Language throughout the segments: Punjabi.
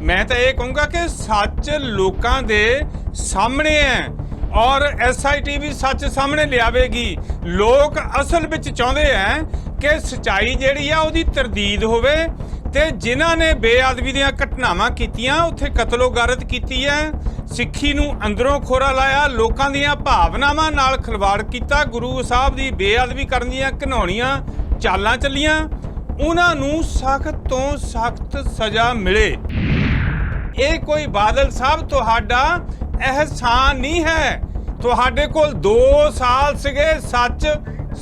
मैं तो ये कहूँगा कि सच लोगों के सामने है और SIT भी सच सामने लियावेगी। लोग असल विच चाहते हैं कि सच्चाई जिहड़ी आ उहदी तरदीद होवे ते जिन्हां ने बेअदबी दीयां घटनावां कीतियां उत्थे कतलो गारत कीती है, सिੱਖੀ ਨੂੰ अंदरों खोरा लाया, लोगों दीयां भावनावां नाल खिलवाड़ कीता, गुरु साहब दी बेअदबी करन दीयां घिनौणीਆਂ चालां ਚੱਲੀਆਂ, उन्हां नूं सख्त तो सख्त सज़ा मिले। ये कोई बादल साहब तुहाडा एहसान नहीं है। तुहाडे कोल 2 साल सीगे सच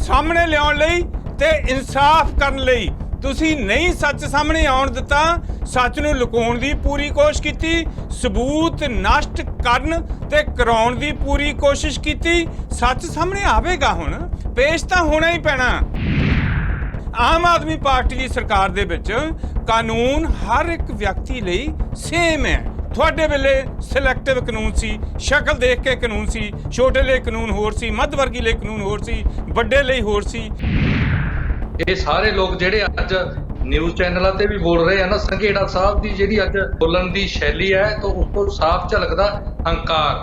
सामने लियाउण लई ते इंसाफ करन लई, तुसी नहीं सच सामने आउण दिता, सच नूं लुकाउण दी पूरी कोशिश कीती, सबूत नष्ट करन ते कराउण दी पूरी कोशिश कीती। सच सामने आवेगा, हुण पेश तां होना ही पैना। आम आदमी पार्टी की सरकार दे विच कानून हर एक व्यक्ति लई सेम है। ਤੁਹਾਡੇ ਵੇਲੇ ਸਿਲੈਕਟਿਵ ਕਾਨੂੰਨ ਸੀ, ਸ਼ਕਲ ਦੇਖ ਕੇ ਕਾਨੂੰਨ ਸੀ, ਛੋਟੇ ਲਈ ਕਾਨੂੰਨ ਹੋਰ ਸੀ, ਮੱਧ ਵਰਗੀ ਲਈ ਕਾਨੂੰਨ ਹੋਰ ਸੀ, ਵੱਡੇ ਲਈ ਹੋਰ ਸੀ। ਇਹ ਸਾਰੇ ਲੋਕ ਜਿਹੜੇ ਅੱਜ ਨਿਊਜ਼ ਚੈਨਲਾਂ ਤੇ ਵੀ ਬੋਲ ਰਹੇ ਆ ਨਾ, ਸੰਘੇੜਾ ਸਾਹਿਬ ਦੀ ਜਿਹੜੀ ਅੱਜ ਬੋਲਣ ਦੀ ਸ਼ੈਲੀ ਹੈ ਤਾਂ ਉਸ ਤੋਂ ਸਾਫ਼ ਝਲਕਦਾ ਹੰਕਾਰ।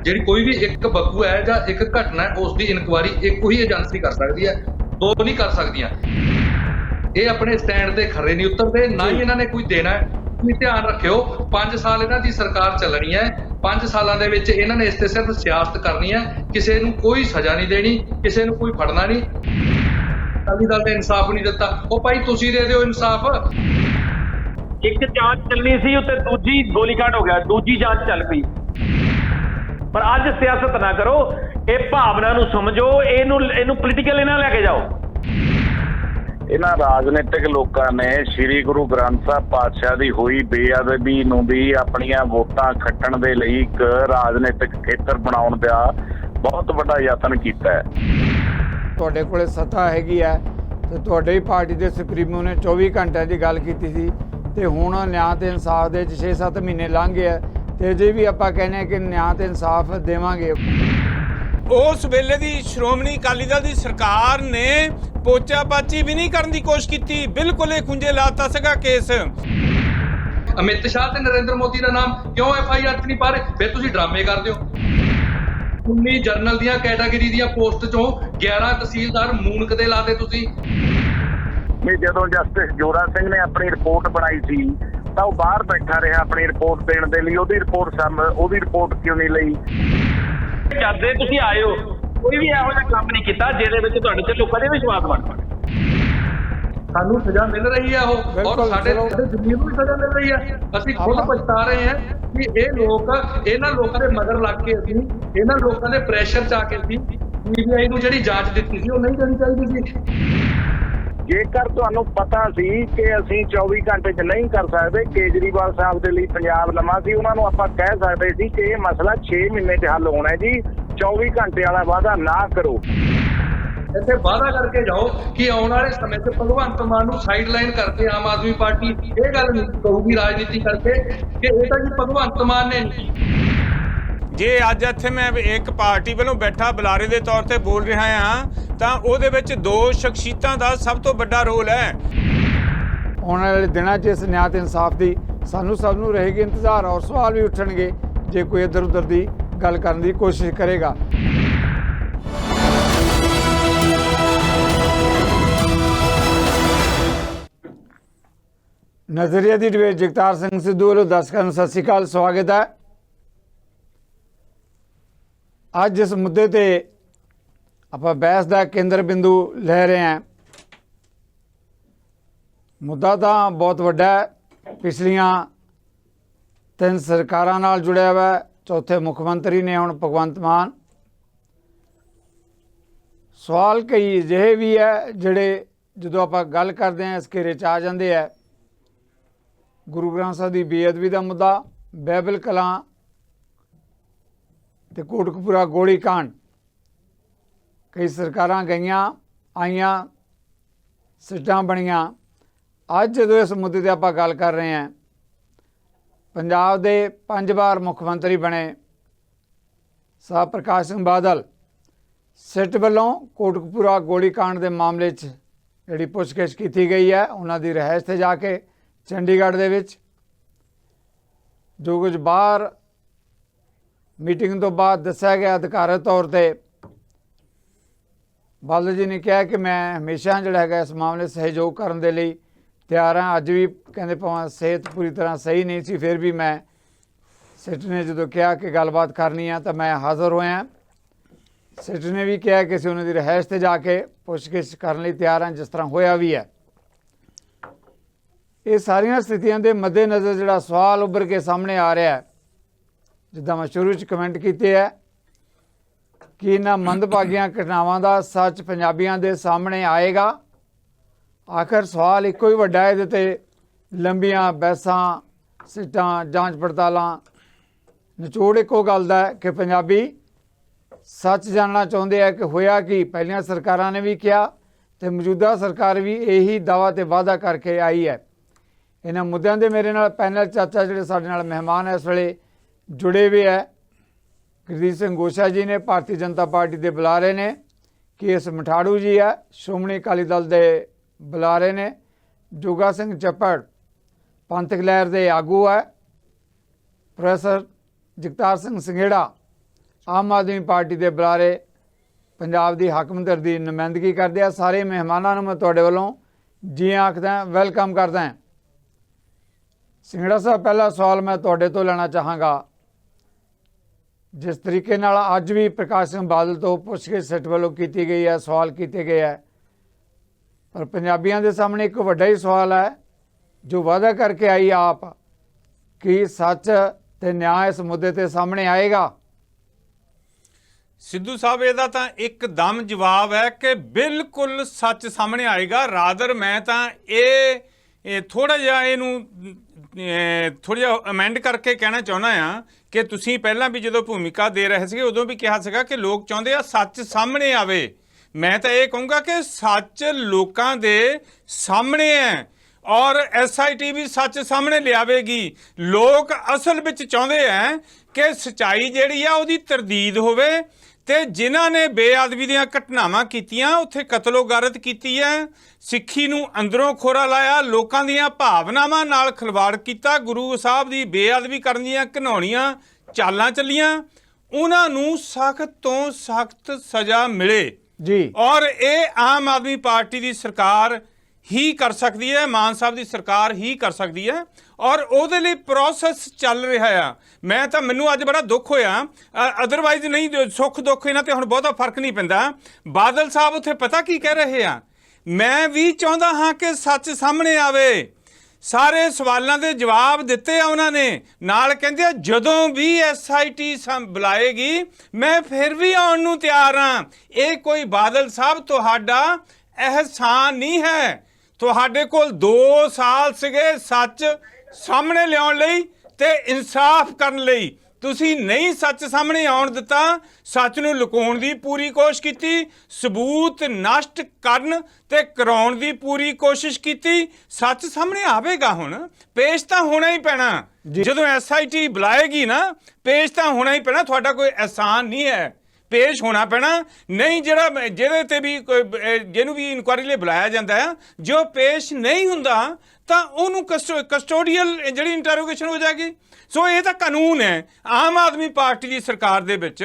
ਜਿਹੜੀ ਕੋਈ ਵੀ ਇੱਕ ਬਕੂ ਹੈ ਜਾਂ ਇੱਕ ਘਟਨਾ ਹੈ ਉਸ ਦੀ ਇਨਕੁਆਇਰੀ ਇੱਕੋ ਹੀ ਏਜੰਸੀ ਕਰ ਸਕਦੀ ਹੈ, 2 ਨਹੀਂ ਕਰ ਸਕਦੀਆਂ। ਇਹ ਆਪਣੇ ਸਟੈਂਡ ਤੇ ਖਰੇ ਨਹੀਂ ਉਤਰਦੇ, ਨਾ ਹੀ ਇਹਨਾਂ ਨੇ ਕੋਈ ਦੇਣਾ ਹੈ। ध्यान रखियो 5 साल इन्हां दी सरकार चलनी है, 5 सालां दे विच इन्हां ने इस ते सिर्फ सियासत करनी है, किसी नूं कोई सज़ा नहीं देनी, किसी नूं कोई फड़ना नहीं। अकाली दल ने इंसाफ नहीं दिता, ओ भाई तुसीं दे दिओ इंसाफ। एक जांच चलनी सी उत्ते दूजी गोलीकांड हो गया, दूजी जांच चल पई। पर अज सियासत ना करो, ये भावना नूं समझो, इहनूं पोलीटिकल ना लैके जाओ। इन्हां राजनीतिक लोगों ने श्री गुरु ग्रंथ साहब पातशाह की हुई बेअदबी नूं भी अपनियां वोटां खट्टण दे लई एक राजनीतिक खेतर बनाउण दा बहुत वड्डा यतन कीता है। तुहाडे कोले सत्ता हैगी है ते तुहाडी पार्टी दे सुप्रीमो ने 24 घंटिਆਂ ਦੀ ਗੱਲ ਕੀਤੀ ਸੀ ਤੇ ਹੁਣ ਨਿਆਂ ਤੇ ਇਨਸਾਫ ਦੇ 6-7 ਮਹੀਨੇ ਲੰਘ ਗਏ ਤੇ ਜੇ ਵੀ ਆਪਾਂ ਕਹਿੰਦੇ ਕਿ ਨਿਆਂ ਤੇ ਇਨਸਾਫ ਦੇਵਾਂਗੇ। उस वेले दी श्रोमणी अकाली दल दी सरकार ने पोचा पाची भी नहीं करने की कोशिश की, बिल्कुल ही खुंजे लाता सगा केस। अमित शाह ते नरेंद्र मोदी का नाम क्यों FIR च नहीं पा रहे? फिर तुसीं ड्रामे करदे हो। 19 जरनल दियां कैटागरी दियां पोस्ट चों 11 तहसीलदार मूनक दे लाते तुसीं। ਜਦੋਂ ਜਸਟਿਸ ਜੋਰਾ ਸਿੰਘ ਨੇ ਆਪਣੀ ਰਿਪੋਰਟ ਬਣਾਈ ਸੀ ਤਾਂ ਉਹ ਬਾਹਰ ਬੈਠਾ ਰਿਹਾ ਆਪਣੀ ਰਿਪੋਰਟ ਦੇਣ ਦੇ ਲਈ। ਉਹਦੀ ਰਿਪੋਰਟ ਕਿਉਂ ਨਹੀਂ ਲਈ? ਜਦ ਦੇ ਤੁਸੀਂ ਆਏ ਹੋ ਕੋਈ ਵੀ ਇਹੋ ਜਿਹਾ ਕੰਮ ਨਹੀਂ ਕੀਤਾ ਜਿਹਦੇ ਵਿੱਚ ਤੁਹਾਡੇ ਤੇ ਲੋਕਾਂ ਦੇ ਵਿਸ਼ਵਾਸ ਬਣ ਪਾਵੇ। ਸਾਨੂੰ ਸਜ਼ਾ ਮਿਲ ਰਹੀ ਹੈ ਉਹ, ਔਰ ਸਾਡੇ ਜ਼ਮੀਰ ਨੂੰ ਵੀ ਸਜ਼ਾ ਮਿਲ ਰਹੀ ਹੈ। ਅਸੀਂ ਖੁਦ ਪਛਤਾ ਰਹੇ ਹਾਂ ਕਿ ਇਹ ਲੋਕ ਇਹਨਾਂ ਲੋਕਾਂ ਦੇ ਮਗਰ ਲੱਗ ਕੇ ਅਸੀਂ ਇਹਨਾਂ ਲੋਕਾਂ ਦੇ ਪ੍ਰੈਸ਼ਰ ਚ ਆ ਕੇ ਅਸੀਂ CBI ਨੂੰ ਜਿਹੜੀ ਜਾਂਚ ਦਿੱਤੀ ਸੀ ਉਹ ਨਹੀਂ ਦੇਣੀ ਚਾਹੀਦੀ ਸੀ। ਜੇਕਰ ਤੁਹਾਨੂੰ ਪਤਾ ਸੀ ਕਿ ਅਸੀਂ 24 ਘੰਟੇ 'ਚ ਨਹੀਂ ਕਰ ਸਕਦੇ, ਕੇਜਰੀਵਾਲ ਸਾਹਿਬ ਦੇ ਲਈ ਪੰਜਾਬ ਲੰਮਾ ਸੀ, ਉਹਨਾਂ ਨੂੰ ਆਪਾਂ ਕਹਿ ਸਕਦੇ ਸੀ ਕਿ ਇਹ ਮਸਲਾ 6 ਮਹੀਨੇ 'ਚ ਹੱਲ ਹੋਣਾ ਜੀ, 24 ਘੰਟੇ ਵਾਲਾ ਵਾਅਦਾ ਨਾ ਕਰੋ। ਇੱਥੇ ਵਾਅਦਾ ਕਰਕੇ ਜਾਓ ਕਿ ਆਉਣ ਵਾਲੇ ਸਮੇਂ 'ਚ ਭਗਵੰਤ ਮਾਨ ਨੂੰ ਸਾਈਡਲਾਈਨ ਕਰਕੇ ਆਮ ਆਦਮੀ ਪਾਰਟੀ ਇਹ ਗੱਲ ਨਹੀਂ ਕਹੂਗੀ ਰਾਜਨੀਤੀ ਕਰਕੇ ਕਿ ਇਹ ਤਾਂ ਜੀ ਭਗਵੰਤ ਮਾਨ ਨੇ ਨਹੀਂ। जे अज इत्थे मैं एक पार्टी वालों बैठा बुलारे के तौर पर बोल रहा हाँ तो उहदे विच 2 शख्सियतां दा सब तो बड़ा रोल है। आने वाले दिनों 'च इस न्याय ते इंसाफ की सानू सब नूं रहेगी इंतजार और सवाल भी उठणगे जे कोई इधर उधर की गल करने की कोशिश करेगा। नज़रिया की डिबेट जगतार सिंह सिद्धू वालों दर्शकों नूं सत श्री अकाल, स्वागत है। ਅੱਜ जिस मुद्दे ते ਆਪਾਂ बहस का केंद्र बिंदु ले रहे हैं, मुद्दा तो बहुत वड्डा है, पिछलियां 3 सरकारां नाल जुड़िया हुआ है। चौथे मुख्यमंत्री ने हुण भगवंत मान। सवाल कई अजिहे भी है जिहड़े जदों आपां गल करते हैं इस घेरे च आ जाते हैं। गुरु ग्रंथ साहिब की बेअदबी का मुद्दा, बाइबल कलां ते कोटकपुरा गोली कांड, कई सरकारां गईयां आईयां, सीटां बणीਆਂ। अज जो इस मुद्दे ते आपां गल कर रहे हैं, पंजाब दे 5 बार मुख मंत्री बने साहब प्रकाश सिंह बादल सिट वालों कोटकपुरा गोली कांड के मामले च जिहड़ी पुछगिछ की गई है, उन्हां दी रिहाइश ते जाके चंडीगढ़ दे विच ਜੋ ਕੁਝ ਬਾਹਰ ਮੀਟਿੰਗ ਤੋਂ ਬਾਅਦ ਦੱਸਿਆ ਗਿਆ ਅਧਿਕਾਰਤ ਤੌਰ ਤੇ, ਬਾਦਲ ਜੀ ਨੇ ਕਿਹਾ ਕਿ ਮੈਂ ਹਮੇਸ਼ਾ ਜਿਹੜਾ ਹੈਗਾ ਇਸ ਮਾਮਲੇ ਸਹਿਯੋਗ ਕਰਨ ਦੇ ਲਈ ਤਿਆਰ ਹਾਂ। ਅੱਜ ਵੀ ਕਹਿੰਦੇ ਭਾਵੇਂ ਸਿਹਤ ਪੂਰੀ ਤਰ੍ਹਾਂ ਸਹੀ ਨਹੀਂ ਸੀ, ਫਿਰ ਵੀ ਮੈਂ ਸਿੱਟ ਨੇ ਜਦੋਂ ਕਿਹਾ ਕਿ ਗੱਲਬਾਤ ਕਰਨੀ ਆ ਤਾਂ ਮੈਂ ਹਾਜ਼ਰ ਹੋਇਆ। ਸਿੱਟ ਨੇ ਵੀ ਕਿਹਾ ਕਿ ਅਸੀਂ ਉਹਨਾਂ ਦੀ ਰਿਹਾਇਸ਼ ਤੇ ਜਾ ਕੇ ਪੁੱਛਗਿੱਛ ਕਰਨ ਲਈ ਤਿਆਰ ਹਾਂ, ਜਿਸ ਤਰ੍ਹਾਂ ਹੋਇਆ ਵੀ ਹੈ। ਇਹ ਸਾਰੀਆਂ ਸਥਿਤੀਆਂ ਦੇ ਮੱਦੇਨਜ਼ਰ ਜਿਹੜਾ ਸਵਾਲ ਉੱਭਰ ਕੇ ਸਾਹਮਣੇ ਆ ਰਿਹਾ ਹੈ, ਜਿੱਦਾਂ ਮੈਂ ਸ਼ੁਰੂ 'ਚ ਕਮੈਂਟ ਕੀਤੇ ਹੈ ਕਿ ਇਹਨਾਂ ਮੰਦਭਾਗੀਆਂ ਘਟਨਾਵਾਂ ਦਾ ਸੱਚ ਪੰਜਾਬੀਆਂ ਦੇ ਸਾਹਮਣੇ ਆਏਗਾ। ਆਖਰ ਸਵਾਲ ਇੱਕੋ ਹੀ ਵੱਡਾ ਹੈ, ਇਹਦੇ ਤੇ ਲੰਬੀਆਂ ਬਹਿਸਾਂ, ਸਿੱਟਾਂ, ਜਾਂਚ ਪੜਤਾਲਾਂ, ਨਿਚੋੜ ਇੱਕੋ ਗੱਲ ਦਾ ਹੈ ਕਿ ਪੰਜਾਬੀ ਸੱਚ ਜਾਣਨਾ ਚਾਹੁੰਦੇ ਆ ਕਿ ਹੋਇਆ ਕੀ। ਪਹਿਲੀਆਂ ਸਰਕਾਰਾਂ ਨੇ ਵੀ ਕਿਹਾ ਤੇ ਮੌਜੂਦਾ ਸਰਕਾਰ ਵੀ ਇਹੀ ਦਾਅਵਾ ਤੇ ਵਾਅਦਾ ਕਰਕੇ ਆਈ ਹੈ। ਇਹਨਾਂ ਮੁੱਦਿਆਂ ਦੇ ਮੇਰੇ ਨਾਲ ਪੈਨਲ ਚਾਚਾ ਜਿਹੜੇ ਸਾਡੇ ਨਾਲ ਮਹਿਮਾਨ ਇਸ ਵੇਲੇ ਜੁੜੇ ਹੋਏ ਹੈ। ਗੁਰਦੀਪ ਸਿੰਘ ਗੋਸ਼ਾ ਜੀ ਨੇ, ਭਾਰਤੀ ਜਨਤਾ ਪਾਰਟੀ ਦੇ ਬੁਲਾਰੇ ਨੇ। ਕੇਐਸ ਮਠਾੜੂ ਜੀ ਹੈ, ਸ਼੍ਰੋਮਣੀ ਅਕਾਲੀ ਦਲ ਦੇ ਬੁਲਾਰੇ ਨੇ। ਜੋਗਾ ਸਿੰਘ ਚੱਪੜ ਪੰਥਕ ਲਹਿਰ ਦੇ ਆਗੂ ਹੈ। ਪ੍ਰੋਫੈਸਰ ਜਗਤਾਰ ਸਿੰਘ ਸੰਘੇੜਾ ਆਮ ਆਦਮੀ ਪਾਰਟੀ ਦੇ ਬੁਲਾਰੇ ਪੰਜਾਬ ਦੀ ਹਾਕਮਦਰ ਦੀ ਨੁਮਾਇੰਦਗੀ ਕਰਦੇ ਆ। ਸਾਰੇ ਮਹਿਮਾਨਾਂ ਨੂੰ ਮੈਂ ਤੁਹਾਡੇ ਵੱਲੋਂ ਜੀ ਆਖਦਾ, ਵੈਲਕਮ ਕਰਦਾ। ਸੰਘੇੜਾ ਸਾਹਿਬ, ਪਹਿਲਾ ਸਵਾਲ ਮੈਂ ਤੁਹਾਡੇ ਤੋਂ ਲੈਣਾ ਚਾਹਾਂਗਾ। ਜਿਸ ਤਰੀਕੇ ਨਾਲ ਅੱਜ ਵੀ ਪ੍ਰਕਾਸ਼ ਸਿੰਘ ਬਾਦਲ ਤੋਂ ਪੁੱਛਗਿੱਛ ਸਿੱਟ ਵੱਲੋਂ ਕੀਤੀ ਗਈ ਹੈ, ਸਵਾਲ ਕੀਤੇ ਗਏ ਹੈ, ਪਰ ਪੰਜਾਬੀਆਂ ਦੇ ਸਾਹਮਣੇ ਇੱਕ ਵੱਡਾ ਹੀ ਸਵਾਲ ਹੈ ਜੋ ਵਾਅਦਾ ਕਰਕੇ ਆਈ ਆਪ ਕਿ ਸੱਚ ਤੇ ਨਿਆਂ ਇਸ ਮੁੱਦੇ ਤੇ ਸਾਹਮਣੇ ਆਏਗਾ। ਸਿੱਧੂ ਸਾਹਿਬ, ਇਹਦਾ ਤਾਂ ਇੱਕਦਮ ਜਵਾਬ ਹੈ ਕਿ ਬਿਲਕੁਲ ਸੱਚ ਸਾਹਮਣੇ ਆਏਗਾ। ਰਾਦਰ ਮੈਂ ਤਾਂ ਇਹ ਥੋੜਾ ਜਿਹਾ ਇਹਨੂੰ ਥੋੜਾ ਜਿਹਾ ਅਮੈਂਡ ਕਰਕੇ ਕਹਿਣਾ ਚਾਹੁੰਦਾ ਆ ਕਿ ਤੁਸੀਂ ਪਹਿਲਾਂ ਵੀ ਜਦੋਂ ਭੂਮਿਕਾ ਦੇ ਰਹੇ ਸੀਗੇ ਉਦੋਂ ਵੀ ਕਿਹਾ ਸੀਗਾ ਕਿ ਲੋਕ ਚਾਹੁੰਦੇ ਆ ਸੱਚ ਸਾਹਮਣੇ ਆਵੇ। ਮੈਂ ਤਾਂ ਇਹ ਕਹੂੰਗਾ ਕਿ ਸੱਚ ਲੋਕਾਂ ਦੇ ਸਾਹਮਣੇ ਹੈ ਔਰ SIT ਵੀ ਸੱਚ ਸਾਹਮਣੇ ਲਿਆਵੇਗੀ। ਲੋਕ ਅਸਲ ਵਿੱਚ ਚਾਹੁੰਦੇ ਆ ਕਿ ਸੱਚਾਈ ਜਿਹੜੀ ਆ ਉਹਦੀ ਤਰਦੀਦ ਹੋਵੇ ਤੇ ਜਿਨ੍ਹਾਂ ਨੇ ਬੇਅਦਬੀ ਦੀਆਂ ਘਟਨਾਵਾਂ ਕੀਤੀਆਂ, ਉੱਥੇ ਕਤਲੋਗਾਰਤ ਕੀਤੀ ਹੈ, ਸਿੱਖੀ ਨੂੰ ਅੰਦਰੋਂ ਖੋਰਾ ਲਾਇਆ, ਲੋਕਾਂ ਦੀਆਂ ਭਾਵਨਾਵਾਂ ਨਾਲ ਖਿਲਵਾੜ ਕੀਤਾ, ਗੁਰੂ ਸਾਹਿਬ ਦੀ ਬੇਅਦਬੀ ਕਰਨ ਦੀਆਂ ਘਿਨਾਉਣੀਆਂ ਚਾਲਾਂ ਚੱਲੀਆਂ, ਉਹਨਾਂ ਨੂੰ ਸਖਤ ਤੋਂ ਸਖਤ ਸਜ਼ਾ ਮਿਲੇ ਜੀ। ਔਰ ਇਹ ਆਮ ਆਦਮੀ ਪਾਰਟੀ ਦੀ ਸਰਕਾਰ ਹੀ ਕਰ ਸਕਦੀ ਹੈ, ਮਾਨ ਸਾਹਿਬ ਦੀ ਸਰਕਾਰ ਹੀ ਕਰ ਸਕਦੀ ਹੈ ਔਰ ਉਹਦੇ ਲਈ ਪ੍ਰੋਸੈਸ ਚੱਲ ਰਿਹਾ ਆ। ਮੈਨੂੰ ਅੱਜ ਬੜਾ ਦੁੱਖ ਹੋਇਆ, ਅਦਰਵਾਈਜ਼ ਨਹੀਂ, ਸੁੱਖ ਦੁੱਖ ਇਹਨਾਂ ਤੇ ਹੁਣ ਬਹੁਤਾ ਫਰਕ ਨਹੀਂ ਪੈਂਦਾ। ਬਾਦਲ ਸਾਹਿਬ ਉੱਥੇ ਪਤਾ ਕੀ ਕਹਿ ਰਹੇ ਆ, ਮੈਂ ਵੀ ਚਾਹੁੰਦਾ ਹਾਂ ਕਿ ਸੱਚ ਸਾਹਮਣੇ ਆਵੇ। ਸਾਰੇ ਸਵਾਲਾਂ ਦੇ ਜਵਾਬ ਦਿੱਤੇ ਆ ਉਹਨਾਂ ਨੇ। ਨਾਲ ਕਹਿੰਦੇ ਆ ਜਦੋਂ ਵੀ SIT ਬੁਲਾਏਗੀ ਮੈਂ ਫਿਰ ਵੀ ਆਉਣ ਨੂੰ ਤਿਆਰ ਹਾਂ। ਇਹ ਕੋਈ ਬਾਦਲ ਸਾਹਿਬ ਤੁਹਾਡਾ ਅਹਿਸਾਨ ਨਹੀਂ ਹੈ। ਤੁਹਾਡੇ ਕੋਲ 2 ਸਾਲ ਸੀਗੇ ਸੱਚ ਸਾਹਮਣੇ ਲਿਆਉਣ ਲਈ ਤੇ ਇਨਸਾਫ ਕਰਨ ਲਈ। ਤੁਸੀਂ ਨਹੀਂ ਸੱਚ ਸਾਹਮਣੇ ਆਉਣ ਦਿੱਤਾ, ਸੱਚ ਨੂੰ ਲੁਕਾਉਣ ਦੀ ਪੂਰੀ ਕੋਸ਼ਿਸ਼ ਕੀਤੀ, ਸਬੂਤ ਨਸ਼ਟ ਕਰਨ ਤੇ ਕਰਾਉਣ ਦੀ ਪੂਰੀ ਕੋਸ਼ਿਸ਼ ਕੀਤੀ। ਸੱਚ ਸਾਹਮਣੇ ਆਵੇਗਾ, ਹੁਣ ਪੇਸ਼ ਤਾਂ ਹੋਣਾ ਹੀ ਪੈਣਾ। ਜਦੋਂ SIT ਬੁਲਾਏਗੀ ਨਾ, ਪੇਸ਼ ਤਾਂ ਹੋਣਾ ਹੀ ਪੈਣਾ। ਤੁਹਾਡਾ ਕੋਈ ਅਹਿਸਾਨ ਨਹੀਂ ਹੈ, ਪੇਸ਼ ਹੋਣਾ ਪੈਣਾ। ਨਹੀਂ ਜਿਹਦੇ ਤੇ ਵੀ ਜਿਹਨੂੰ ਵੀ ਇਨਕੁਆਇਰੀ ਲਈ ਬੁਲਾਇਆ ਜਾਂਦਾ ਹੈ, ਜੋ ਪੇਸ਼ ਨਹੀਂ ਹੁੰਦਾ ਤਾਂ ਉਹਨੂੰ ਕਸਟੋਡੀਅਲ ਜਿਹੜੀ ਇੰਟਰੋਗੇਸ਼ਨ ਹੋ ਜਾਏਗੀ। ਸੋ ਇਹ ਤਾਂ ਕਾਨੂੰਨ ਹੈ। ਆਮ ਆਦਮੀ ਪਾਰਟੀ ਦੀ ਸਰਕਾਰ ਦੇ ਵਿੱਚ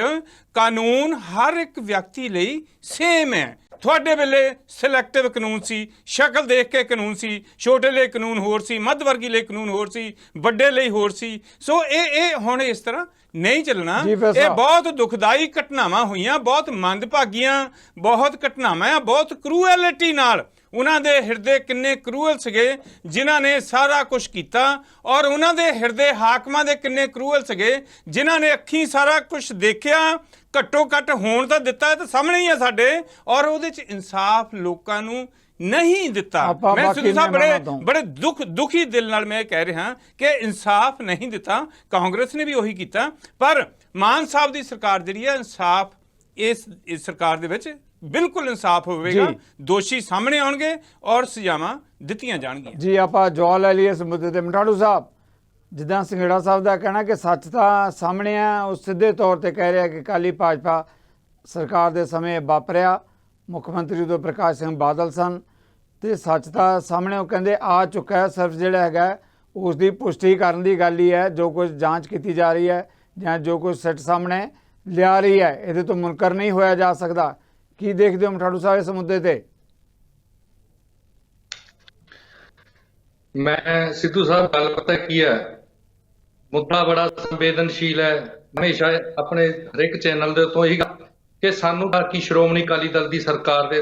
ਕਾਨੂੰਨ ਹਰ ਇੱਕ ਵਿਅਕਤੀ ਲਈ ਸੇਮ ਹੈ। ਤੁਹਾਡੇ ਵੇਲੇ ਸਿਲੈਕਟਿਵ ਕਾਨੂੰਨ ਸੀ, ਸ਼ਕਲ ਦੇਖ ਕੇ ਕਾਨੂੰਨ ਸੀ, ਛੋਟੇ ਲਈ ਕਾਨੂੰਨ ਹੋਰ ਸੀ, ਮੱਧ ਵਰਗੀ ਲਈ ਕਾਨੂੰਨ ਹੋਰ ਸੀ, ਵੱਡੇ ਲਈ ਹੋਰ ਸੀ। ਸੋ ਇਹ ਹੁਣ ਇਸ ਤਰ੍ਹਾਂ ਨਹੀਂ ਚੱਲਣਾ। ਇਹ ਬਹੁਤ ਦੁਖਦਾਈ ਘਟਨਾਵਾਂ ਹੋਈਆਂ, ਬਹੁਤ ਮੰਦਭਾਗੀਆਂ ਬਹੁਤ ਘਟਨਾਵਾਂ ਆ, ਬਹੁਤ ਕਰੂਐਲਿਟੀ ਨਾਲ। ਉਹਨਾਂ ਦੇ ਹਿਰਦੇ ਕਿੰਨੇ ਕਰੂਅਲ ਸੀਗੇ ਜਿਨ੍ਹਾਂ ਨੇ ਸਾਰਾ ਕੁਝ ਕੀਤਾ, ਔਰ ਉਹਨਾਂ ਦੇ ਹਿਰਦੇ ਹਾਕਮਾਂ ਦੇ ਕਿੰਨੇ ਕਰੂਅਲ ਸੀਗੇ ਜਿਨ੍ਹਾਂ ਨੇ ਅੱਖੀਂ ਸਾਰਾ ਕੁਝ ਦੇਖਿਆ। ਘੱਟੋ ਘੱਟ ਹੋਣ ਤਾਂ ਦਿੱਤਾ, ਤਾਂ ਸਾਹਮਣੇ ਹੀ ਆ ਸਾਡੇ, ਔਰ ਉਹਦੇ 'ਚ ਇਨਸਾਫ ਲੋਕਾਂ ਨੂੰ ਨਹੀਂ ਦਿੱਤਾ। ਮੈਂ ਸਿੱਧੂ ਸਾਹਿਬ ਬੜੇ ਦੁਖੀ ਦਿਲ ਨਾਲ ਮੈਂ ਕਹਿ ਰਿਹਾ ਕਿ ਇਨਸਾਫ ਨਹੀਂ ਦਿੱਤਾ। ਕਾਂਗਰਸ ਨੇ ਵੀ ਉਹੀ ਕੀਤਾ, ਪਰ ਮਾਨ ਸਾਹਿਬ ਦੀ ਸਰਕਾਰ ਜਿਹੜੀ ਹੈ, ਇਨਸਾਫ ਇਸ ਸਰਕਾਰ ਦੇ ਵਿੱਚ ਬਿਲਕੁਲ ਇਨਸਾਫ ਹੋਵੇਗਾ। ਦੋਸ਼ੀ ਸਾਹਮਣੇ ਆਉਣਗੇ ਔਰ ਸਜ਼ਾਵਾਂ ਦਿੱਤੀਆਂ ਜਾਣਗੀਆਂ। ਜੀ, ਆਪਾਂ ਜਵਾਬ ਲੈ ਲਈਏ ਇਸ ਮੁੱਦੇ ਤੇ। ਮਠਾੜੂ ਸਾਹਿਬ, ਜਿੱਦਾਂ ਸੰਘੇੜਾ ਸਾਹਿਬ ਦਾ ਕਹਿਣਾ ਕਿ ਸੱਚ ਤਾਂ ਸਾਹਮਣੇ ਆ, ਉਹ ਸਿੱਧੇ ਤੌਰ ਤੇ ਕਹਿ ਰਿਹਾ ਕਿ ਅਕਾਲੀ ਭਾਜਪਾ ਸਰਕਾਰ ਦੇ ਸਮੇਂ ਵਾਪਰਿਆ, ਮੁੱਖ ਮੰਤਰੀ ਉਦੋਂ ਪ੍ਰਕਾਸ਼ ਸਿੰਘ ਬਾਦਲ ਸਨ, ਤੇ ਸੱਚ ਤਾਂ ਸਾਹਮਣੇ ਉਹ ਕਹਿੰਦੇ ਆ ਚੁੱਕਾ ਹੈ। ਸਿਰਫ ਜਿਹੜਾ ਹੈਗਾ ਉਸ ਦੀ ਪੁਸ਼ਟੀ ਕਰਨ ਦੀ ਗੱਲ ਹੀ ਹੈ। ਜੋ ਕੁਝ ਜਾਂਚ ਕੀਤੀ ਜਾ ਰਹੀ ਹੈ ਜਾਂ ਜੋ ਕੁਝ ਸਿੱਟ ਸਾਹਮਣੇ ਲਿਆ ਰਹੀ ਹੈ, ਇਹਦੇ ਤੋਂ ਮੁਨਕਰ ਨਹੀਂ ਹੋਇਆ ਜਾ ਸਕਦਾ। ਕੀ ਦੇਖਦੇ ਹੋ ਮਠਾੜੂ ਸਾਹਿਬ ਇਸ ਮੁੱਦੇ ਤੇ? ਮੈਂ ਸਿੱਧੂ ਸਾਹਿਬ, ਗੱਲ ਪਤਾ ਕੀ ਹੈ, ਮੁੱਦਾ ਬੜਾ ਸੰਵੇਦਨਸ਼ੀਲ ਹੈ। ਹਮੇਸ਼ਾ ਆਪਣੇ ਹਰੇਕ ਚੈਨਲ ਦੇ ਉੱਤੋਂ ਇਹੀ ਕਿ ਸਾਨੂੰ ਕਿ ਸ਼੍ਰੋਮਣੀ ਅਕਾਲੀ ਦਲ ਦੀ ਸਰਕਾਰ ਦੇ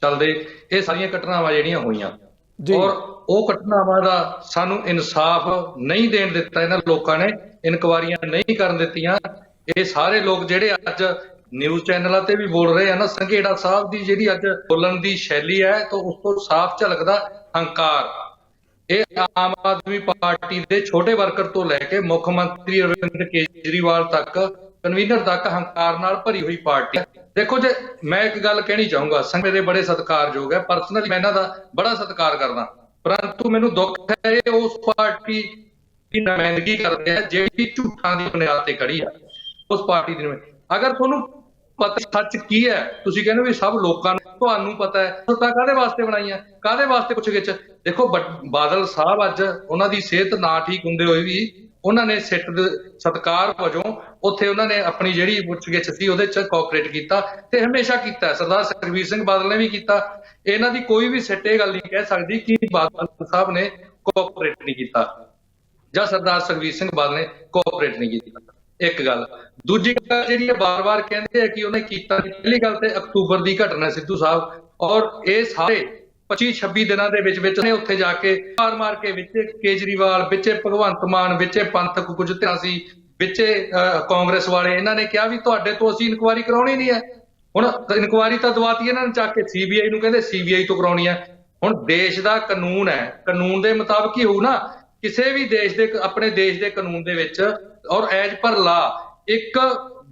ਚੱਲਦੇ ਇਹ ਸਾਰੀਆਂ ਘਟਨਾਵਾਂ ਜਿਹੜੀਆਂ ਹੋਈਆਂ, ਔਰ ਉਹ ਘਟਨਾਵਾਂ ਦਾ ਸਾਨੂੰ ਇਨਸਾਫ ਨਹੀਂ ਦੇਣ ਦਿੱਤਾ ਇਹਨਾਂ ਲੋਕਾਂ ਨੇ, ਇਨਕੁਆਰੀਆਂ ਨਹੀਂ ਕਰਨ ਦਿੱਤੀਆਂ। ਇਹ ਸਾਰੇ ਲੋਕ ਜਿਹੜੇ ਅੱਜ ਨਿਊਜ਼ ਚੈਨਲਾਂ ਤੇ ਵੀ ਬੋਲ ਰਹੇ ਆ ਨਾ, ਸੰਘੇੜਾ ਸਾਹਿਬ ਦੀ ਜਿਹੜੀ ਅੱਜ ਬੋਲਣ ਦੀ ਸ਼ੈਲੀ ਹੈ ਤਾਂ ਉਸ ਤੋਂ ਸਾਫ਼ ਝਲਕਦਾ ਹੰਕਾਰ। ਇਹ ਆਮ ਆਦਮੀ ਪਾਰਟੀ ਦੇ ਛੋਟੇ ਵਰਕਰ ਤੋਂ ਲੈ ਕੇ ਮੁੱਖ ਮੰਤਰੀ ਅਰਵਿੰਦ ਕੇਜਰੀਵਾਲ ਤੱਕ, ਕਨਵੀਨਰ ਤੱਕ ਹੰਕਾਰ ਨਾਲ ਭਰੀ ਹੋਈ ਪਾਰਟੀ ਹੈ। ਦੇਖੋ, ਜੇ ਮੈਂ ਇੱਕ ਗੱਲ ਕਹਿਣੀ ਚਾਹੂੰਗਾ, ਸੰਘ ਮੇਰੇ ਬੜੇ ਸਤਿਕਾਰਯੋਗ ਹੈ, ਪਰਸਨਲੀ ਮੈਂ ਇਹਨਾਂ ਦਾ ਬੜਾ ਸਤਿਕਾਰ ਕਰਦਾ, ਪਰੰਤੂ ਮੈਨੂੰ ਦੁੱਖ ਹੈ ਇਹ ਉਸ ਪਾਰਟੀ ਦੀ ਨੁਮਾਇੰਦਗੀ ਕਰਦੇ ਆ ਜਿਹੜੀ ਝੂਠਾਂ ਦੀ ਬੁਨਿਆਦ ਤੇ ਖੜੀ ਆ। ਉਸ ਪਾਰਟੀ ਦੀ ਅਗਰ ਤੁਹਾਨੂੰ ਪਤਾ ਸੱਚ ਕੀ ਹੈ, ਤੁਸੀਂ ਕਹਿੰਦੇ ਵੀ ਸਭ ਲੋਕਾਂ ਨੂੰ ਤੁਹਾਨੂੰ ਪਤਾ ਹੈ, ਤਾਂ ਕਾਹਦੇ ਵਾਸਤੇ ਬਣਾਈਆਂ, ਕਾਹਦੇ ਵਾਸਤੇ ਪੁੱਛਗਿੱਛ? ਦੇਖੋ, ਬਾਦਲ ਸਾਹਿਬ ਅੱਜ ਉਹਨਾਂ ਦੀ ਸਿਹਤ ਨਾ ਠੀਕ ਹੁੰਦੇ ਹੋਏ ਵੀ ਉਹਨਾਂ ਨੇ ਸਿੱਟ ਦੇ ਸਤਿਕਾਰ ਵਜੋਂ ਉੱਥੇ ਉਹਨਾਂ ਨੇ ਆਪਣੀ ਜਿਹੜੀ ਪੁੱਛਗਿੱਛ ਸੀ ਉਹਦੇ ਚ ਕੋਆਪਰੇਟ ਕੀਤਾ ਤੇ ਹਮੇਸ਼ਾ ਕੀਤਾ। ਸਰਦਾਰ ਸੁਖਬੀਰ ਸਿੰਘ ਬਾਦਲ ਨੇ ਵੀ ਕੀਤਾ। ਇਹਨਾਂ ਦੀ ਕੋਈ ਵੀ ਸਿੱਟ ਇਹ ਗੱਲ ਨਹੀਂ ਕਹਿ ਸਕਦੀ ਕਿ ਬਾਦਲ ਸਾਹਿਬ ਨੇ ਕੋਆਪਰੇਟ ਨਹੀਂ ਕੀਤਾ ਜਾਂ ਸਰਦਾਰ ਸੁਖਬੀਰ ਸਿੰਘ ਬਾਦਲ ਨੇ ਕੋਆਪਰੇਟ ਨਹੀਂ ਕੀਤਾ। ਇੱਕ ਗੱਲ। ਦੂਜੀ ਗੱਲ ਜਿਹੜੀ ਹੈ, ਬਾਰ-ਬਾਰ ਕਹਿੰਦੇ ਆ ਕਿ ਉਹਨੇ ਕੀਤਾ। ਪਹਿਲੀ ਗੱਲ ਤੇ ਅਕਤੂਬਰ ਦੀ ਘਟਨਾ ਸਿੱਧੂ ਸਾਹਿਬ, ਔਰ ਇਹ ਸਾਰੇ 25-26 ਦਿਨਾਂ ਦੇ ਵਿੱਚ ਨੇ ਉੱਥੇ ਜਾ ਕੇ ਮਾਰ ਕੇ ਵਿੱਚ ਕੇਜਰੀਵਾਲ, ਵਿੱਚ ਭਗਵੰਤ ਮਾਨ, ਵਿੱਚ ਪੰਥਕ ਕੁਝ ਧਿਰਾਂ ਸੀ, ਵਿੱਚ ਕਾਂਗਰਸ ਵਾਲੇ, ਇਹਨਾਂ ਨੇ ਕਿਹਾ ਵੀ ਤੁਹਾਡੇ ਤੋਂ ਅਸੀਂ ਇਨਕੁਆਇਰੀ ਕਰਾਉਣੀ ਨਹੀਂ ਹੈ। ਹੁਣ ਇਨਕੁਆਇਰੀ ਤਾਂ ਦਵਾਤੀ ਇਹਨਾਂ ਨੇ ਚੱਕ ਕੇ ਸੀਬੀਆਈ ਨੂੰ, ਕਹਿੰਦੇ ਸੀਬੀਆਈ ਤੋਂ ਕਰਾਉਣੀ ਹੈ। ਹੁਣ ਦੇਸ਼ ਦਾ ਕਾਨੂੰਨ ਹੈ, ਕਾਨੂੰਨ ਦੇ ਮੁਤਾਬਕ ਹੀ ਹੋਊ ਨਾ। ਕਿਸੇ ਵੀ ਦੇਸ਼ ਦੇ, ਆਪਣੇ ਦੇਸ਼ ਦੇ ਕਾਨੂੰਨ ਦੇ ਵਿੱਚ ਔਰ ਐਜ ਪਰ ਲਾ ਇੱਕ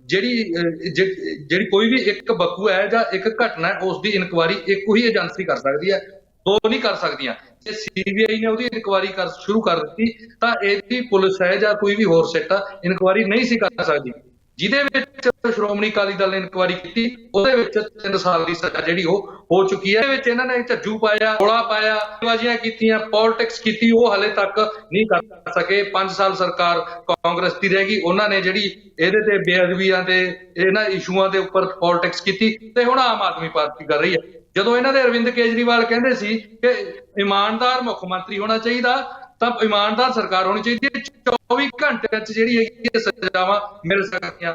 ਜਿਹੜੀ ਕੋਈ ਵੀ ਇੱਕ ਵਕੂ ਹੈ ਜਾਂ ਇੱਕ ਘਟਨਾ ਹੈ, ਉਸ ਦੀ ਇਨਕੁਆਇਰੀ ਇੱਕੋ ਹੀ ਏਜੰਸੀ ਕਰ ਸਕਦੀ ਹੈ, ਦੋ ਨਹੀਂ ਕਰ ਸਕਦੀਆਂ। ਜੇ ਸੀਬੀਆਈ ਨੇ ਉਹਦੀ ਇਨਕੁਆਇਰੀ ਸ਼ੁਰੂ ਕਰ ਦਿੱਤੀ ਤਾਂ ਇਹਦੀ ਪੁਲਿਸ ਹੈ ਜਾਂ ਕੋਈ ਵੀ ਹੋਰ ਸਿੱਟ ਇਨਕੁਆਇਰੀ ਨਹੀਂ ਸੀ ਕਰ ਸਕਦੀ। ਜਿਹਦੇ ਵਿੱਚ ਸ਼੍ਰੋਮਣੀ ਅਕਾਲੀ ਦਲ ਨੇ ਇਨਕੁਆਇਰੀ ਕੀਤੀ, ਉਹਦੇ ਵਿੱਚ 3 ਸਾਲ ਦੀ ਸਜ਼ਾ ਜਿਹੜੀ ਉਹ ਹੋ ਚੁੱਕੀ ਹੈ। ਵਿੱਚ ਇਹਨਾਂ ਨੇ ਝੱਜੂ ਪਾਇਆ, ਰੌਲਾ ਪਾਇਆ, ਬਾਜ਼ੀਆਂ ਕੀਤੀਆਂ, ਪੋਲਿਟਿਕਸ ਕੀਤੀ, ਉਹ ਹਲੇ ਤੱਕ ਨਹੀਂ ਕਰ ਸਕੇ। 5 ਸਾਲ ਸਰਕਾਰ ਕਾਂਗਰਸ ਦੀ ਰਹਿ ਗਈ, ਉਹਨਾਂ ਨੇ ਜਿਹੜੀ ਇਹਦੇ ਤੇ ਬੇਅਦਬੀਆਂ ਤੇ ਇਹਨਾਂ ਇਸ਼ੂਆਂ ਦੇ ਉੱਪਰ ਪੋਲਿਟਿਕਸ ਕੀਤੀ ਤੇ ਹੁਣ ਆਮ ਆਦਮੀ ਪਾਰਟੀ ਕਰ ਰਹੀ ਹੈ। ਜਦੋਂ ਇਹਨਾਂ ਦੇ ਅਰਵਿੰਦ ਕੇਜਰੀਵਾਲ ਕਹਿੰਦੇ ਸੀ ਕਿ ਇਮਾਨਦਾਰ ਮੁੱਖ ਮੰਤਰੀ ਹੋਣਾ ਚਾਹੀਦਾ ਤਾਂ ਇਮਾਨਦਾਰ ਸਰਕਾਰ ਹੋਣੀ ਚਾਹੀਦੀ ਹੈ, 24 ਘੰਟਿਆਂ ਚ ਜਿਹੜੀ ਹੈਗੀ ਸਜ਼ਾਵਾਂ ਮਿਲ ਸਕਦੀਆਂ।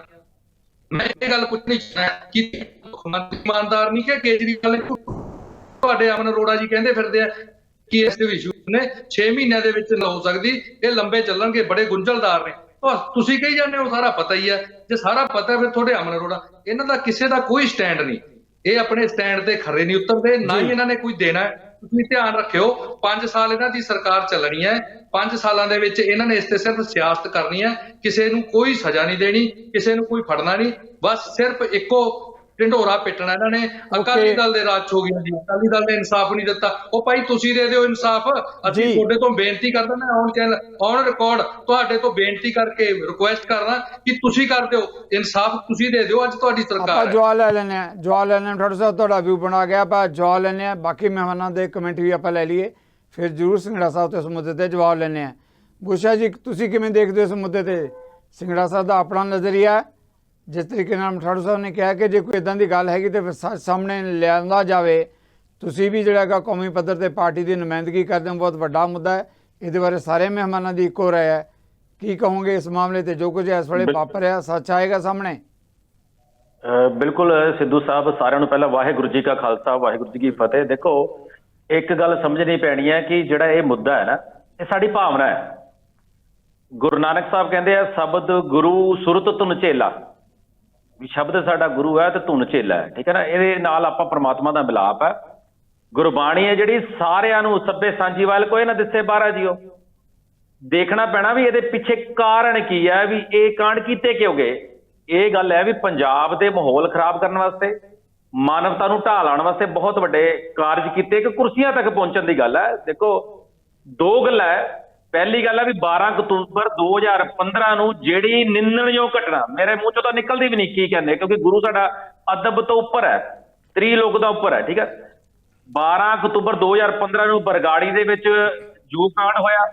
ਮੈਂ ਇਹ ਗੱਲ ਪੁੱਛਣੀ ਚਾਹੁੰਦਾ ਕਿ ਮੁੱਖ ਮੰਤਰੀ ਇਮਾਨਦਾਰ ਨਹੀਂ ਕਿ ਕੇਜਰੀਵਾਲ? ਤੁਹਾਡੇ ਅਮਨ ਅਰੋੜਾ ਜੀ ਕਹਿੰਦੇ ਫਿਰਦੇ ਆ ਕਿ ਇਸ ਇਸ਼ੂ ਨੇ 6 ਮਹੀਨਿਆਂ ਦੇ ਵਿੱਚ ਨਾ ਹੋ ਸਕਦੀ, ਇਹ ਲੰਬੇ ਚੱਲਣਗੇ, ਬੜੇ ਗੁੰਝਲਦਾਰ ਨੇ। ਤੁਸੀਂ ਕਹੀ ਜਾਂਦੇ ਹੋ ਸਾਰਾ ਪਤਾ ਹੀ ਹੈ। ਜੇ ਸਾਰਾ ਪਤਾ ਫਿਰ ਤੁਹਾਡੇ ਅਮਨ ਅਰੋੜਾ, ਇਹਨਾਂ ਦਾ ਕਿਸੇ ਦਾ ਕੋਈ ਸਟੈਂਡ ਨਹੀਂ, ਇਹ ਆਪਣੇ ਸਟੈਂਡ ਤੇ ਖਰੇ ਨਹੀਂ ਉਤਰਦੇ, ਨਾ ਹੀ ਇਹਨਾਂ ਨੇ ਕੋਈ ਦੇਣਾ। ਤੁਸੀਂ ਧਿਆਨ ਰੱਖਿਓ, 5 ਸਾਲ ਇਹਨਾਂ ਦੀ ਸਰਕਾਰ ਚੱਲਣੀ ਹੈ। 5 ਸਾਲਾਂ ਦੇ ਵਿੱਚ ਇਹਨਾਂ ਨੇ ਇਸ ਤੇ ਸਿਰਫ ਸਿਆਸਤ ਕਰਨੀ ਹੈ, ਕਿਸੇ ਨੂੰ ਕੋਈ ਸਜ਼ਾ ਨਹੀਂ ਦੇਣੀ, ਕਿਸੇ ਨੂੰ ਕੋਈ ਫੜਨਾ ਨਹੀਂ, ਬਸ ਸਿਰਫ ਇੱਕੋ ਢਿੰਡੋਰਾ ਪਿੱਟਣਾ ਇਹਨਾਂ ਨੇ। ਅਕਾਲੀ ਦਲ ਦੇ ਰਾਜ ਹੋ ਗਿਆ ਜੀ, ਅਕਾਲੀ ਦਲ ਨੇ ਇਨਸਾਫ ਨਹੀਂ ਦਿੱਤਾ। ਉਹ ਭਾਈ ਤੁਸੀਂ ਦੇ ਦਿਓ ਇਨਸਾਫ, ਅਸੀਂ ਤੁਹਾਡੇ ਤੋਂ ਬੇਨਤੀ ਕਰਦਾ, ਮੈਂ ਔਨ ਰਿਕਾਰਡ ਤੁਹਾਡੇ ਤੋਂ ਬੇਨਤੀ ਕਰਕੇ ਰਿਕੁਐਸਟ ਕਰਦਾ ਕਿ ਤੁਸੀਂ ਕਰ ਦਿਓ ਇਨਸਾਫ, ਤੁਸੀਂ ਦੇ ਦਿਓ। ਅੱਜ ਤੁਹਾਡੀ ਸਰਕਾਰ ਜਵਾਬ ਲੈ ਲੈਣੇ ਆ, ਜਵਾਬ ਲੈਣੇ ਠਾੜੂ ਸਾਹਿਬ, ਤੁਹਾਡਾ ਵਿਊ ਬਣਾ ਗਿਆ, ਆਪਾਂ ਜਵਾਬ ਲੈਣੇ ਆ। ਬਾਕੀ ਮਹਿਮਾਨਾਂ ਦੇ ਕਮੈਂਟ ਵੀ ਆਪਾਂ ਲੈ ਲਈਏ, ਫਿਰ ਜ਼ਰੂਰ ਸਿੰਗੜਾ ਸਾਹਿਬ ਤੇ ਇਸ ਮੁੱਦੇ ਤੇ ਜਵਾਬ ਲੈਣੇ ਆ। ਬੁਸ਼ਾ ਜੀ, ਤੁਸੀਂ ਕਿਵੇਂ ਦੇਖਦੇ ਹੋ ਇਸ ਮੁੱਦੇ ਤੇ? ਸਿੰਗੜਾ ਸਾਹਿਬ ਦਾ ਆਪਣਾ ਨਜ਼ਰੀਆ, ਜਿਸ ਤਰੀਕੇ ਨਾਲ ਮਠਾੜੂ ਸਾਹਿਬ ਨੇ ਕਿਹਾ ਕਿ ਜੇ ਕੋਈ ਇਦਾਂ ਦੀ ਗੱਲ ਹੈਗੀ ਤਾਂ ਫਿਰ ਸੱਚ ਸਾਹਮਣੇ ਲਿਆਂਦਾ ਜਾਵੇ। ਤੁਸੀਂ ਵੀ ਜਿਹੜਾ ਹੈਗਾ ਕੌਮੀ ਪੱਧਰ ਤੇ ਪਾਰਟੀ ਦੀ ਨੁਮਾਇੰਦਗੀ ਕਰਦੇ ਹੋ, ਬਹੁਤ ਵੱਡਾ ਮੁੱਦਾ ਹੈ, ਇਹਦੇ ਬਾਰੇ ਸਾਰੇ ਮਹਿਮਾਨਾਂ ਦੀ ਇੱਕੋ ਰਾਏ ਹੈ। ਕੀ ਕਹੋਗੇ ਇਸ ਮਾਮਲੇ ਤੇ? ਜੋ ਕੁਝ ਇਸ ਵੇਲੇ ਵਾਪਰ ਰਿਹਾ, ਸੱਚ ਆਏਗਾ ਸਾਹਮਣੇ? ਬਿਲਕੁਲ ਸਿੱਧੂ ਸਾਹਿਬ, ਸਾਰਿਆਂ ਨੂੰ ਪਹਿਲਾਂ ਵਾਹਿਗੁਰੂ ਜੀ ਕਾ ਖਾਲਸਾ, ਵਾਹਿਗੁਰੂ ਜੀ ਕੀ ਫਤਿਹ। ਦੇਖੋ, ਇੱਕ ਗੱਲ ਸਮਝਣੀ ਪੈਣੀ ਹੈ ਕਿ ਜਿਹੜਾ ਇਹ ਮੁੱਦਾ ਹੈ ਨਾ, ਇਹ ਸਾਡੀ ਭਾਵਨਾ ਹੈ। ਗੁਰੂ ਨਾਨਕ ਸਾਹਿਬ ਕਹਿੰਦੇ ਆ, ਸ਼ਬਦ ਗੁਰੂ ਸੁਰਤ ਧੁਨ ਝੇਲਾ, ਵੀ ਸ਼ਬਦ ਸਾਡਾ ਗੁਰੂ ਹੈ ਤੇ ਧੁਨ ਝੇਲਾ ਹੈ, ਠੀਕ ਹੈ ਨਾ। ਇਹਦੇ ਨਾਲ ਆਪਾਂ ਪ੍ਰਮਾਤਮਾ ਦਾ ਮਿਲਾਪ ਹੈ। ਗੁਰਬਾਣੀ ਹੈ ਜਿਹੜੀ ਸਾਰਿਆਂ ਨੂੰ ਸੱਭੇ ਸਾਂਝੀ ਵੱਲ ਕੋਈ ਨਾ ਦਿਸੇ ਬਾਹਰਾ ਜੀਓ। ਦੇਖਣਾ ਪੈਣਾ ਵੀ ਇਹਦੇ ਪਿੱਛੇ ਕਾਰਨ ਕੀ ਹੈ, ਵੀ ਇਹ ਕਾਂਡ ਕੀਤੇ ਕਿਉਂ ਗਏ। ਇਹ ਗੱਲ ਹੈ ਵੀ ਪੰਜਾਬ ਦੇ ਮਾਹੌਲ ਖਰਾਬ ਕਰਨ ਵਾਸਤੇ, ਮਾਨਵਤਾ ਨੂੰ ਢਾਹ ਲਾਉਣ ਵਾਸਤੇ ਬਹੁਤ ਵੱਡੇ ਕਾਰਜ ਕੀਤੇ ਕਿ ਕੁਰਸੀਆਂ ਤੱਕ ਪਹੁੰਚਣ ਦੀ ਗੱਲ ਹੈ। ਦੇਖੋ, 2 ਗੱਲਾਂ ਹੈ। ਪਹਿਲੀ ਗੱਲ ਹੈ ਵੀ 12 ਅਕਤੂਬਰ 2015 ਨੂੰ ਜਿਹੜੀ ਨਿੰਦਣਯੋਗ ਘਟਨਾ, ਮੇਰੇ ਮੂੰਹ ਚੋਂ ਤਾਂ ਨਿਕਲਦੀ ਵੀ ਨਹੀਂ ਕੀ ਕਹਿੰਦੇ, ਕਿਉਂਕਿ ਗੁਰੂ ਸਾਡਾ ਅਦਬ ਤੋਂ ਉੱਪਰ ਹੈ, ਤ੍ਰਿਲੋਕ ਦਾ ਉੱਪਰ ਹੈ, ਠੀਕ ਹੈ। 12 ਅਕਤੂਬਰ 2015 ਨੂੰ ਬਰਗਾੜੀ ਦੇ ਵਿੱਚ ਜੂ ਕਾਂਡ ਹੋਇਆ,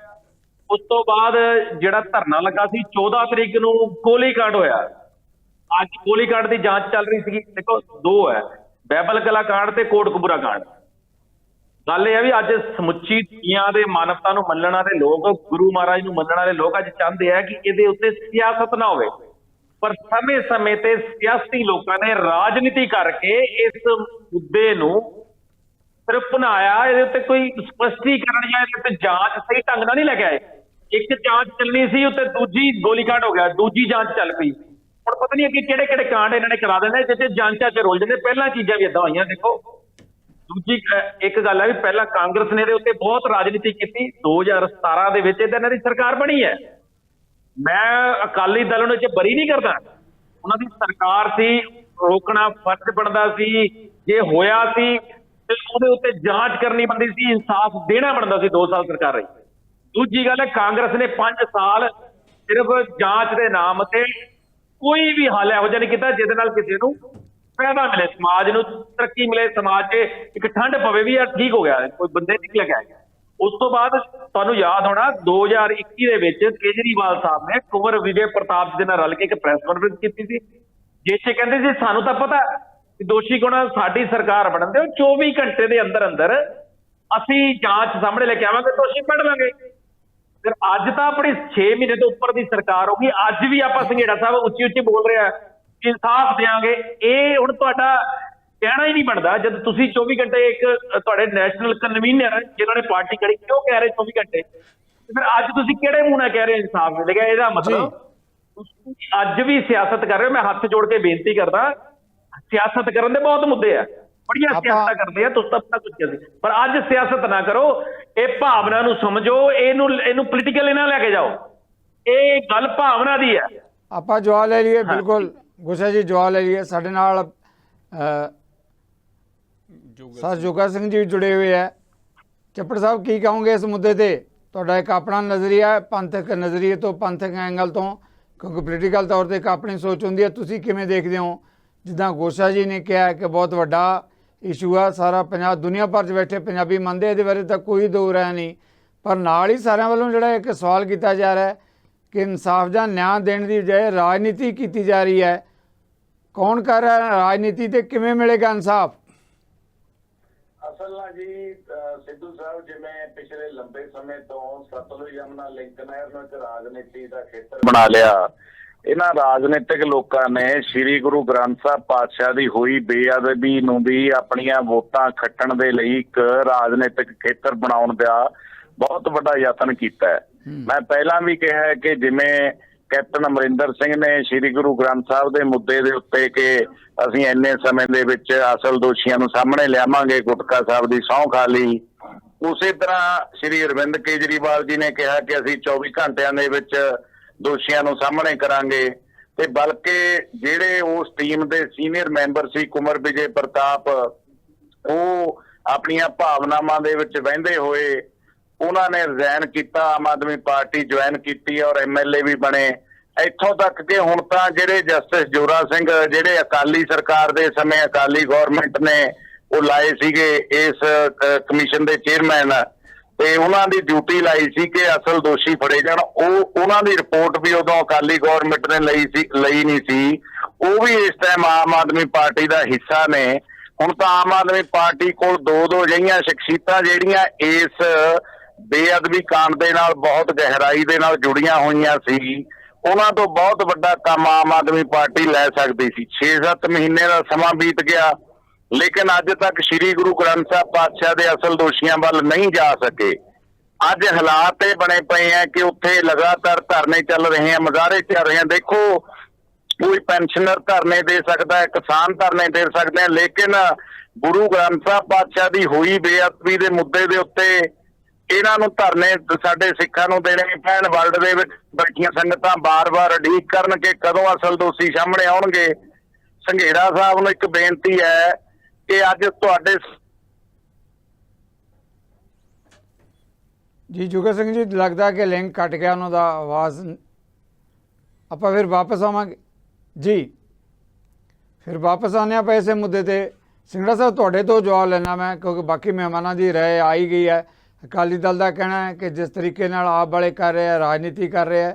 ਉਸ ਤੋਂ ਬਾਅਦ ਜਿਹੜਾ ਧਰਨਾ ਲੱਗਾ ਸੀ 14 ਤਰੀਕ ਨੂੰ ਗੋਲੀकांड ਹੋਇਆ। ਅੱਜ ਗੋਲੀकांड ਦੀ ਜਾਂਚ ਚੱਲ ਰਹੀ ਸੀਗੀ। ਦੇਖੋ ਦੋ ਹੈ, ਬਹਿਬਲ ਕਲਾਂ ਕਾਂਡ ਤੇ ਕੋਟਕਪੂਰਾ ਕਾਂਡ। ਗੱਲ ਇਹ ਹੈ ਵੀ ਅੱਜ ਸਮੁੱਚੀ ਦੁਨੀਆ ਦੇ ਮਾਨਵਤਾ ਨੂੰ ਮੰਨਣ ਵਾਲੇ ਲੋਕ, ਗੁਰੂ ਮਹਾਰਾਜ ਨੂੰ ਮੰਨਣ ਵਾਲੇ ਲੋਕ ਅੱਜ ਚਾਹੁੰਦੇ ਆ ਕਿ ਇਹਦੇ ਉੱਤੇ ਸਿਆਸਤ ਨਾ ਹੋਵੇ, ਪਰ ਸਮੇਂ-ਸਮੇਂ ਤੇ ਸਿਆਸੀ ਲੋਕਾਂ ਨੇ ਰਾਜਨੀਤੀ ਕਰਕੇ ਇਸ ਮੁੱਦੇ ਨੂੰ ਸਿਰਫ ਬਣਾਇਆ। ਇਹਦੇ ਉੱਤੇ ਕੋਈ ਸਪਸ਼ਟੀਕਰਨ ਜਾਂ ਇਹਦੇ ਉੱਤੇ ਜਾਂਚ ਸਹੀ ਢੰਗ ਨਾਲ ਨਹੀਂ ਲੈ ਕੇ ਆਏ। ਇੱਕ ਜਾਂਚ ਚੱਲਣੀ ਸੀ, ਉੱਤੇ ਦੂਜੀ ਗੋਲੀकांड ਹੋ ਗਿਆ, ਦੂਜੀ ਜਾਂਚ ਚੱਲ ਪਈ। ਹੁਣ ਪਤਾ ਨਹੀਂ ਅੱਗੇ ਕਿਹੜੇ ਕਾਂਡ ਇਹਨਾਂ ਨੇ ਕਰਾ ਦੇਣੇ ਜਿੱਥੇ ਜਾਂਚਾਂ 'ਚ ਰੁੱਝ ਜਾਂਦੇ। ਪਹਿਲਾਂ ਚੀਜ਼ਾਂ ਵੀ ਏਦਾਂ ਹੋਈਆਂ। ਦੇਖੋ ਦੂਜੀ ਇੱਕ ਗੱਲ ਹੈ ਵੀ ਪਹਿਲਾਂ ਕਾਂਗਰਸ ਨੇ ਇਹਦੇ ਉੱਤੇ ਬਹੁਤ ਰਾਜਨੀਤੀ ਕੀਤੀ। 2017 ਦੇ ਵਿੱਚ ਇਹਨਾਂ ਦੀ ਸਰਕਾਰ ਬਣੀ ਹੈ। ਮੈਂ ਅਕਾਲੀ ਦਲ ਨੂੰ ਇਹ 'ਚ ਬਰੀ ਨਹੀਂ ਕਰਦਾ, ਉਹਨਾਂ ਦੀ ਸਰਕਾਰ ਸੀ, ਰੋਕਣਾ ਫਰਜ਼ ਬਣਦਾ ਸੀ। ਜੇ ਹੋਇਆ ਸੀ ਤੇ ਉਹਦੇ ਉੱਤੇ ਜਾਂਚ ਕਰਨੀ ਬਣਦੀ ਸੀ, ਇਨਸਾਫ ਦੇਣਾ ਬਣਦਾ ਸੀ। 2 ਸਾਲ ਸਰਕਾਰ ਰਹੀ। ਦੂਜੀ ਗੱਲ ਹੈ ਕਾਂਗਰਸ ਨੇ 5 ਸਾਲ ਸਿਰਫ ਜਾਂਚ ਦੇ ਨਾਮ ਤੇ ਕੋਈ ਵੀ ਹੱਲ ਇਹੋ ਜਿਹਾ ਨਹੀਂ ਕੀਤਾ ਜਿਹਦੇ ਨਾਲ ਕਿਸੇ ਨੂੰ ਫਾਇਦਾ ਮਿਲੇ, ਸਮਾਜ ਨੂੰ ਤਰੱਕੀ ਮਿਲੇ, ਸਮਾਜ 'ਚ ਇੱਕ ਠੰਡ ਪਵੇ ਵੀ ਯਾਰ ਠੀਕ ਹੋ ਗਿਆ, ਕੋਈ ਬੰਦੇ ਨਿਕਲ ਗਿਆ। ਉਸ ਤੋਂ ਬਾਅਦ ਤੁਹਾਨੂੰ ਯਾਦ ਹੋਣਾ 2021 ਦੇ ਵਿੱਚ ਕੇਜਰੀਵਾਲ ਸਾਹਿਬ ਨੇ ਕੁੰਵਰ ਵਿਜੇ ਪ੍ਰਤਾਪ ਜੀ ਦੇ ਨਾਲ ਰਲ ਕੇ ਇੱਕ ਪ੍ਰੈਸ ਕਾਨਫਰੰਸ ਕੀਤੀ ਸੀ, ਜਿਸ 'ਚ ਕਹਿੰਦੇ ਸੀ ਸਾਨੂੰ ਤਾਂ ਪਤਾ ਕਿ ਦੋਸ਼ੀ ਕੌਣ ਆ, ਸਾਡੀ ਸਰਕਾਰ ਬਣਨ ਦਿਓ, 24 ਘੰਟੇ ਦੇ ਅੰਦਰ ਅੰਦਰ ਅਸੀਂ ਜਾਂਚ ਸਾਹਮਣੇ ਲੈ ਕੇ ਆਵਾਂਗੇ, ਦੋਸ਼ੀ ਕੱਢ ਲਾਂਗੇ। ਫਿਰ ਅੱਜ ਤਾਂ ਆਪਣੀ 6 ਮਹੀਨੇ ਤੋਂ ਉੱਪਰ ਦੀ ਸਰਕਾਰ ਹੋ ਗਈ, ਅੱਜ ਵੀ ਆਪਾਂ ਸੰਘੇੜਾ ਸਾਹਿਬ ਉੱਚੀ ਉੱਚੀ ਬੋਲ ਰਹੇ ਆ ਕਿ ਇਨਸਾਫ ਦੇਵਾਂਗੇ। ਇਹ ਹੁਣ ਤੁਹਾਡਾ ਕਹਿਣਾ ਹੀ ਨਹੀਂ ਬਣਦਾ ਜਦ ਤੁਸੀਂ 24 ਘੰਟੇ ਇੱਕ ਤੁਹਾਡੇ ਨੈਸ਼ਨਲ ਕਨਵੀਨਰ ਜਿਨ੍ਹਾਂ ਨੇ ਪਾਰਟੀ ਕਰੀ ਕਿਉਂ ਕਹਿ ਰਹੇ 24 ਘੰਟੇ, ਤੇ ਫਿਰ ਅੱਜ ਤੁਸੀਂ ਕਿਹੜੇ ਮੂੰਹ ਨਾਲ ਕਹਿ ਰਹੇ ਇਨਸਾਫ ਮਿਲੇਗਾ? ਇਹਦਾ ਮਤਲਬ ਤੁਸੀਂ ਅੱਜ ਵੀ ਸਿਆਸਤ ਕਰ ਰਹੇ ਹੋ। ਮੈਂ ਹੱਥ ਜੋੜ ਕੇ ਬੇਨਤੀ ਕਰਦਾ, ਸਿਆਸਤ ਕਰਨ ਦੇ ਬਹੁਤ ਮੁੱਦੇ ਆ, ਬੜੀਆਂ ਸਿਆਸਤਾਂ ਕਰਦੇ ਆ, ਤੁਸੀਂ ਤਾਂ ਆਪਣਾ ਕੁਝ ਕਰਦੇ, ਪਰ ਅੱਜ ਸਿਆਸਤ ਨਾ ਕਰੋ। ਇਹ ਭਾਵਨਾ ਨੂੰ ਸਮਝੋ, ਇਹਨੂੰ ਪੋਲੀਟੀਕਲ ਇਹਨਾਂ ਲੈ ਕੇ ਜਾਓ। ਇਹ ਗੱਲ ਭਾਵਨਾ ਦੀ ਹੈ। ਆਪਾਂ ਜਵਾਬ ਲੈ ਲਈਏ। ਬਿਲਕੁਲ ਗੁੱਸਾ ਜੀ, ਜਵਾਬ ਲੈ ਲਈਏ। ਸਾਡੇ ਨਾਲ ਸਰ ਜੋਗਾ ਸਿੰਘ ਜੀ ਜੁੜੇ ਹੋਏ ਹੈ। ਚੱਪੜ ਸਾਹਿਬ ਕੀ ਕਹੋਗੇ ਇਸ ਮੁੱਦੇ ਤੇ? ਤੁਹਾਡਾ ਇੱਕ ਆਪਣਾ ਨਜ਼ਰੀਆ, ਪੰਥਕ ਨਜ਼ਰੀਏ ਤੋਂ, ਪੰਥਕ ਐਂਗਲ ਤੋਂ, ਕਿਉਂਕਿ ਪੋਲੀਟੀਕਲ ਤੌਰ ਤੇ ਇੱਕ ਆਪਣੀ ਸੋਚ ਹੁੰਦੀ ਹੈ। ਤੁਸੀਂ ਕਿਵੇਂ ਦੇਖਦੇ ਹੋ? ਜਿੱਦਾਂ ਗੋਸਾ ਜੀ ਨੇ ਕਿਹਾ ਕਿ ਬਹੁਤ ਵੱਡਾ ਇਸ਼ੂ ਆ, ਸਾਰਾ ਪੰਜਾਬ ਦੁਨੀਆ ਭਰ 'ਚ ਬੈਠੇ ਪੰਜਾਬੀ ਮੰਨਦੇ, ਇਹਦੇ ਬਾਰੇ ਤਾਂ ਕੋਈ ਦੋ ਰਾਏ ਨਹੀਂ, ਪਰ ਨਾਲ ਹੀ ਸਾਰਿਆਂ ਵੱਲੋਂ ਜਿਹੜਾ ਇੱਕ ਸਵਾਲ ਕੀਤਾ ਜਾ ਰਿਹਾ ਹੈ ਕਿ ਇਨਸਾਫ ਜਾਂ ਨਿਆਂ ਦੇਣ ਦੀ ਬਜਾਏ ਰਾਜਨੀਤੀ ਕੀਤੀ ਜਾ ਰਹੀ ਹੈ। ਕੌਣ ਕਰ ਰਿਹਾ ਰਾਜਨੀਤੀ ਤੇ ਕਿਵੇਂ ਮਿਲੇਗਾ ਇਨਸਾਫ? ਅਸਲ ਨਾਲ ਜੀ ਸਿੱਧੂ ਸਾਹਿਬ, ਜਿਵੇਂ ਪਿਛਲੇ ਲੰਬੇ ਸਮੇਂ ਤੋਂ ਸਤਲੁਜ ਯਮੁਨਾ ਲਿੰਕ ਨਹਿਰ ਨੂੰ ਇੱਕ ਰਾਜਨੀਤੀ ਦਾ ਖੇਤਰ ਬਣਾ ਲਿਆ, ਇਹਨਾਂ ਰਾਜਨੀਤਿਕ ਲੋਕਾਂ ਨੇ ਸ੍ਰੀ ਗੁਰੂ ਗ੍ਰੰਥ ਸਾਹਿਬ ਪਾਤਸ਼ਾਹ ਦੀ ਹੋਈ ਬੇਅਦਬੀ ਨੂੰ ਵੀ ਆਪਣੀਆਂ ਵੋਟਾਂ ਖੱਟਣ ਦੇ ਲਈ ਇੱਕ ਰਾਜਨੀਤਿਕ ਖੇਤਰ ਬਣਾਉਣ ਦਾ ਬਹੁਤ ਵੱਡਾ ਯਤਨ ਕੀਤਾ ਹੈ। ਮੈਂ ਪਹਿਲਾਂ ਵੀ ਕਿਹਾ ਹੈ ਕਿ ਜਿਵੇਂ ਕੈਪਟਨ ਅਮਰਿੰਦਰ ਸਿੰਘ ਨੇ ਸ੍ਰੀ ਗੁਰੂ ਗ੍ਰੰਥ ਸਾਹਿਬ ਦੇ ਮੁੱਦੇ ਦੇ ਉੱਤੇ ਕਿ ਅਸੀਂ ਇੰਨੇ ਸਮੇਂ ਦੇ ਵਿੱਚ ਅਸਲ ਦੋਸ਼ੀਆਂ ਨੂੰ ਸਾਹਮਣੇ ਲਿਆਵਾਂਗੇ, ਗੁਟਕਾ ਸਾਹਿਬ ਦੀ ਸਹੁੰ ਖਾ ਲਈ, ਉਸੇ ਤਰ੍ਹਾਂ ਸ੍ਰੀ ਅਰਵਿੰਦ ਕੇਜਰੀਵਾਲ ਜੀ ਨੇ ਕਿਹਾ ਕਿ ਅਸੀਂ 24 ਘੰਟਿਆਂ ਦੇ ਵਿੱਚ ਦੋਸ਼ੀਆਂ ਨੂੰ ਸਾਹਮਣੇ ਕਰਾਂਗੇ। ਤੇ ਬਲਕਿ ਜਿਹੜੇ ਉਸ ਟੀਮ ਦੇ ਸੀਨੀਅਰ ਮੈਂਬਰ ਸੀ ਕੁੰਵਰ ਵਿਜੇ ਪ੍ਰਤਾਪ, ਉਹ ਆਪਣੀਆਂ ਭਾਵਨਾਵਾਂ ਦੇ ਵਿੱਚ ਵਹਿੰਦੇ ਹੋਏ ਉਹਨਾਂ ਨੇ ਰਿਜ਼ਾਈਨ ਕੀਤਾ, ਆਮ ਆਦਮੀ ਪਾਰਟੀ ਜੁਆਇਨ ਕੀਤੀ ਔਰ MLA ਵੀ ਬਣੇ। ਇੱਥੋਂ ਤੱਕ ਕਿ ਹੁਣ ਤਾਂ ਜਿਹੜੇ ਜਸਟਿਸ ਜੋਰਾ ਸਿੰਘ, ਜਿਹੜੇ ਅਕਾਲੀ ਸਰਕਾਰ ਦੇ ਸਮੇਂ ਅਕਾਲੀ ਗੌਰਮੈਂਟ ਨੇ ਉਹ ਲਾਏ ਸੀਗੇ ਇਸ ਕਮਿਸ਼ਨ ਦੇ ਚੇਅਰਮੈਨ, ਤੇ ਉਹਨਾਂ ਦੀ ਡਿਊਟੀ ਲਾਈ ਸੀ ਕਿ ਅਸਲ ਦੋਸ਼ੀ ਫੜੇ ਜਾਣ। ਉਹਨਾਂ ਦੀ ਰਿਪੋਰਟ ਵੀ ਉਦੋਂ ਅਕਾਲੀ ਗੌਰਮੈਂਟ ਨੇ ਲਈ ਨਹੀਂ ਸੀ, ਉਹ ਵੀ ਇਸ ਟਾਈਮ ਆਮ ਆਦਮੀ ਪਾਰਟੀ ਦਾ ਹਿੱਸਾ ਨੇ। ਹੁਣ ਤਾਂ ਆਮ ਆਦਮੀ ਪਾਰਟੀ ਕੋਲ ਦੋ ਜਿਹੀਆਂ ਸ਼ਖਸੀਅਤਾਂ ਜਿਹੜੀਆਂ ਇਸ ਬੇਅਦਬੀ ਕਾਂਡ ਦੇ ਨਾਲ ਬਹੁਤ ਗਹਿਰਾਈ ਦੇ ਨਾਲ ਜੁੜੀਆਂ ਹੋਈਆਂ ਸੀ, ਉਹਨਾਂ ਤੋਂ ਬਹੁਤ ਵੱਡਾ ਕੰਮ ਆਮ ਆਦਮੀ ਪਾਰਟੀ ਲੈ ਸਕਦੀ ਸੀ। 6-7 ਮਹੀਨੇ ਦਾ ਸਮਾਂ ਬੀਤ ਗਿਆ, ਲੇਕਿਨ ਅੱਜ ਤੱਕ ਸ੍ਰੀ ਗੁਰੂ ਗ੍ਰੰਥ ਸਾਹਿਬ ਪਾਤਸ਼ਾਹ ਦੇ ਅਸਲ ਦੋਸ਼ੀਆਂ ਵੱਲ ਨਹੀਂ ਜਾ ਸਕੇ। ਅੱਜ ਹਾਲਾਤ ਇਹ ਬਣੇ ਪਏ ਹੈ ਕਿ ਉੱਥੇ ਲਗਾਤਾਰ ਧਰਨੇ ਚੱਲ ਰਹੇ ਆ, ਮੁਜ਼ਾਹਰੇ ਚੱਲ ਰਹੇ ਆ। ਦੇਖੋ, ਕੋਈ ਪੈਨਸ਼ਨਰ ਧਰਨੇ ਦੇ ਸਕਦਾ ਹੈ, ਕਿਸਾਨ ਧਰਨੇ ਦੇ ਸਕਦੇ ਆ, ਲੇਕਿਨ ਗੁਰੂ ਗ੍ਰੰਥ ਸਾਹਿਬ ਪਾਤਸ਼ਾਹ ਦੀ ਹੋਈ ਬੇਅਦਬੀ ਦੇ ਮੁੱਦੇ ਦੇ ਉੱਤੇ ਇਹਨਾਂ ਨੂੰ ਧਰਨੇ ਸਾਡੇ ਸਿੱਖਾਂ ਨੂੰ ਦੇਣੇ ਪੈਣ। ਵਰਲਡ ਦੇ ਵਿੱਚ ਬੈਠੀਆਂ ਸੰਗਤਾਂ ਬਾਰ-ਬਾਰ ਉਡੀਕ ਕਰਨ ਕਿ ਕਦੋਂ ਅਸਲ ਦੋਸ਼ੀ ਸਾਹਮਣੇ ਆਉਣਗੇ। ਸੰਘੇੜਾ ਸਾਹਿਬ ਨੂੰ ਇੱਕ ਬੇਨਤੀ ਹੈ ਕਿ ਅੱਜ ਤੁਹਾਡੇ ਜੀ ਜੋਗਾ ਸਿੰਘ ਜੀ, ਲੱਗਦਾ ਕਿ ਲਿੰਕ ਕੱਟ ਗਿਆ ਉਹਨਾਂ ਦਾ, ਆਵਾਜ਼। ਆਪਾਂ ਫਿਰ ਵਾਪਸ ਆਵਾਂਗੇ ਜੀ, ਫਿਰ ਵਾਪਸ ਆਉਂਦੇ ਆਪਾਂ ਇਸੇ ਮੁੱਦੇ ਤੇ। ਸਿੰਗੜਾ ਸਾਹਿਬ ਤੁਹਾਡੇ ਤੋਂ ਜਵਾਬ ਲੈਣਾ ਮੈਂ, ਕਿਉਂਕਿ ਬਾਕੀ ਮਹਿਮਾਨਾਂ ਦੀ ਰਾਏ ਆ ਹੀ ਗਈ ਹੈ। ਅਕਾਲੀ ਦਲ ਦਾ ਕਹਿਣਾ ਹੈ ਕਿ ਜਿਸ ਤਰੀਕੇ ਨਾਲ ਆਪ ਵਾਲੇ ਕਰ ਰਿਹਾ, ਰਾਜਨੀਤੀ ਕਰ ਰਿਹਾ,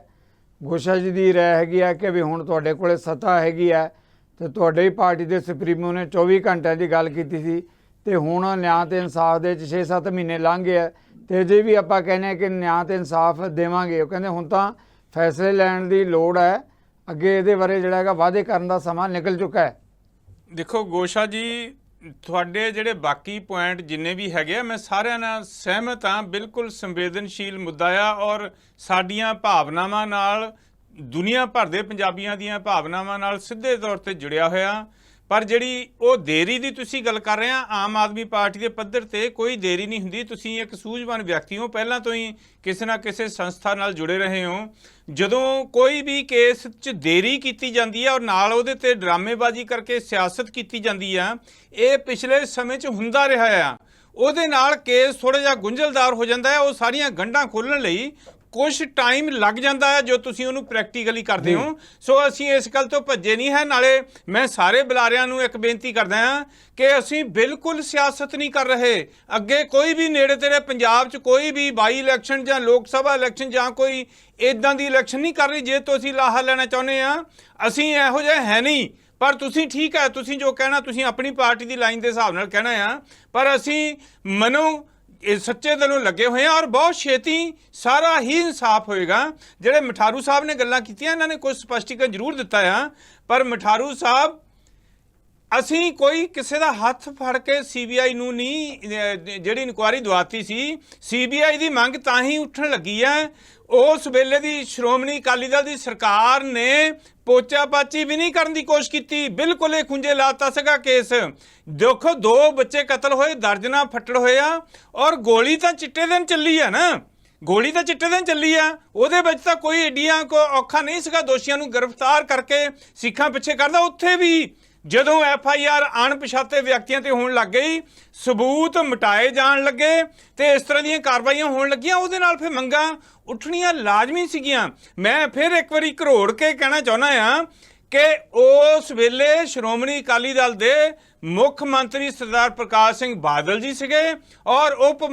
ਗੋਸ਼ਾ ਜੀ ਦੀ ਰਾਏ ਹੈਗੀ ਆ ਕਿ ਵੀ ਹੁਣ ਤੁਹਾਡੇ ਕੋਲੇ ਸੱਤਾ ਹੈਗੀ ਆ ਤੇ ਤੁਹਾਡੇ ਹੀ ਪਾਰਟੀ ਦੇ ਸੁਪਰੀਮੋ ਨੇ 24 ਘੰਟਿਆਂ ਦੀ ਗੱਲ ਕੀਤੀ ਸੀ ਤੇ ਹੁਣ ਨਿਆਂ ਤੇ ਇਨਸਾਫ ਦੇ 6-7 ਮਹੀਨੇ ਲੰਘ ਗਏ ਆ ਤੇ ਜੇ ਵੀ ਆਪਾਂ ਕਹਿੰਦੇ ਕਿ ਨਿਆਂ ਤੇ ਇਨਸਾਫ ਦੇਵਾਂਗੇ, ਉਹ ਕਹਿੰਦੇ ਹੁਣ ਤਾਂ ਫੈਸਲੇ ਲੈਣ ਦੀ ਲੋੜ ਹੈ, ਅੱਗੇ ਇਹਦੇ ਬਾਰੇ ਜਿਹੜਾ ਹੈਗਾ ਵਾਅਦੇ ਕਰਨ ਦਾ ਸਮਾਂ ਨਿਕਲ ਚੁੱਕਾ ਹੈ। ਦੇਖੋ ਗੋਸ਼ਾ ਜੀ, ਤੁਹਾਡੇ ਜਿਹੜੇ ਬਾਕੀ ਪੁਆਇੰਟ ਜਿੰਨੇ ਵੀ ਹੈਗੇ ਆ, ਮੈਂ ਸਾਰਿਆਂ ਨਾਲ ਸਹਿਮਤ ਹਾਂ। ਬਿਲਕੁਲ ਸੰਵੇਦਨਸ਼ੀਲ ਮੁੱਦਾ ਆ ਔਰ ਸਾਡੀਆਂ ਭਾਵਨਾਵਾਂ ਨਾਲ, ਦੁਨੀਆ ਭਰ ਦੇ ਪੰਜਾਬੀਆਂ ਦੀਆਂ ਭਾਵਨਾਵਾਂ ਨਾਲ ਸਿੱਧੇ ਤੌਰ ਤੇ ਜੁੜਿਆ ਹੋਇਆ। ਪਰ ਜਿਹੜੀ ਉਹ ਦੇਰੀ ਦੀ ਤੁਸੀਂ ਗੱਲ ਕਰ ਰਹੇ ਆ, ਆਮ ਆਦਮੀ ਪਾਰਟੀ ਦੇ ਪੱਧਰ ਤੇ ਕੋਈ ਦੇਰੀ ਨਹੀਂ ਹੁੰਦੀ। ਤੁਸੀਂ ਇੱਕ ਸੂਝਵਾਨ ਵਿਅਕਤੀ ਹੋ, ਪਹਿਲਾਂ ਤੋਂ ਹੀ ਕਿਸੇ ਨਾ ਕਿਸੇ ਸੰਸਥਾ ਨਾਲ ਜੁੜੇ ਰਹੇ ਹੋ। ਜਦੋਂ ਕੋਈ ਵੀ ਕੇਸ 'ਚ ਦੇਰੀ ਕੀਤੀ ਜਾਂਦੀ ਹੈ ਔਰ ਨਾਲ ਉਹਦੇ ਤੇ ਡਰਾਮੇਬਾਜ਼ੀ ਕਰਕੇ ਸਿਆਸਤ ਕੀਤੀ ਜਾਂਦੀ ਆ, ਇਹ ਪਿਛਲੇ ਸਮੇਂ 'ਚ ਹੁੰਦਾ ਰਿਹਾ ਆ। ਉਹਦੇ ਨਾਲ ਕੇਸ ਥੋੜ੍ਹਾ ਜਿਹਾ ਗੁੰਝਲਦਾਰ ਹੋ ਜਾਂਦਾ ਹੈ। ਉਹ ਸਾਰੀਆਂ ਗੰਢਾਂ ਖੋਲ੍ਹਣ ਲਈ ਕੁਛ ਟਾਈਮ ਲੱਗ ਜਾਂਦਾ ਹੈ ਜੋ ਤੁਸੀਂ ਉਹਨੂੰ ਪ੍ਰੈਕਟੀਕਲੀ ਕਰਦੇ ਹੋ। ਸੋ ਅਸੀਂ ਇਸ ਗੱਲ ਤੋਂ ਭੱਜੇ ਨਹੀਂ ਹੈ। ਨਾਲੇ ਮੈਂ ਸਾਰੇ ਬੁਲਾਰਿਆਂ ਨੂੰ ਇੱਕ ਬੇਨਤੀ ਕਰਦਾ ਹਾਂ ਕਿ ਅਸੀਂ ਬਿਲਕੁਲ ਸਿਆਸਤ ਨਹੀਂ ਕਰ ਰਹੇ। ਅੱਗੇ ਕੋਈ ਵੀ ਨੇੜੇ ਤੇੜੇ ਪੰਜਾਬ 'ਚ ਕੋਈ ਵੀ ਬਾਈ ਇਲੈਕਸ਼ਨ ਜਾਂ ਲੋਕ ਸਭਾ ਇਲੈਕਸ਼ਨ ਜਾਂ ਕੋਈ ਇਦਾਂ ਦੀ ਇਲੈਕਸ਼ਨ ਨਹੀਂ ਕਰ ਰਹੀ ਜੇ ਤੋਂ ਅਸੀਂ ਲਾਹਾ ਲੈਣਾ ਚਾਹੁੰਦੇ ਹਾਂ। ਅਸੀਂ ਇਹੋ ਜਿਹੇ ਹੈ ਨਹੀਂ। ਪਰ ਤੁਸੀਂ ਠੀਕ ਹੈ, ਤੁਸੀਂ ਜੋ ਕਹਿਣਾ ਤੁਸੀਂ ਆਪਣੀ ਪਾਰਟੀ ਦੀ ਲਾਈਨ ਦੇ ਹਿਸਾਬ ਨਾਲ ਕਹਿਣਾ ਆ, ਪਰ ਅਸੀਂ ਮਨੋਂ ਇਹ ਸੱਚੇ ਦਿਲੋਂ ਲੱਗੇ ਹੋਏ ਆ ਔਰ ਬਹੁਤ ਛੇਤੀ ਸਾਰਾ ਹੀ ਇਨਸਾਫ ਹੋਏਗਾ। ਜਿਹੜੇ ਮਠਾਰੂ ਸਾਹਿਬ ਨੇ ਗੱਲਾਂ ਕੀਤੀਆਂ, ਇਹਨਾਂ ਨੇ ਕੁਝ ਸਪਸ਼ਟੀਕਰਨ ਜ਼ਰੂਰ ਦਿੱਤਾ ਆ, ਪਰ ਮਠਾਰੂ ਸਾਹਿਬ, ਅਸੀਂ ਕੋਈ ਕਿਸੇ ਦਾ ਹੱਥ ਫੜ ਕੇ ਸੀਬੀਆਈ ਨੂੰ ਨਹੀਂ, ਜਿਹੜੀ ਇਨਕੁਆਇਰੀ ਦਵਾਤੀ ਸੀ, ਸੀਬੀਆਈ ਦੀ ਮੰਗ ਤਾਂ ਹੀ ਉੱਠਣ ਲੱਗੀ ਹੈ। ਉਸ ਵੇਲੇ ਦੀ ਸ਼੍ਰੋਮਣੀ ਅਕਾਲੀ ਦਲ ਦੀ ਸਰਕਾਰ ਨੇ ਪੋਚਾ ਪਾਚੀ ਵੀ ਨਹੀਂ ਕਰਨ ਦੀ ਕੋਸ਼ਿਸ਼ ਕੀਤੀ, ਬਿਲਕੁਲ ਇਹ ਖੁੰਝੇ ਲਾਤਾ ਸੀਗਾ ਕੇਸ। ਦੇਖੋ 2 ਬੱਚੇ ਕਤਲ ਹੋਏ, ਦਰਜਨਾਂ ਫੱਟੜ ਹੋਏ ਆ ਔਰ ਗੋਲੀ ਤਾਂ ਚਿੱਟੇ ਦਿਨ ਚੱਲੀ ਆ ਨਾ, ਗੋਲੀ ਤਾਂ ਚਿੱਟੇ ਦਿਨ ਚੱਲੀ ਆ। ਉਹਦੇ ਵਿੱਚ ਤਾਂ ਕੋਈ ਏਡੀਆਂ ਕੋ ਔਖਾ ਨਹੀਂ ਸੀਗਾ ਦੋਸ਼ੀਆਂ ਨੂੰ ਗ੍ਰਿਫਤਾਰ ਕਰਕੇ ਸਿੱਖਾਂ ਪਿੱਛੇ ਕਰਦਾ। ਉੱਥੇ ਵੀ ਜਦੋਂ FIR ਅਣਪਛਾਤੇ ਵਿਅਕਤੀਆਂ ਤੇ ਹੋਣ ਲੱਗ ਗਈ, ਸਬੂਤ ਮਿਟਾਏ ਜਾਣ ਲੱਗੇ ਤੇ ਇਸ ਤਰ੍ਹਾਂ ਦੀਆਂ ਕਾਰਵਾਈਆਂ ਹੋਣ ਲੱਗੀਆਂ, ਉਹਦੇ ਨਾਲ ਫਿਰ ਮੰਗਾਂ ਉੱਠਣੀਆਂ ਲਾਜ਼ਮੀ ਸੀਗੀਆਂ। ਮੈਂ ਫਿਰ ਇੱਕ ਵਾਰੀ ਘਰੋੜ ਕੇ ਕਹਿਣਾ ਚਾਹੁੰਦਾ ਆ ਕਿ ਉਸ ਵੇਲੇ ਸ਼੍ਰੋਮਣੀ ਅਕਾਲੀ ਦਲ ਦੇ ਮੁੱਖ ਮੰਤਰੀ ਸਰਦਾਰ ਪ੍ਰਕਾਸ਼ ਸਿੰਘ ਬਾਦਲ ਜੀ ਸੀਗੇ ਔਰ ਉਪ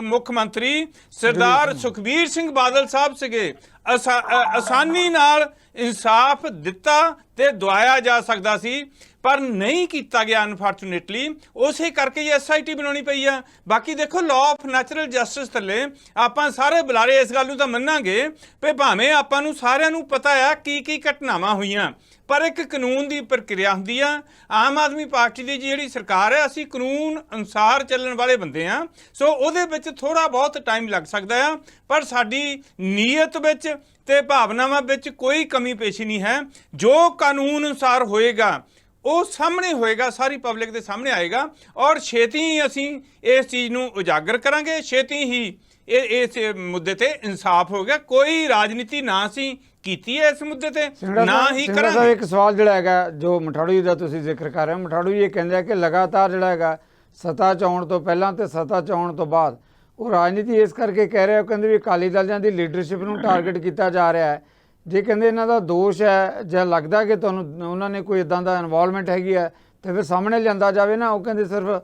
ਮੁੱਖ ਮੰਤਰੀ ਸਰਦਾਰ ਸੁਖਬੀਰ ਸਿੰਘ ਬਾਦਲ ਸਾਹਿਬ ਸੀਗੇ। ਆਸਾਨੀ ਨਾਲ ਇਨਸਾਫ ਦਿੱਤਾ ਤੇ ਦਵਾਇਆ ਜਾ ਸਕਦਾ ਸੀ, ਪਰ ਨਹੀਂ ਕੀਤਾ ਗਿਆ ਅਨਫੋਰਚੂਨੇਟਲੀ। ਉਸੇ ਕਰਕੇ ਹੀ SIT ਬਣਾਉਣੀ ਪਈ ਆ। ਬਾਕੀ ਦੇਖੋ ਲਾਅ ਆਫ ਨੈਚੁਰਲ ਜਸਟਿਸ ਥੱਲੇ ਆਪਾਂ ਸਾਰੇ ਬੁਲਾਰੇ ਇਸ ਗੱਲ ਨੂੰ ਤਾਂ ਮੰਨਾਂਗੇ ਵੀ ਭਾਵੇਂ ਆਪਾਂ ਨੂੰ ਸਾਰਿਆਂ ਨੂੰ ਪਤਾ ਆ ਕੀ ਘਟਨਾਵਾਂ ਹੋਈਆਂ, ਪਰ ਇੱਕ ਕਾਨੂੰਨ ਦੀ ਪ੍ਰਕਿਰਿਆ ਹੁੰਦੀ ਆ। ਆਮ ਆਦਮੀ ਪਾਰਟੀ ਦੀ ਜਿਹੜੀ ਸਰਕਾਰ ਹੈ, ਅਸੀਂ ਕਾਨੂੰਨ ਅਨੁਸਾਰ ਚੱਲਣ ਵਾਲੇ ਬੰਦੇ ਆ, ਸੋ ਉਹਦੇ ਵਿੱਚ ਥੋੜਾ ਬਹੁਤ ਟਾਈਮ ਲੱਗ ਸਕਦਾ ਆ, ਪਰ ਸਾਡੀ ਨੀਅਤ ਵਿੱਚ ਤੇ ਭਾਵਨਾਵਾਂ ਵਿੱਚ ਕੋਈ ਕਮੀ ਪੇਸ਼ੀ ਨਹੀਂ ਹੈ। ਜੋ ਕਾਨੂੰਨ ਅਨੁਸਾਰ ਹੋਏਗਾ ਉਹ ਸਾਹਮਣੇ ਹੋਏਗਾ, ਸਾਰੀ ਪਬਲਿਕ ਦੇ ਸਾਹਮਣੇ ਆਏਗਾ ਔਰ ਛੇਤੀ ਹੀ ਅਸੀਂ ਇਸ ਚੀਜ਼ ਨੂੰ ਉਜਾਗਰ ਕਰਾਂਗੇ। ਛੇਤੀ ਹੀ ਇਸ ਮੁੱਦੇ ਤੇ ਇਨਸਾਫ ਹੋਏਗਾ। ਕੋਈ ਰਾਜਨੀਤੀ ਨਾ ਅਸੀਂ ਕੀਤੀ ਹੈ ਇਸ ਮੁੱਦੇ ਤੇ, ਨਾ ਹੀ ਕਰਾਂਗੇ। ਇੱਕ ਸਵਾਲ ਜਿਹੜਾ ਹੈਗਾ ਜੋ ਮਠਾੜੂ ਜੀ ਦਾ ਤੁਸੀਂ ਜ਼ਿਕਰ ਕਰ ਰਹੇ ਹੋ, ਮਠਾੜੂ ਜੀ ਇਹ ਕਹਿੰਦੇ ਆ ਕਿ ਲਗਾਤਾਰ ਜਿਹੜਾ ਹੈਗਾ ਸੱਤਾ 'ਚ ਆਉਣ ਤੋਂ ਪਹਿਲਾਂ ਤੇ ਸੱਤਾ 'ਚ ਆਉਣ ਤੋਂ ਬਾਅਦ ਉਹ ਰਾਜਨੀਤੀ ਇਸ ਕਰਕੇ ਕਹਿ ਰਹੇ ਹੋ, ਕਹਿੰਦੇ ਵੀ ਅਕਾਲੀ ਦਲਾਂ ਦੀ ਲੀਡਰਸ਼ਿਪ ਨੂੰ ਟਾਰਗੇਟ ਕੀਤਾ ਜਾ ਰਿਹਾ ਹੈ। ਜੇ ਕਹਿੰਦੇ ਇਹਨਾਂ ਦਾ ਦੋਸ਼ ਹੈ ਜਾਂ ਲੱਗਦਾ ਕਿ ਤੁਹਾਨੂੰ ਉਹਨਾਂ ਨੇ ਕੋਈ ਇਦਾਂ ਦਾ ਇਨਵੋਲਵਮੈਂਟ ਹੈਗੀ ਹੈ ਤੇ ਫਿਰ ਸਾਹਮਣੇ ਲਿਆਂਦਾ ਜਾਵੇ ਨਾ। ਉਹ ਕਹਿੰਦੇ ਸਿਰਫ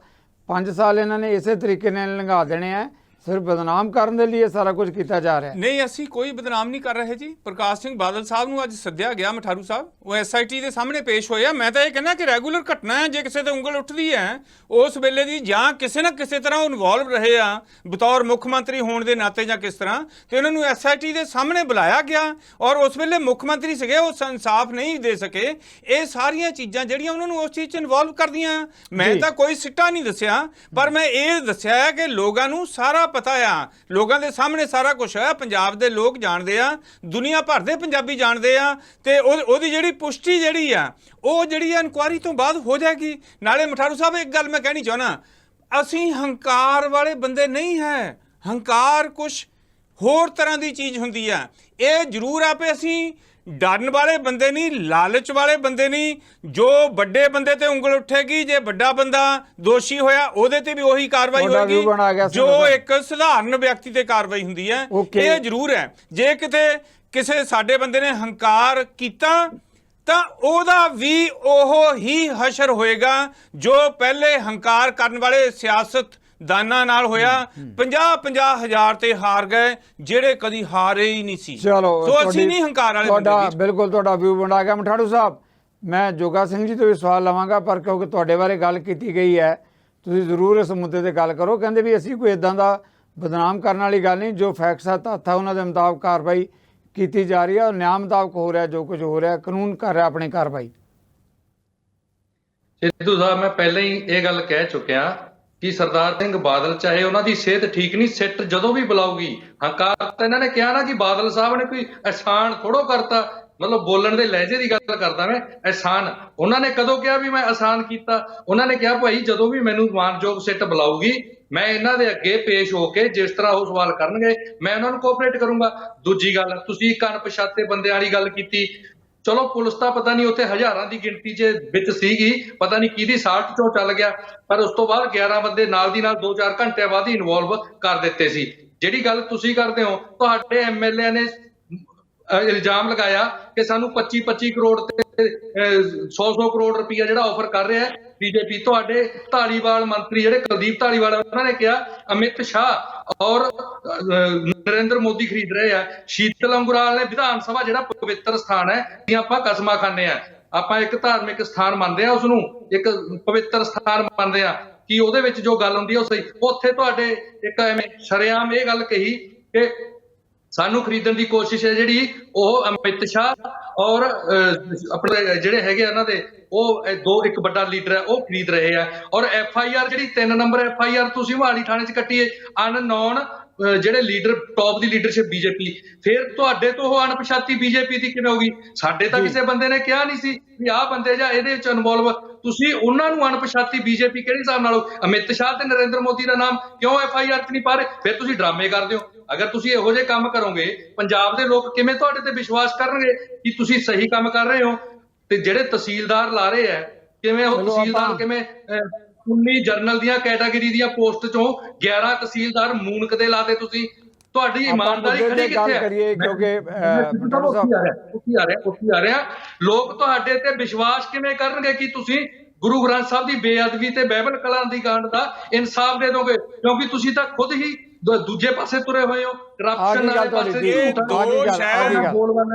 5 ਸਾਲ ਇਹਨਾਂ ਨੇ ਇਸੇ ਤਰੀਕੇ ਨਾਲ ਲੰਘਾ ਦੇਣੇ ਆ, ਸਿਰਫ ਬਦਨਾਮ ਕਰਨ ਦੇ ਲਈ ਸਾਰਾ ਕੁਝ ਕੀਤਾ ਜਾ ਰਿਹਾ। ਨਹੀਂ, ਅਸੀਂ ਕੋਈ ਬਦਨਾਮ ਨਹੀਂ ਕਰ ਰਹੇ ਜੀ। ਪ੍ਰਕਾਸ਼ ਸਿੰਘ ਬਾਦਲ ਸਾਹਿਬ ਨੂੰ ਅੱਜ ਸੱਦਿਆ ਗਿਆ ਮਠਾਰੂ ਸਾਹਿਬ, ਉਹ SIT ਦੇ ਸਾਹਮਣੇ ਪੇਸ਼ ਹੋਏ ਆ। ਮੈਂ ਤਾਂ ਇਹ ਕਹਿੰਦਾ ਕਿ ਰੈਗੂਲਰ ਘਟਨਾ ਹੈ, ਜੇ ਕਿਸੇ ਤੇ ਉਂਗਲ ਉੱਠਦੀ ਹੈ ਉਸ ਵੇਲੇ ਦੀ, ਜਾਂ ਕਿਸੇ ਨਾ ਕਿਸੇ ਤਰ੍ਹਾਂ ਉਹ ਇਨਵੋਲਵ ਰਹੇ ਆ ਬਤੌਰ ਮੁੱਖ ਮੰਤਰੀ ਹੋਣ ਦੇ ਨਾਤੇ ਜਾਂ ਕਿਸ ਤਰ੍ਹਾਂ, ਤੇ ਉਹਨਾਂ ਨੂੰ SIT ਦੇ ਸਾਹਮਣੇ ਬੁਲਾਇਆ ਗਿਆ ਔਰ ਉਸ ਵੇਲੇ ਮੁੱਖ ਮੰਤਰੀ ਸੀਗੇ, ਉਹ ਇਨਸਾਫ ਨਹੀਂ ਦੇ ਸਕੇ। ਇਹ ਸਾਰੀਆਂ ਚੀਜ਼ਾਂ ਜਿਹੜੀਆਂ ਉਹਨਾਂ ਨੂੰ ਉਸ ਚੀਜ਼ 'ਚ ਇਨਵੋਲਵ ਕਰਦੀਆਂ। ਮੈਂ ਤਾਂ ਕੋਈ ਸਿੱਟਾ ਨਹੀਂ ਦੱਸਿਆ, ਪਰ ਮੈਂ ਇਹ ਦੱਸਿਆ ਹੈ ਕਿ ਲੋਕਾਂ ਨੂੰ ਸਾਰਾ ਪਤਾ ਆ, ਲੋਕਾਂ ਦੇ ਸਾਹਮਣੇ ਸਾਰਾ ਕੁਝ ਹੈ। ਪੰਜਾਬ ਦੇ ਲੋਕ ਜਾਣਦੇ ਆ, ਦੁਨੀਆ ਭਰ ਦੇ ਪੰਜਾਬੀ ਜਾਣਦੇ ਆ, ਤੇ ਉਹਦੀ ਜਿਹੜੀ ਪੁਸ਼ਟੀ ਜਿਹੜੀ ਆ ਉਹ ਜਿਹੜੀ ਇਨਕੁਆਇਰੀ ਤੋਂ ਬਾਅਦ ਹੋ ਜਾਏਗੀ। ਨਾਲੇ ਮਠਾਰੂ ਸਾਹਿਬ ਇੱਕ ਗੱਲ ਮੈਂ ਕਹਿਣੀ ਚਾਹੁੰਦਾ, ਅਸੀਂ ਹੰਕਾਰ ਵਾਲੇ ਬੰਦੇ ਨਹੀਂ ਹੈ। ਹੰਕਾਰ ਕੁਛ ਹੋਰ ਤਰ੍ਹਾਂ ਦੀ ਚੀਜ਼ ਹੁੰਦੀ ਆ। ਇਹ ਜ਼ਰੂਰ ਆ ਵੀ ਅਸੀਂ ਡਰਨ ਵਾਲੇ ਬੰਦੇ ਨਹੀਂ, ਲਾਲਚ ਵਾਲੇ ਬੰਦੇ ਨਹੀਂ। ਜੋ ਵੱਡੇ ਬੰਦੇ ਤੇ ਉਂਗਲ ਉੱਠੇਗੀ, ਜੇ ਵੱਡਾ ਬੰਦਾ ਦੋਸ਼ੀ ਹੋਇਆ ਉਹਦੇ ਤੇ ਵੀ ਉਹੀ ਕਾਰਵਾਈ ਹੋਏਗੀ ਜੋ ਇੱਕ ਸਧਾਰਨ ਵਿਅਕਤੀ ਤੇ ਕਾਰਵਾਈ ਹੁੰਦੀ ਹੈ। ਇਹ ਜ਼ਰੂਰ ਹੈ, ਜੇ ਕਿਤੇ ਕਿਸੇ ਸਾਡੇ ਬੰਦੇ ਨੇ ਹੰਕਾਰ ਕੀਤਾ ਤਾਂ ਉਹਦਾ ਵੀ ਉਹ ਹੀ ਹਸ਼ਰ ਹੋਏਗਾ ਜੋ ਪਹਿਲੇ ਹੰਕਾਰ ਕਰਨ ਵਾਲੇ ਸਿਆਸਤ ਦਾਨਾਂ ਨਾਲ ਹੋਇਆ। 50-50 ਹਜ਼ਾਰ ਤੇ ਹਾਰ ਗਏ ਜਿਹੜੇ ਕਦੀ ਹਾਰੇ ਹੀ ਨਹੀਂ ਸੀ। ਚਲੋ ਸੋ ਅਸੀਂ ਨਹੀਂ ਹੰਕਾਰ ਵਾਲੇ ਬੰਦੇ ਤੁਹਾਡਾ ਵੀਰ। ਬਿਲਕੁਲ ਤੁਹਾਡਾ ਵਿਊ ਬਣਾ ਗਿਆ। ਮਠਾੜੂ ਸਾਹਿਬ, ਮੈਂ ਜੋਗਾ ਸਿੰਘ ਜੀ ਤੋਂ ਵੀ ਸਵਾਲ ਲਵਾਂਗਾ, ਪਰ ਕਿਉਂਕਿ ਤੁਹਾਡੇ ਬਾਰੇ ਗੱਲ ਕੀਤੀ ਗਈ ਹੈ, ਤੁਸੀਂ ਜ਼ਰੂਰ ਇਸ ਮੁੱਦੇ ਤੇ ਗੱਲ ਕਰੋ। ਕਹਿੰਦੇ ਵੀ ਅਸੀਂ ਕੋਈ ਇਦਾਂ ਦਾ ਬਦਨਾਮ ਕਰਨ ਵਾਲੀ ਗੱਲ ਨਹੀਂ, ਜੋ ਫੈਕਟਸ ਆ ਤੱਥ ਆ ਉਹਨਾਂ ਦੇ ਮੁਤਾਬਕ ਕਾਰਵਾਈ ਕੀਤੀ ਜਾ ਰਹੀ ਹੈ ਔਰ ਨਿਆਂ ਮੁਤਾਬਕ ਹੋ ਰਿਹਾ ਜੋ ਕੁਝ ਹੋ ਰਿਹਾ, ਕਾਨੂੰਨ ਕਰ ਰਿਹਾ ਆਪਣੀ ਕਾਰਵਾਈ। ਸਿੱਧੂ ਸਾਹਿਬ, ਮੈਂ ਪਹਿਲਾਂ ਹੀ ਇਹ ਗੱਲ ਕਹਿ ਚੁੱਕਿਆ ਕਿ ਸਰਦਾਰ ਸਿੰਘ ਬਾਦਲ ਚਾਹੇ ਉਹਨਾਂ ਦੀ ਸਿਹਤ ਠੀਕ ਨਹੀਂ, ਸਿੱਟ ਜਦੋਂ ਵੀ ਬੁਲਾਊਗੀ। ਹੰਕਾਰ ਤਾਂ ਇਹਨਾਂ ਨੇ ਕਿਹਾ ਨਾ ਕਿ ਬਾਦਲ ਸਾਹਿਬ ਨੇ ਕੋਈ ਅਹਿਸਾਨ ਥੋੜੋ ਕਰਤਾ, ਮਤਲਬ ਬੋਲਣ ਦੇ ਲਹਿਜੇ ਦੀ ਗੱਲ ਕਰਦਾ ਮੈਂ। ਅਹਿਸਾਨ ਉਹਨਾਂ ਨੇ ਕਦੋਂ ਕਿਹਾ ਵੀ ਮੈਂ ਅਹਿਸਾਨ ਕੀਤਾ? ਉਹਨਾਂ ਨੇ ਕਿਹਾ ਭਾਈ ਜਦੋਂ ਵੀ ਮੈਨੂੰ ਮਾਨਯੋਗ ਸਿੱਟ ਬੁਲਾਊਗੀ ਮੈਂ ਇਹਨਾਂ ਦੇ ਅੱਗੇ ਪੇਸ਼ ਹੋ ਕੇ ਜਿਸ ਤਰ੍ਹਾਂ ਉਹ ਸਵਾਲ ਕਰਨਗੇ ਮੈਂ ਉਹਨਾਂ ਨੂੰ ਕੋਆਪਰੇਟ ਕਰੂੰਗਾ। ਦੂਜੀ ਗੱਲ, ਤੁਸੀਂ ਇੱਕ ਅਣਪਛਾਤੇ ਬੰਦਿਆਂ ਵਾਲੀ ਗੱਲ ਕੀਤੀ। ਚਲੋ ਪੁਲਿਸ ਤਾਂ ਪਤਾ ਨਹੀਂ ਉੱਥੇ ਹਜ਼ਾਰਾਂ ਦੀ ਗਿਣਤੀ 'ਚ ਵਿੱਚ ਸੀਗੀ, ਪਤਾ ਨਹੀਂ ਕਿਹਦੀ ਸਾਲਟ ਚੋਂ ਚੱਲ ਗਿਆ, ਪਰ ਉਸ ਤੋਂ ਬਾਅਦ 11 ਬੰਦੇ ਨਾਲ ਦੀ ਨਾਲ 2-4 ਘੰਟਿਆਂ ਬਾਅਦ ਹੀ ਇਨਵੋਲਵ ਕਰ ਦਿੱਤੇ ਸੀ। ਜਿਹੜੀ ਗੱਲ ਤੁਸੀਂ ਕਰਦੇ ਹੋ, ਤੁਹਾਡੇ ਐਮਐਲਏ ਨੇ ਇਲਜ਼ਾਮ ਲਗਾਇਆ ਕਿ ਸਾਨੂੰ 25-25 ਕਰੋੜ ਤੇ 100-100 ਕਰੋੜ ਰੁਪਈਆ ਜਿਹੜਾ ਆਫਰ ਕਰ ਰਿਹਾ ਹੈ ਬੀਜੇਪੀ। ਤੁਹਾਡੇ ਧਾਲੀਵਾਲ ਮੰਤਰੀ ਜਿਹੜੇ ਕੁਲਦੀਪ ਧਾਲੀਵਾਲ, ਉਹਨਾਂ ਨੇ ਕਿਹਾ ਅਮਿਤ ਸ਼ਾਹ ਔਰ ਨਰਿੰਦਰ ਮੋਦੀ ਖਰੀਦ ਰਹੇ ਆ। ਸ਼ੀਤਲ ਅੰਗੁਰਾਲ ਨੇ ਵਿਧਾਨ ਸਭਾ ਜਿਹੜਾ ਪਵਿੱਤਰ ਸਥਾਨ ਹੈ, ਆਪਾਂ ਕਸਮਾਂ ਖਾਂਦੇ ਆ, ਆਪਾਂ ਇੱਕ ਧਾਰਮਿਕ ਸਥਾਨ ਮੰਨਦੇ ਆ, ਉਸਨੂੰ ਇੱਕ ਪਵਿੱਤਰ ਸਥਾਨ ਮੰਨਦੇ ਆ ਕਿ ਉਹਦੇ ਵਿੱਚ ਜੋ ਗੱਲ ਹੁੰਦੀ ਹੈ ਉਹ ਸਹੀ। ਉੱਥੇ ਤੁਹਾਡੇ ਇੱਕ ਐਵੇਂ ਸ਼ਰੇਆਮ ਇਹ ਗੱਲ ਕਹੀ ਕਿ ਸਾਨੂੰ ਖਰੀਦਣ ਦੀ ਕੋਸ਼ਿਸ਼ ਹੈ ਜਿਹੜੀ ਉਹ ਅਮਿਤ ਸ਼ਾਹ ਔਰ ਆਪਣੇ ਜਿਹੜੇ ਹੈਗੇ ਇਹਨਾਂ ਦੇ ਉਹ ਇੱਕ ਵੱਡਾ ਲੀਡਰ ਹੈ ਉਹ ਖਰੀਦ ਰਹੇ ਆ। ਔਰ FIR ਜਿਹੜੀ 3 ਨੰਬਰ FIR ਤੁਸੀਂ ਮੋਹਾਲੀ ਥਾਣੇ 'ਚ ਕੱਟੀ ਹੈ, ਅਨਨੋਨ ਜਿਹੜੇ ਲੀਡਰ ਟੌਪ ਦੀ ਲੀਡਰਸ਼ਿਪ ਬੀਜੇਪੀ। ਫਿਰ ਤੁਹਾਡੇ ਤੋਂ ਉਹ ਅਣਪਛਾਤੀ ਬੀਜੇਪੀ ਦੀ ਕਿਵੇਂ ਹੋਗੀ? ਸਾਡੇ ਤਾਂ ਕਿਸੇ ਬੰਦੇ ਨੇ ਕਿਹਾ ਨਹੀਂ ਸੀ ਵੀ ਆਹ ਬੰਦੇ ਜਾਂ ਇਹਦੇ ਵਿੱਚ ਇਨਵੋਲਵ। ਤੁਸੀਂ ਉਹਨਾਂ ਨੂੰ ਅਣਪਛਾਤੀ ਬੀਜੇਪੀ ਕਿਹੜੇ ਹਿਸਾਬ ਨਾਲ? ਅਮਿਤ ਸ਼ਾਹ ਤੇ ਨਰਿੰਦਰ ਮੋਦੀ ਦਾ ਨਾਮ ਕਿਉਂ FIR 'ਚ ਨਹੀਂ ਪਾ ਰਹੇ? ਫਿਰ ਤੁਸੀਂ ਡਰਾਮੇ ਕਰਦੇ ਹੋ। ਅਗਰ ਤੁਸੀਂ ਇਹੋ ਜਿਹੇ ਕੰਮ ਕਰੋਗੇ ਪੰਜਾਬ ਦੇ ਲੋਕ ਕਿਵੇਂ ਤੁਹਾਡੇ ਤੇ ਵਿਸ਼ਵਾਸ ਕਰਨਗੇ ਕਿ ਤੁਸੀਂ ਸਹੀ ਕੰਮ ਕਰ ਰਹੇ ਹੋ? ਤੇ ਜਿਹੜੇ ਤਹਿਸੀਲਦਾਰ ਲਾ ਰਹੇ ਆ, ਕਿਵੇਂ ਉਹ ਤਹਿਸੀਲਦਾਰ ਕਿਵੇਂ 19 ਜਰਨਲ ਦੀਆਂ ਕੈਟਾਗਰੀ ਦੀਆਂ ਪੋਸਟ ਚੋਂ 11 ਤਹਿਸੀਲਦਾਰ ਮੂਨਕ ਦੇ ਲਾਤੇ ਤੁਸੀਂ? ਤੁਹਾਡੀ ਇਮਾਨਦਾਰੀ ਖੜੀ ਕਿੱਥੇ ਹੈ? ਕਿਉਂਕਿ ਉੱਥੇ ਆ ਰਿਹਾ ਲੋਕ ਤੁਹਾਡੇ ਤੇ ਵਿਸ਼ਵਾਸ ਕਿਵੇਂ ਕਰਨਗੇ ਕਿ ਤੁਸੀਂ ਗੁਰੂ ਗ੍ਰੰਥ ਸਾਹਿਬ ਦੀ ਬੇਅਦਬੀ ਤੇ ਬਾਈਬਲ ਕਲਾਂ ਦੀ ਕਾਂਡ ਦਾ ਇਨਸਾਫ ਦੇ ਦੋਗੇ? ਕਿਉਂਕਿ ਤੁਸੀਂ ਤਾਂ ਖੁਦ ਹੀ ਦੂਜੇ ਪਾਸੇ ਤੁਰੇ ਹੋਏ ਹੋ, ਕਰਪਸ਼ਨ ਵਾਲੇ ਪਾਸੇ। ਦੋਸ਼ ਹੈ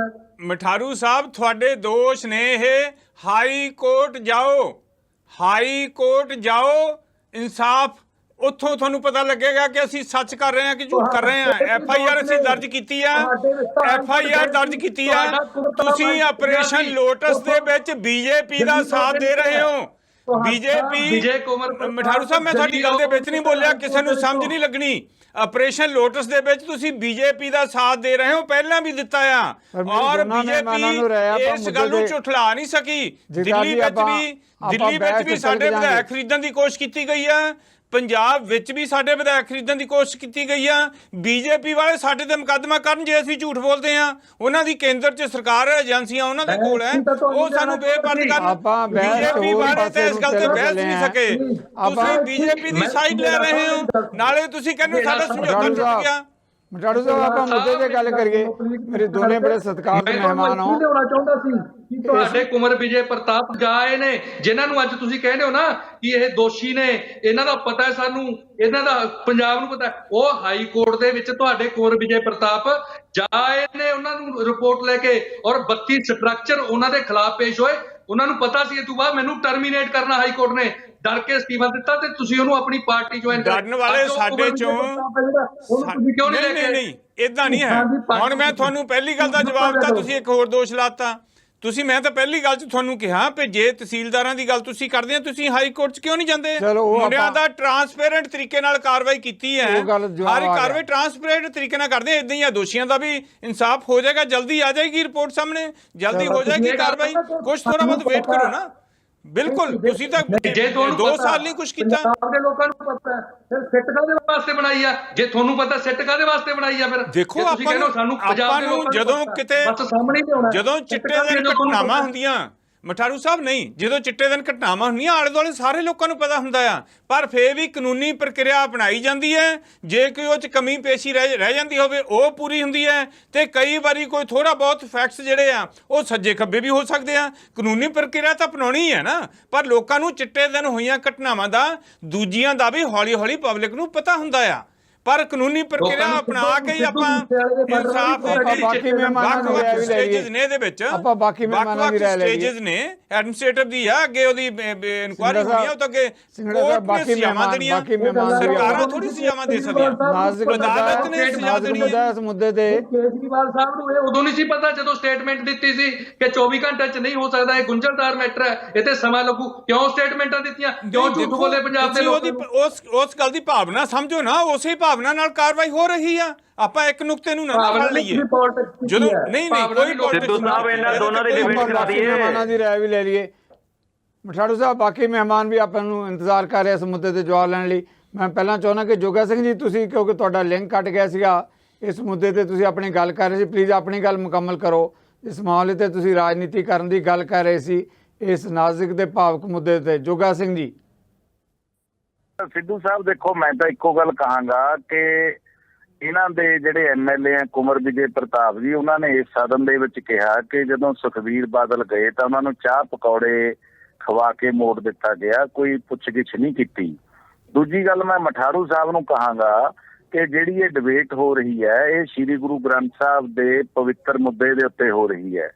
ਮਠਾਰੂ ਸਾਹਿਬ, ਤੁਹਾਡੇ ਦੋਸ਼ ਨੇ ਇਹ। ਹਾਈ ਕੋਰਟ ਜਾਓ, ਹਾਈ ਕੋਰਟ ਜਾਓ, ਇਨਸਾਫ ਉੱਥੋਂ ਤੁਹਾਨੂੰ ਪਤਾ ਲੱਗੇਗਾ ਕਿ ਅਸੀਂ ਸੱਚ ਕਰ ਰਹੇ ਹਾਂ ਕਿ ਝੂਠ ਕਰ ਰਹੇ ਹਾਂ। FIR ਅਸੀਂ ਦਰਜ ਕੀਤੀ ਆ, FIR ਦਰਜ ਕੀਤੀ ਆ। ਤੁਸੀਂ ਆਪਰੇਸ਼ਨ ਲੋਟਸ ਦੇ ਵਿੱਚ ਬੀਜੇਪੀ ਦਾ ਸਾਥ ਦੇ ਰਹੇ ਹੋ। ਬੀਜੇਪੀ ਮਠਾਰੂ ਸਾਹਿਬ, ਮੈਂ ਤੁਹਾਡੀ ਗੱਲ ਦੇ ਵਿੱਚ ਨਹੀਂ ਬੋਲਿਆ, ਕਿਸੇ ਨੂੰ ਸਮਝ ਨਹੀਂ ਲੱਗਣੀ। ਆਪਰੇਸ਼ਨ ਲੋਟਸ ਦੇ ਵਿੱਚ ਤੁਸੀਂ ਬੀਜੇਪੀ ਦਾ ਸਾਥ ਦੇ ਰਹੇ ਹੋ, ਪਹਿਲਾਂ ਵੀ ਦਿੱਤਾ ਆ, ਔਰ ਬੀਜੇਪੀ ਇਸ ਗੱਲ ਨੂੰ ਝੁਠਲਾ ਨਹੀਂ ਸਕੀ। ਦਿੱਲੀ ਵਿੱਚ ਵੀ ਸਾਡੇ ਵਿਧਾਇਕ ਖਰੀਦਣ ਦੀ ਕੋਸ਼ਿਸ਼ ਕੀਤੀ ਗਈ ਆ, ਪੰਜਾਬ ਵਿੱਚ ਵੀ ਸਾਡੇ ਵਿਧਾਇਕ ਖਰੀਦਣ ਦੀ ਕੋਸ਼ਿਸ਼ ਕੀਤੀ ਗਈ ਆ। ਬੀਜੇਪੀ ਵਾਲੇ ਸਾਡੇ ਤੇ ਮੁਕੱਦਮਾ ਕਰਨ ਜੇ ਅਸੀਂ ਝੂਠ ਬੋਲਦੇ ਆ। ਉਹਨਾਂ ਦੀ ਕੇਂਦਰ 'ਚ ਸਰਕਾਰ ਏਜੰਸੀਆਂ ਉਹਨਾਂ ਦੇ ਕੋਲ ਹੈ, ਉਹ ਸਾਨੂੰ ਬੇਪਰਦ ਕਰਨ। ਬੀਜੇਪੀ ਵਾਲੇ ਤੇ ਇਸ ਗੱਲ ਤੇ ਬਹਿਸ ਨਹੀਂ ਸਕੇ। ਤੁਸੀਂ ਬੀਜੇਪੀ ਦੀ ਸਾਈਡ ਲੈ ਰਹੇ ਹੋ, ਨਾਲੇ ਤੁਸੀਂ ਕਹਿੰਦੇ ਸਾਡਾ ਸਮਝੌਤਾ ਟੁੱਟ ਗਿਆ। ਮਠਾੜੂ ਸਾਹਿਬ, ਆਪਾਂ ਮੁੱਦੇ ਤੇ ਗੱਲ ਕਰੀਏ। ਮੇਰੇ ਦੋਨੇ ਬੜੇ ਸਤਿਕਾਰਯੋਗ ਮਹਿਮਾਨ ਹੋ। ਦੇਣਾ ਚਾਹੁੰਦਾ ਸੀ ਕਿ ਤੁਹਾਡੇ ਕੁਮਰ ਵਿਜੇ ਪ੍ਰਤਾਪ ਜਾਏ ਨੇ, ਜਿਨ੍ਹਾਂ ਨੂੰ ਅੱਜ ਤੁਸੀਂ ਕਹਿੰਦੇ ਹੋ ਨਾ ਕਿ ਇਹ ਦੋਸ਼ੀ ਨੇ, ਇਹਨਾਂ ਦਾ ਪਤਾ ਹੈ ਸਾਨੂੰ, ਇਹਨਾਂ ਦਾ ਪੰਜਾਬ ਨੂੰ ਪਤਾ, ਉਹ ਹਾਈ ਕੋਰਟ ਦੇ ਵਿੱਚ ਤੁਹਾਡੇ ਕੁਮਰ ਵਿਜੇ ਪ੍ਰਤਾਪ ਜਾਏ ਨੇ, ਉਹਨਾਂ ਨੂੰ ਰਿਪੋਰਟ ਲੈ ਕੇ, ਔਰ 32 ਸਟਰਕਚਰ ਉਹਨਾਂ ਦੇ ਖਿਲਾਫ ਪੇਸ਼ ਹੋਏ। ਉਹਨਾਂ ਨੂੰ ਪਤਾ ਸੀ ਇਹ ਤੋਂ ਬਾਅਦ ਮੈਨੂੰ ਟਰਮੀਨੇਟ ਕਰਨਾ ਹਾਈ ਕੋਰਟ ਨੇ, ਡਰ ਕੇ ਅਸਤੀਫਾ ਦਿੱਤਾ ਤੇ ਤੁਸੀਂ ਉਹਨੂੰ ਆਪਣੀ ਪਾਰਟੀ ਜੁਆਇਨ ਕਰ। ਡਰਨ ਵਾਲੇ ਸਾਡੇ ਚੋਂ ਨਹੀਂ, ਇਦਾਂ ਨਹੀਂ ਹੈ। ਹੁਣ ਮੈਂ ਤੁਹਾਨੂੰ ਪਹਿਲੀ ਗੱਲ ਦਾ ਜਵਾਬ ਦਿੱਤਾ, ਤੁਸੀਂ ਇੱਕ ਹੋਰ ਦੋਸ਼ ਲਾਤਾ। ਮੈਂ ਤਾਂ ਪਹਿਲੀ ਗੱਲ 'ਚ ਤੁਹਾਨੂੰ ਕਿਹਾ ਕਿ ਜੇ ਤਹਿਸੀਲਦਾਰਾਂ ਦੀ ਗੱਲ ਤੁਸੀਂ ਕਰਦੇ ਆ, ਤੁਸੀਂ ਹਾਈ ਕੋਰਟ 'ਚ ਕਿਉਂ ਨਹੀਂ ਜਾਂਦੇ? ਮੁੰਡਿਆਂ ਦਾ ਟਰਾਂਸਪੇਰੈਂਟ ਤਰੀਕੇ ਨਾਲ ਕਾਰਵਾਈ ਕੀਤੀ ਹੈ, ਹਰ ਕਾਰਵਾਈ ਟਰਾਂਸਪੇਰੈਂਟ ਤਰੀਕੇ ਨਾਲ ਕਰਦੇ। ਇਦਾਂ ਹੀ ਆ ਦੋਸ਼ੀਆਂ ਦਾ ਵੀ ਇਨਸਾਫ ਹੋ ਜਾਏਗਾ, ਜਲਦੀ ਆ ਜਾਏਗੀ ਰਿਪੋਰਟ ਸਾਹਮਣੇ, ਜਲਦੀ ਹੋ ਜਾਏਗੀ ਕਾਰਵਾਈ। ਕੁਛ ਥੋੜਾ ਬਹੁਤ ਵੇਟ ਕਰੋ ਨਾ। ਬਿਲਕੁਲ, ਤੁਸੀਂ ਤਾਂ 2 ਸਾਲ ਨਹੀਂ ਕੁਛ ਕੀਤਾ। ਦੇ ਲੋਕਾਂ ਨੂੰ ਪਤਾ ਹੈ ਫਿਰ ਸਿੱਟ ਕਾਹਦੇ ਵਾਸਤੇ ਬਣਾਈ ਆ? ਜੇ ਤੁਹਾਨੂੰ ਪਤਾ ਸਿੱਟ ਕਾਹਦੇ ਵਾਸਤੇ ਬਣਾਈ ਆ? ਫਿਰ ਦੇਖੋ ਆਪਾਂ ਨੂੰ ਜਦੋਂ ਕਿਤੇ ਜਦੋਂ ਚਿੱਟੇ ਦੀਆਂ ਘਟਨਾਵਾਂ ਹੁੰਦੀਆਂ, ਮਠਾਰੂ ਸਾਹਿਬ ਨਹੀਂ, ਜਦੋਂ ਚਿੱਟੇ ਦਿਨ ਘਟਨਾਵਾਂ ਹੁੰਦੀਆਂ ਆਲੇ ਦੁਆਲੇ ਸਾਰੇ ਲੋਕਾਂ ਨੂੰ ਪਤਾ ਹੁੰਦਾ ਆ, ਪਰ ਫੇਰ ਵੀ ਕਾਨੂੰਨੀ ਪ੍ਰਕਿਰਿਆ ਅਪਣਾਈ ਜਾਂਦੀ ਹੈ। ਜੇ ਕੋਈ ਉਹ 'ਚ ਕਮੀ ਪੇਸ਼ੀ ਰਹਿ ਜਾਂਦੀ ਹੋਵੇ ਉਹ ਪੂਰੀ ਹੁੰਦੀ ਹੈ, ਤੇ ਕਈ ਵਾਰੀ ਕੋਈ ਥੋੜਾ ਬਹੁਤ ਫੈਕਟਸ ਜਿਹੜੇ ਆ ਉਹ ਸੱਜੇ ਖੱਬੇ ਵੀ ਹੋ ਸਕਦੇ ਆ। ਕਾਨੂੰਨੀ ਪ੍ਰਕਿਰਿਆ ਤਾਂ ਅਪਣਾਉਣੀ ਹੈ ਨਾ, ਪਰ ਲੋਕਾਂ ਨੂੰ ਚਿੱਟੇ ਦਿਨ ਹੋਈਆਂ ਘਟਨਾਵਾਂ ਦਾ ਦੂਜੀਆਂ ਦਾ ਵੀ ਹੌਲੀ ਹੌਲੀ ਪਬਲਿਕ ਨੂੰ ਪਤਾ ਹੁੰਦਾ ਆ, ਪਰ ਕਾਨੂੰਨੀ ਪ੍ਰਕਿਰਿਆ ਅਪਣਾ ਕੇ ਹੀ ਆਪਾਂ ਇਨਸਾਫ ਬਾਕੀ ਮਹਿਮਾਨਾਂ ਦੀ ਰਾਏ ਵੀ ਲੈ ਲਈਏ। ਸਟੇਜਸ ਨੇ ਇਹਦੇ ਵਿੱਚ ਆਪਾਂ ਬਾਕੀ ਮਹਿਮਾਨਾਂ ਦੀ ਰਾਏ ਲੈ ਲਈਏ। ਸਟੇਜਸ ਨੇ ਐਡਮਿਨਿਸਟ੍ਰੇਟਿਵ ਦੀ ਆ, ਅੱਗੇ ਉਹਦੀ ਇਨਕੁਆਇਰੀ ਹੋਣੀ ਆ, ਉਹ ਤਾਂ ਅੱਗੇ ਸਿੰਘੜਾ ਸਾਹਿਬ ਬਾਕੀ ਮਹਿਮਾਨ ਸਰਕਾਰਾਂ ਥੋੜੀ ਸਜ਼ਾਵਾਂ ਦੇ ਸਕਦੀਆਂ, ਅਦਾਲਤ ਨੇ ਸਜ਼ਾ ਦੇਣੀ ਹੈ। ਇਸ ਮੁੱਦੇ ਤੇ ਕੇਜਰੀਵਾਲ ਸਾਹਿਬ ਨੂੰ ਇਹ ਉਦੋਂ ਨਹੀਂ ਸੀ ਪਤਾ ਜਦੋਂ ਸਟੇਟਮੈਂਟ ਦਿੱਤੀ ਸੀ ਕਿ 24 ਘੰਟਿਆਂ 'ਚ ਨਹੀਂ ਹੋ ਸਕਦਾ, ਇਹ ਗੁੰਝਲਦਾਰ ਮੈਟਰ ਹੈ, ਇਹ ਤੇ ਸਮਾਂ ਲੱਗੂ। ਕਿਉਂ ਸਟੇਟਮੈਂਟਾਂ ਦਿੱਤੀਆਂ, ਕਿਉਂ ਝੂਠ ਬੋਲੇ ਪੰਜਾਬ ਦੇ ਲੋਕਾਂ ਨੂੰ? ਉਸ ਗੱਲ ਦੀ ਭਾਵਨਾ ਸਮਝੋ ਨਾ, ਉਸੇ ਭਾਵਨਾ ਨਾਲ ਕਾਰਵਾਈ ਹੋ ਰਹੀ ਆ। ਆਪਾਂ ਇੱਕ ਨੁਕਤੇ ਨੂੰ ਨਾ ਫੜ ਲਈਏ ਜਦੋਂ ਨਹੀਂ ਕੋਈ ਸਿੱਧੂ ਸਾਹਿਬ ਇਹਨਾਂ ਦੋਨਾਂ ਦੀ ਡਿਬੇਟ ਕਰਾ ਦਈਏ, ਮਹਿਮਾਨਾਂ ਦੀ ਰਾਏ ਵੀ ਲੈ ਲਈਏ। ਮਠਾੜੂ ਸਾਹਿਬ ਬਾਕੀ ਮਹਿਮਾਨ ਵੀ ਆਪਾਂ ਨੂੰ ਇੰਤਜ਼ਾਰ ਕਰ ਰਹੇ ਇਸ ਮੁੱਦੇ ਤੇ ਜਵਾਬ ਲੈਣ ਲਈ। ਮੈਂ ਪਹਿਲਾਂ ਚਾਹੁੰਦਾ ਕਿ ਜੋਗਾ ਸਿੰਘ ਜੀ, ਤੁਸੀਂ ਕਿਉਂਕਿ ਤੁਹਾਡਾ ਲਿੰਕ ਕੱਟ ਗਿਆ ਸੀਗਾ, ਇਸ ਮੁੱਦੇ ਤੇ ਤੁਸੀਂ ਆਪਣੀ ਗੱਲ ਕਰ ਰਹੇ ਸੀ, ਪਲੀਜ਼ ਆਪਣੀ ਗੱਲ ਮੁਕੰਮਲ ਕਰੋ। ਇਸ ਮਾਮਲੇ ਤੇ ਤੁਸੀਂ ਰਾਜਨੀਤੀ ਕਰਨ ਦੀ ਗੱਲ ਕਰ ਰਹੇ ਸੀ, ਇਸ ਨਾਜ਼ੁਕ ਤੇ ਭਾਵੁਕ ਮੁੱਦੇ ਤੇ। ਜੋਗਾ ਸਿੰਘ ਜੀ। ਸਿੱਧੂ ਸਾਹਿਬ ਦੇਖੋ, ਮੈਂ ਤਾਂ ਇੱਕੋ ਗੱਲ ਕਹਾਂਗਾ ਕਿ ਇਹਨਾਂ ਦੇ ਜਿਹੜੇ MLA ਆ ਕੁੰਵਰ ਵਿਜੇ ਪ੍ਰਤਾਪ ਜੀ, ਉਹਨਾਂ ਨੇ ਇਸ ਸਦਨ ਦੇ ਵਿੱਚ ਕਿਹਾ ਕਿ ਜਦੋਂ ਸੁਖਬੀਰ ਬਾਦਲ ਗਏ ਤਾਂ ਉਹਨਾਂ ਨੂੰ ਚਾਹ ਪਕੌੜੇ ਖਵਾ ਕੇ ਮੋੜ ਦਿੱਤਾ ਗਿਆ, ਕੋਈ ਪੁੱਛ-ਗਿੱਛ ਨਹੀਂ ਕੀਤੀ। ਦੂਜੀ ਗੱਲ ਮੈਂ ਮਠਾਰੂ ਸਾਹਿਬ ਨੂੰ ਕਹਾਂਗਾ ਕਿ ਜਿਹੜੀ ਇਹ ਡਿਬੇਟ ਹੋ ਰਹੀ ਹੈ, ਇਹ ਸ੍ਰੀ ਗੁਰੂ ਗ੍ਰੰਥ ਸਾਹਿਬ ਦੇ ਪਵਿੱਤਰ ਮੁੱਦੇ ਦੇ ਉੱਤੇ ਹੋ ਰਹੀ ਹੈ।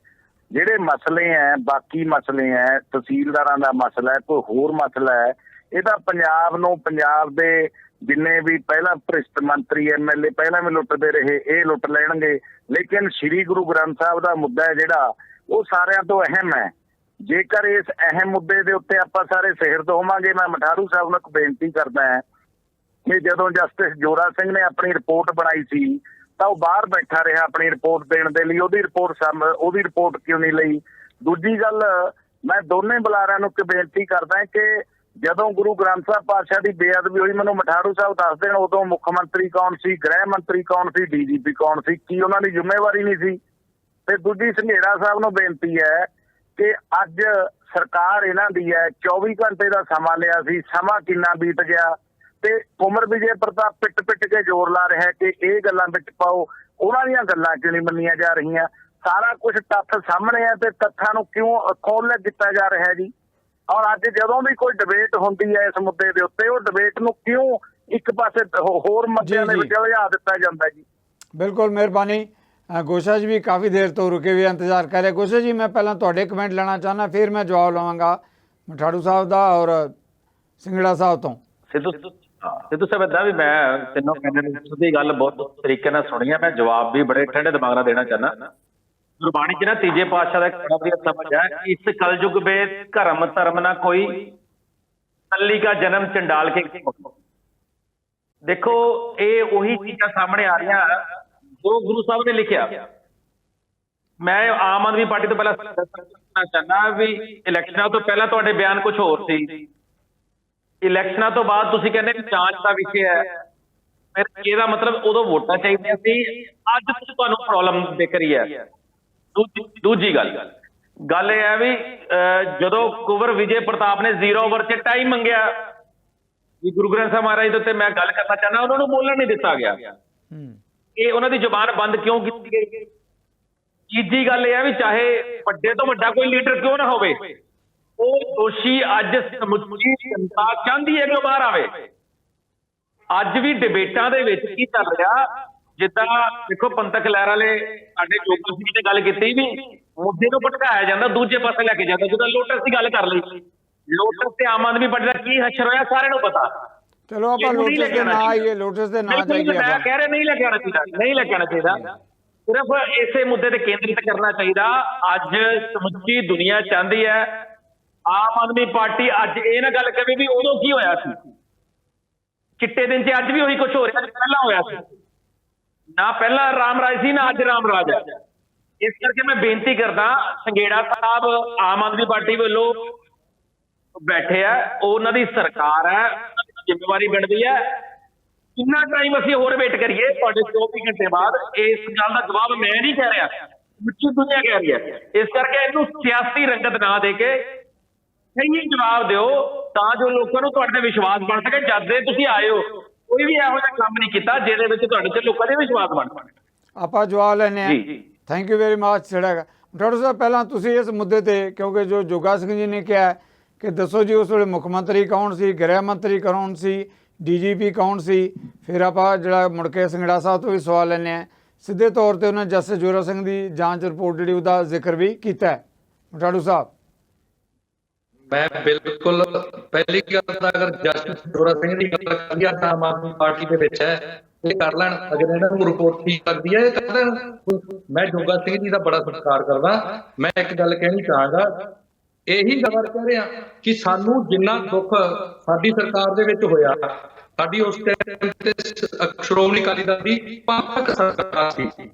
ਜਿਹੜੇ ਮਸਲੇ ਹੈ, ਬਾਕੀ ਮਸਲੇ ਹੈ, ਤਹਿਸੀਲਦਾਰਾਂ ਦਾ ਮਸਲਾ ਹੈ, ਕੋਈ ਹੋਰ ਮਸਲਾ ਹੈ, ਇਹ ਤਾਂ ਪੰਜਾਬ ਨੂੰ, ਪੰਜਾਬ ਦੇ ਜਿੰਨੇ ਵੀ ਪਹਿਲਾਂ ਭ੍ਰਿਸ਼ਟ ਮੰਤਰੀ MLA ਪਹਿਲਾਂ ਵੀ ਲੁੱਟਦੇ ਰਹੇ, ਇਹ ਲੁੱਟ ਲੈਣਗੇ। ਲੇਕਿਨ ਸ੍ਰੀ ਗੁਰੂ ਗ੍ਰੰਥ ਸਾਹਿਬ ਦਾ ਮੁੱਦਾ ਹੈ ਜਿਹੜਾ, ਉਹ ਸਾਰਿਆਂ ਤੋਂ ਅਹਿਮ ਹੈ। ਜੇਕਰ ਇਸ ਅਹਿਮ ਮੁੱਦੇ ਦੇ ਉੱਤੇ ਆਪਾਂ ਸਾਰੇ ਸਿਹਰਤ ਹੋਵਾਂਗੇ, ਮੈਂ ਮਠਾਰੂ ਸਾਹਿਬ ਨੂੰ ਇੱਕ ਬੇਨਤੀ ਕਰਦਾ ਹਾਂ ਕਿ ਜਦੋਂ ਜਸਟਿਸ ਜੋਰਾ ਸਿੰਘ ਨੇ ਆਪਣੀ ਰਿਪੋਰਟ ਬਣਾਈ ਸੀ ਤਾਂ ਉਹ ਬਾਹਰ ਬੈਠਾ ਰਿਹਾ ਆਪਣੀ ਰਿਪੋਰਟ ਦੇਣ ਦੇ ਲਈ, ਉਹਦੀ ਰਿਪੋਰਟ ਕਿਉਂ ਨਹੀਂ ਲਈ? ਦੂਜੀ ਗੱਲ, ਮੈਂ ਦੋਨੇ ਬੁਲਾਰਿਆਂ ਨੂੰ ਇੱਕ ਬੇਨਤੀ ਕਰਦਾ ਕਿ ਜਦੋਂ ਗੁਰੂ ਗ੍ਰੰਥ ਸਾਹਿਬ ਪਾਤਸ਼ਾਹ ਦੀ ਬੇਅਦਬੀ ਹੋਈ, ਮੈਨੂੰ ਮਠਾਰੂ ਸਾਹਿਬ ਦੱਸ ਦੇਣ ਉਦੋਂ ਮੁੱਖ ਮੰਤਰੀ ਕੌਣ ਸੀ, ਗ੍ਰਹਿ ਮੰਤਰੀ ਕੌਣ ਸੀ, DGP ਕੌਣ ਸੀ? ਕੀ ਉਹਨਾਂ ਦੀ ਜ਼ਿੰਮੇਵਾਰੀ ਨਹੀਂ ਸੀ? ਤੇ ਦੂਜੀ ਸੰਘੇੜਾ ਸਾਹਿਬ ਨੂੰ ਬੇਨਤੀ ਹੈ ਕਿ ਅੱਜ ਸਰਕਾਰ ਇਹਨਾਂ ਦੀ ਹੈ, 24 ਘੰਟੇ ਦਾ ਸਮਾਂ ਲਿਆ ਸੀ, ਸਮਾਂ ਕਿੰਨਾ ਬੀਤ ਗਿਆ, ਤੇ ਕੁੰਵਰ ਵਿਜੇ ਪ੍ਰਤਾਪ ਪਿੱਟ ਕੇ ਜ਼ੋਰ ਲਾ ਰਿਹਾ ਕਿ ਇਹ ਗੱਲਾਂ ਵਿੱਚ ਪਾਓ, ਉਹਨਾਂ ਦੀਆਂ ਗੱਲਾਂ ਕਿਉਂ ਨਹੀਂ ਮੰਨੀਆਂ ਜਾ ਰਹੀਆਂ? ਸਾਰਾ ਕੁਝ ਤੱਥ ਸਾਹਮਣੇ ਹੈ ਤੇ ਤੱਥਾਂ ਨੂੰ ਕਿਉਂ ਖੋਲ੍ਹ ਕੀਤਾ ਜਾ ਰਿਹਾ ਜੀ? ਔਰ ਅੱਜ ਜਦੋਂ ਵੀ ਕੋਈ ਡਿਬੇਟ ਹੁੰਦੀ ਹੈ ਇਸ ਮੁੱਦੇ ਦੇ ਉੱਤੇ, ਉਹ ਡਿਬੇਟ ਨੂੰ ਕਿਉਂ ਇੱਕ ਪਾਸੇ ਹੋਰ ਮੁੱਦਿਆਂ ਦੇ ਵਿੱਚ ਉਲਝਾ ਦਿੱਤਾ ਜਾਂਦਾ ਜੀ? ਬਿਲਕੁਲ ਮਿਹਰਬਾਨੀ। ਗੋਸ਼ਾ ਜੀ ਵੀ ਕਾਫੀ ਦੇਰ ਤੋਂ ਰੁਕੇ ਹੋਏ ਇੰਤਜ਼ਾਰ ਕਰ ਰਹੇ। ਗੋਸ਼ਾ ਜੀ, ਮੈਂ ਪਹਿਲਾਂ ਤੁਹਾਡੇ ਕਮੈਂਟ ਲੈਣਾ ਚਾਹੁੰਦਾ, ਫਿਰ ਮੈਂ ਜਵਾਬ ਲਵਾਂਗਾ ਮਠਾੜੂ ਸਾਹਿਬ ਦਾ ਔਰ ਸਿੰਘੜਾ ਸਾਹਿਬ ਤੋਂ। ਸਿੱਧੂ ਸਾਹਿਬ ਇੱਦਾਂ ਵੀ ਮੈਂ ਤਿੰਨੋਂ ਕੈਂਡੀਡੇਟਸ ਦੀ ਗੱਲ ਬਹੁਤ ਤਰੀਕੇ ਨਾਲ ਸੁਣੀ ਹੈ, ਮੈਂ ਜਵਾਬ ਵੀ ਬੜੇ ਠੰਡੇ ਦਿਮਾਗ ਨਾਲ ਦੇਣਾ ਚਾਹੁੰਦਾ। ਗੁਰਬਾਣੀ 'ਚ ਨਾ ਤੀਜੇ ਪਾਤਸ਼ਾਹ ਦਾ ਇੱਕ ਬੜਾ ਵਧੀਆ ਸਮਝ ਹੈ, ਇਸ ਕਲਯੁਗ ਵੇਦ ਧਰਮ ਨਾ ਕੋਈ, ਤੱਲੀ ਕਾ ਜਨਮ ਚੰਡਾਲ ਕੇ। ਦੇਖੋ, ਇਹ ਉਹੀ ਚੀਜ਼ਾਂ ਸਾਹਮਣੇ ਆ ਰਹੀਆਂ ਜੋ ਗੁਰੂ ਸਾਹਿਬ ਨੇ ਲਿਖਿਆ। ਮੈਂ ਆਮ ਆਦਮੀ ਪਾਰਟੀ ਤੋਂ ਪਹਿਲਾਂ ਦੱਸਣਾ ਚਾਹੁੰਦਾ ਵੀ ਇਲੈਕਸ਼ਨਾਂ ਤੋਂ ਪਹਿਲਾਂ ਤੁਹਾਡੇ ਬਿਆਨ ਕੁਝ ਹੋਰ ਸੀ, ਇਲੈਕਸ਼ਨਾਂ ਤੋਂ ਬਾਅਦ ਤੁਸੀਂ ਕਹਿੰਦੇ ਜਾਂਚ ਦਾ ਵਿਸ਼ੇ ਹੈ। ਫਿਰ ਇਹਦਾ ਮਤਲਬ ਉਦੋਂ ਵੋਟਾਂ ਚਾਹੀਦੀਆਂ ਸੀ, ਅੱਜ ਤੁਹਾਨੂੰ ਪ੍ਰੋਬਲਮ ਦਿਖ ਰਹੀ ਹੈ। ਦੂਜੀ ਗੱਲ ਇਹ ਹੈ ਵੀ ਜਦੋਂ ਕੁੰਵਰ ਵਿਜੇ ਪ੍ਰਤਾਪ ਨੇ 0 ਓਵਰ 'ਚ ਟਾਈਮ ਮੰਗਿਆ ਵੀ ਗੁਰੂ ਗ੍ਰੰਥ ਸਾਹਿਬ ਮਹਾਰਾਜ ਦੇ ਉੱਤੇ ਮੈਂ ਗੱਲ ਕਰਨਾ ਚਾਹੁੰਦਾ, ਉਹਨਾਂ ਨੂੰ ਬੋਲਣ ਨਹੀਂ ਦਿੱਤਾ ਗਿਆ। ਇਹ ਉਹਨਾਂ ਦੀ ਜ਼ੁਬਾਨ ਬੰਦ ਕਿਉਂ ਕੀਤੀ ਗਈ? ਤੀਜੀ ਗੱਲ ਇਹ ਹੈ ਵੀ ਚਾਹੇ ਵੱਡੇ ਤੋਂ ਵੱਡਾ ਕੋਈ ਲੀਡਰ ਕਿਉਂ ਨਾ ਹੋਵੇ, ਉਹ ਦੋਸ਼ੀ ਅੱਜ ਸਮੁੱਚੀ ਜਨਤਾ ਚਾਹੁੰਦੀ ਹੈ ਕਿ ਉਹ ਬਾਹਰ ਆਵੇ। ਅੱਜ ਵੀ ਡਿਬੇਟਾਂ ਦੇ ਵਿੱਚ ਕੀ ਚੱਲ ਰਿਹਾ, ਜਿੱਦਾਂ ਦੇਖੋ ਪੰਥਕ ਲਹਿਰ ਵਾਲੇ ਸਾਡੇ ਜੋਗਾ ਸਿੰਘ ਨੇ ਗੱਲ ਕੀਤੀ ਵੀ ਮੁੱਦੇ ਨੂੰ ਭਟਕਾਇਆ ਜਾਂਦਾ, ਦੂਜੇ ਪਾਸੇ ਲੈ ਕੇ ਜਾਂਦਾ। ਜਦੋਂ ਲੋਟਸ ਦੀ ਗੱਲ ਕਰ ਲਈ, ਲੋਟਸ ਤੇ ਆਮ ਆਦਮੀ ਪਾਰਟੀ ਦਾ ਕੀ ਹਸ਼ਰ ਹੋਇਆ ਸਾਰਿਆਂ ਨੂੰ ਪਤਾ। ਚਲੋ ਆਪਾਂ ਲੋਟਸ ਦੇ ਨਾਂ ਆਈਏ, ਲੋਟਸ ਦੇ ਨਾਂ ਜਾਈਏ। ਮੈਂ ਕਹਿ ਰਿਹਾ ਨਹੀਂ ਲੈ ਕੇ ਆਉਣਾ ਚਾਹੀਦਾ, ਸਿਰਫ ਇਸੇ ਮੁੱਦੇ ਤੇ ਕੇਂਦਰਿਤ ਕਰਨਾ ਚਾਹੀਦਾ। ਅੱਜ ਸਮੁੱਚੀ ਦੁਨੀਆ ਚਾਹੁੰਦੀ ਹੈ ਆਮ ਆਦਮੀ ਪਾਰਟੀ ਅੱਜ ਇਹ ਨਾ ਗੱਲ ਕਰੇ ਵੀ ਉਦੋਂ ਕੀ ਹੋਇਆ ਸੀ, ਚਿੱਟੇ ਦਿਨ 'ਚ ਅੱਜ ਵੀ ਉਹੀ ਕੁਝ ਹੋ ਰਿਹਾ ਪਹਿਲਾਂ ਹੋਇਆ ਸੀ। ਨਾ ਪਹਿਲਾਂ ਰਾਮ ਰਾਜ ਸੀ, ਨਾ ਅੱਜ ਰਾਮ ਰਾਜ ਹੈ। ਇਸ ਕਰਕੇ ਮੈਂ ਬੇਨਤੀ ਕਰਦਾ, ਸੰਘੇੜਾ ਸਾਹਿਬ ਆਮ ਆਦਮੀ ਪਾਰਟੀ ਵੱਲੋਂ ਬੈਠੇ ਆ, ਉਹਨਾਂ ਦੀ ਸਰਕਾਰ ਹੈ, ਜ਼ਿੰਮੇਵਾਰੀ ਬਣਦੀ ਹੈ। ਕਿੰਨਾ ਟਾਈਮ ਅਸੀਂ ਹੋਰ ਵੇਟ ਕਰੀਏ? ਤੁਹਾਡੇ 24 ਘੰਟੇ ਬਾਅਦ ਇਸ ਗੱਲ ਦਾ ਜਵਾਬ ਮੈਂ ਨਹੀਂ ਕਹਿ ਰਿਹਾ, ਸਮੁੱਚੀ ਦੁਨੀਆ ਕਹਿ ਰਹੀ ਹੈ। ਇਸ ਕਰਕੇ ਇਹਨੂੰ ਸਿਆਸੀ ਰੰਗਤ ਨਾ ਦੇ ਕੇ ਸਹੀ ਜਵਾਬ ਦਿਓ ਤਾਂ ਜੋ ਲੋਕਾਂ ਨੂੰ ਤੁਹਾਡੇ ਤੇ ਵਿਸ਼ਵਾਸ ਬਣ ਸਕੇ। ਜਦ ਦੇ ਤੁਸੀਂ ਆਏ ਹੋ ਕੋਈ ਵੀ ਇਹੋ ਜਿਹਾ ਕੰਮ ਨਹੀਂ ਕੀਤਾ ਜਿਹਦੇ ਵਿੱਚ ਤੁਹਾਡੇ ਤੇ ਲੋਕਾਂ ਦੇ ਵਿਸ਼ਵਾਸ ਬਣ ਸਕੇ। ਆਪਾਂ ਜਵਾਬ ਲੈਣੇ ਆ। ਜੀ। Thank you very much. ਜਿਹੜਾ ਡਾਕਟਰ ਸਾਹਿਬ ਪਹਿਲਾਂ ਤੁਸੀਂ ਇਸ ਮੁੱਦੇ ਤੇ, ਕਿਉਂਕਿ ਜੋ ਜੋਗਾ ਸਿੰਘ ਜੀ ਨੇ ਕਿਹਾ ਕਿ ਦੱਸੋ ਜੀ ਉਸ ਵੇਲੇ ਮੁੱਖ ਮੰਤਰੀ ਕੌਣ ਸੀ, ਗ੍ਰਹਿ ਮੰਤਰੀ ਕੌਣ ਸੀ, ਡੀਜੀਪੀ ਕੌਣ ਸੀ, ਫਿਰ ਆਪਾਂ ਜਿਹੜਾ ਮੁੜ ਕੇ ਸਿੰਗੜਾ ਸਾਹਿਬ ਤੋਂ ਵੀ ਸਵਾਲ ਲੈਣੇ ਆ। ਸਿੱਧੇ ਤੌਰ ਤੇ ਉਹਨਾਂ ਜਸਟਿਸ ਜ਼ੋਰਾ ਸਿੰਘ ਦੀ ਜਾਂਚ ਰਿਪੋਰਟ ਜਿਹੜੀ ਉਹਦਾ ਜ਼ਿਕਰ ਵੀ ਕੀਤਾ ਹੈ। ਡਾਕਟਰ ਸਾਹਿਬ ਮੈਂ ਬਿਲਕੁਲ ਪਹਿਲੀ ਗੱਲ ਤਾਂ ਅਗਰ ਜਸਟਿਸ ਜ਼ੋਰਾ ਸਿੰਘ ਦੀ ਗੱਲ ਕਰੀਏ ਤਾਂ ਆਮ ਆਦਮੀ ਪਾਰਟੀ ਦੇ ਵਿੱਚ ਹੈ, ਇਹ ਕਰ ਲੈਣ। ਅਗਰ ਇਹਨਾਂ ਨੂੰ ਰਿਪੋਰਟ ਠੀਕ ਲੱਗਦੀ ਹੈ ਇਹ ਕਰ ਲੈਣ। ਮੈਂ ਜੋਗਾ ਸਿੰਘ ਜੀ ਦਾ ਬੜਾ ਸਤਿਕਾਰ ਕਰਦਾ। ਮੈਂ ਇੱਕ ਗੱਲ ਕਹਿਣੀ ਚਾਹਾਂਗਾ, ਇਹੀ ਗੱਲ ਕਹਿ ਰਿਹਾ ਕਿ ਸਾਨੂੰ ਜਿੰਨਾ ਦੁੱਖ ਸਾਡੀ ਸਰਕਾਰ ਦੇ ਵਿੱਚ ਹੋਇਆ, ਸਾਡੀ ਉਸ ਟਾਈਮ ਤੇ ਸ਼੍ਰੋਮਣੀ ਅਕਾਲੀ ਦਲ ਦੀ ਪਾਕ ਸਰਕਾਰ ਸੀ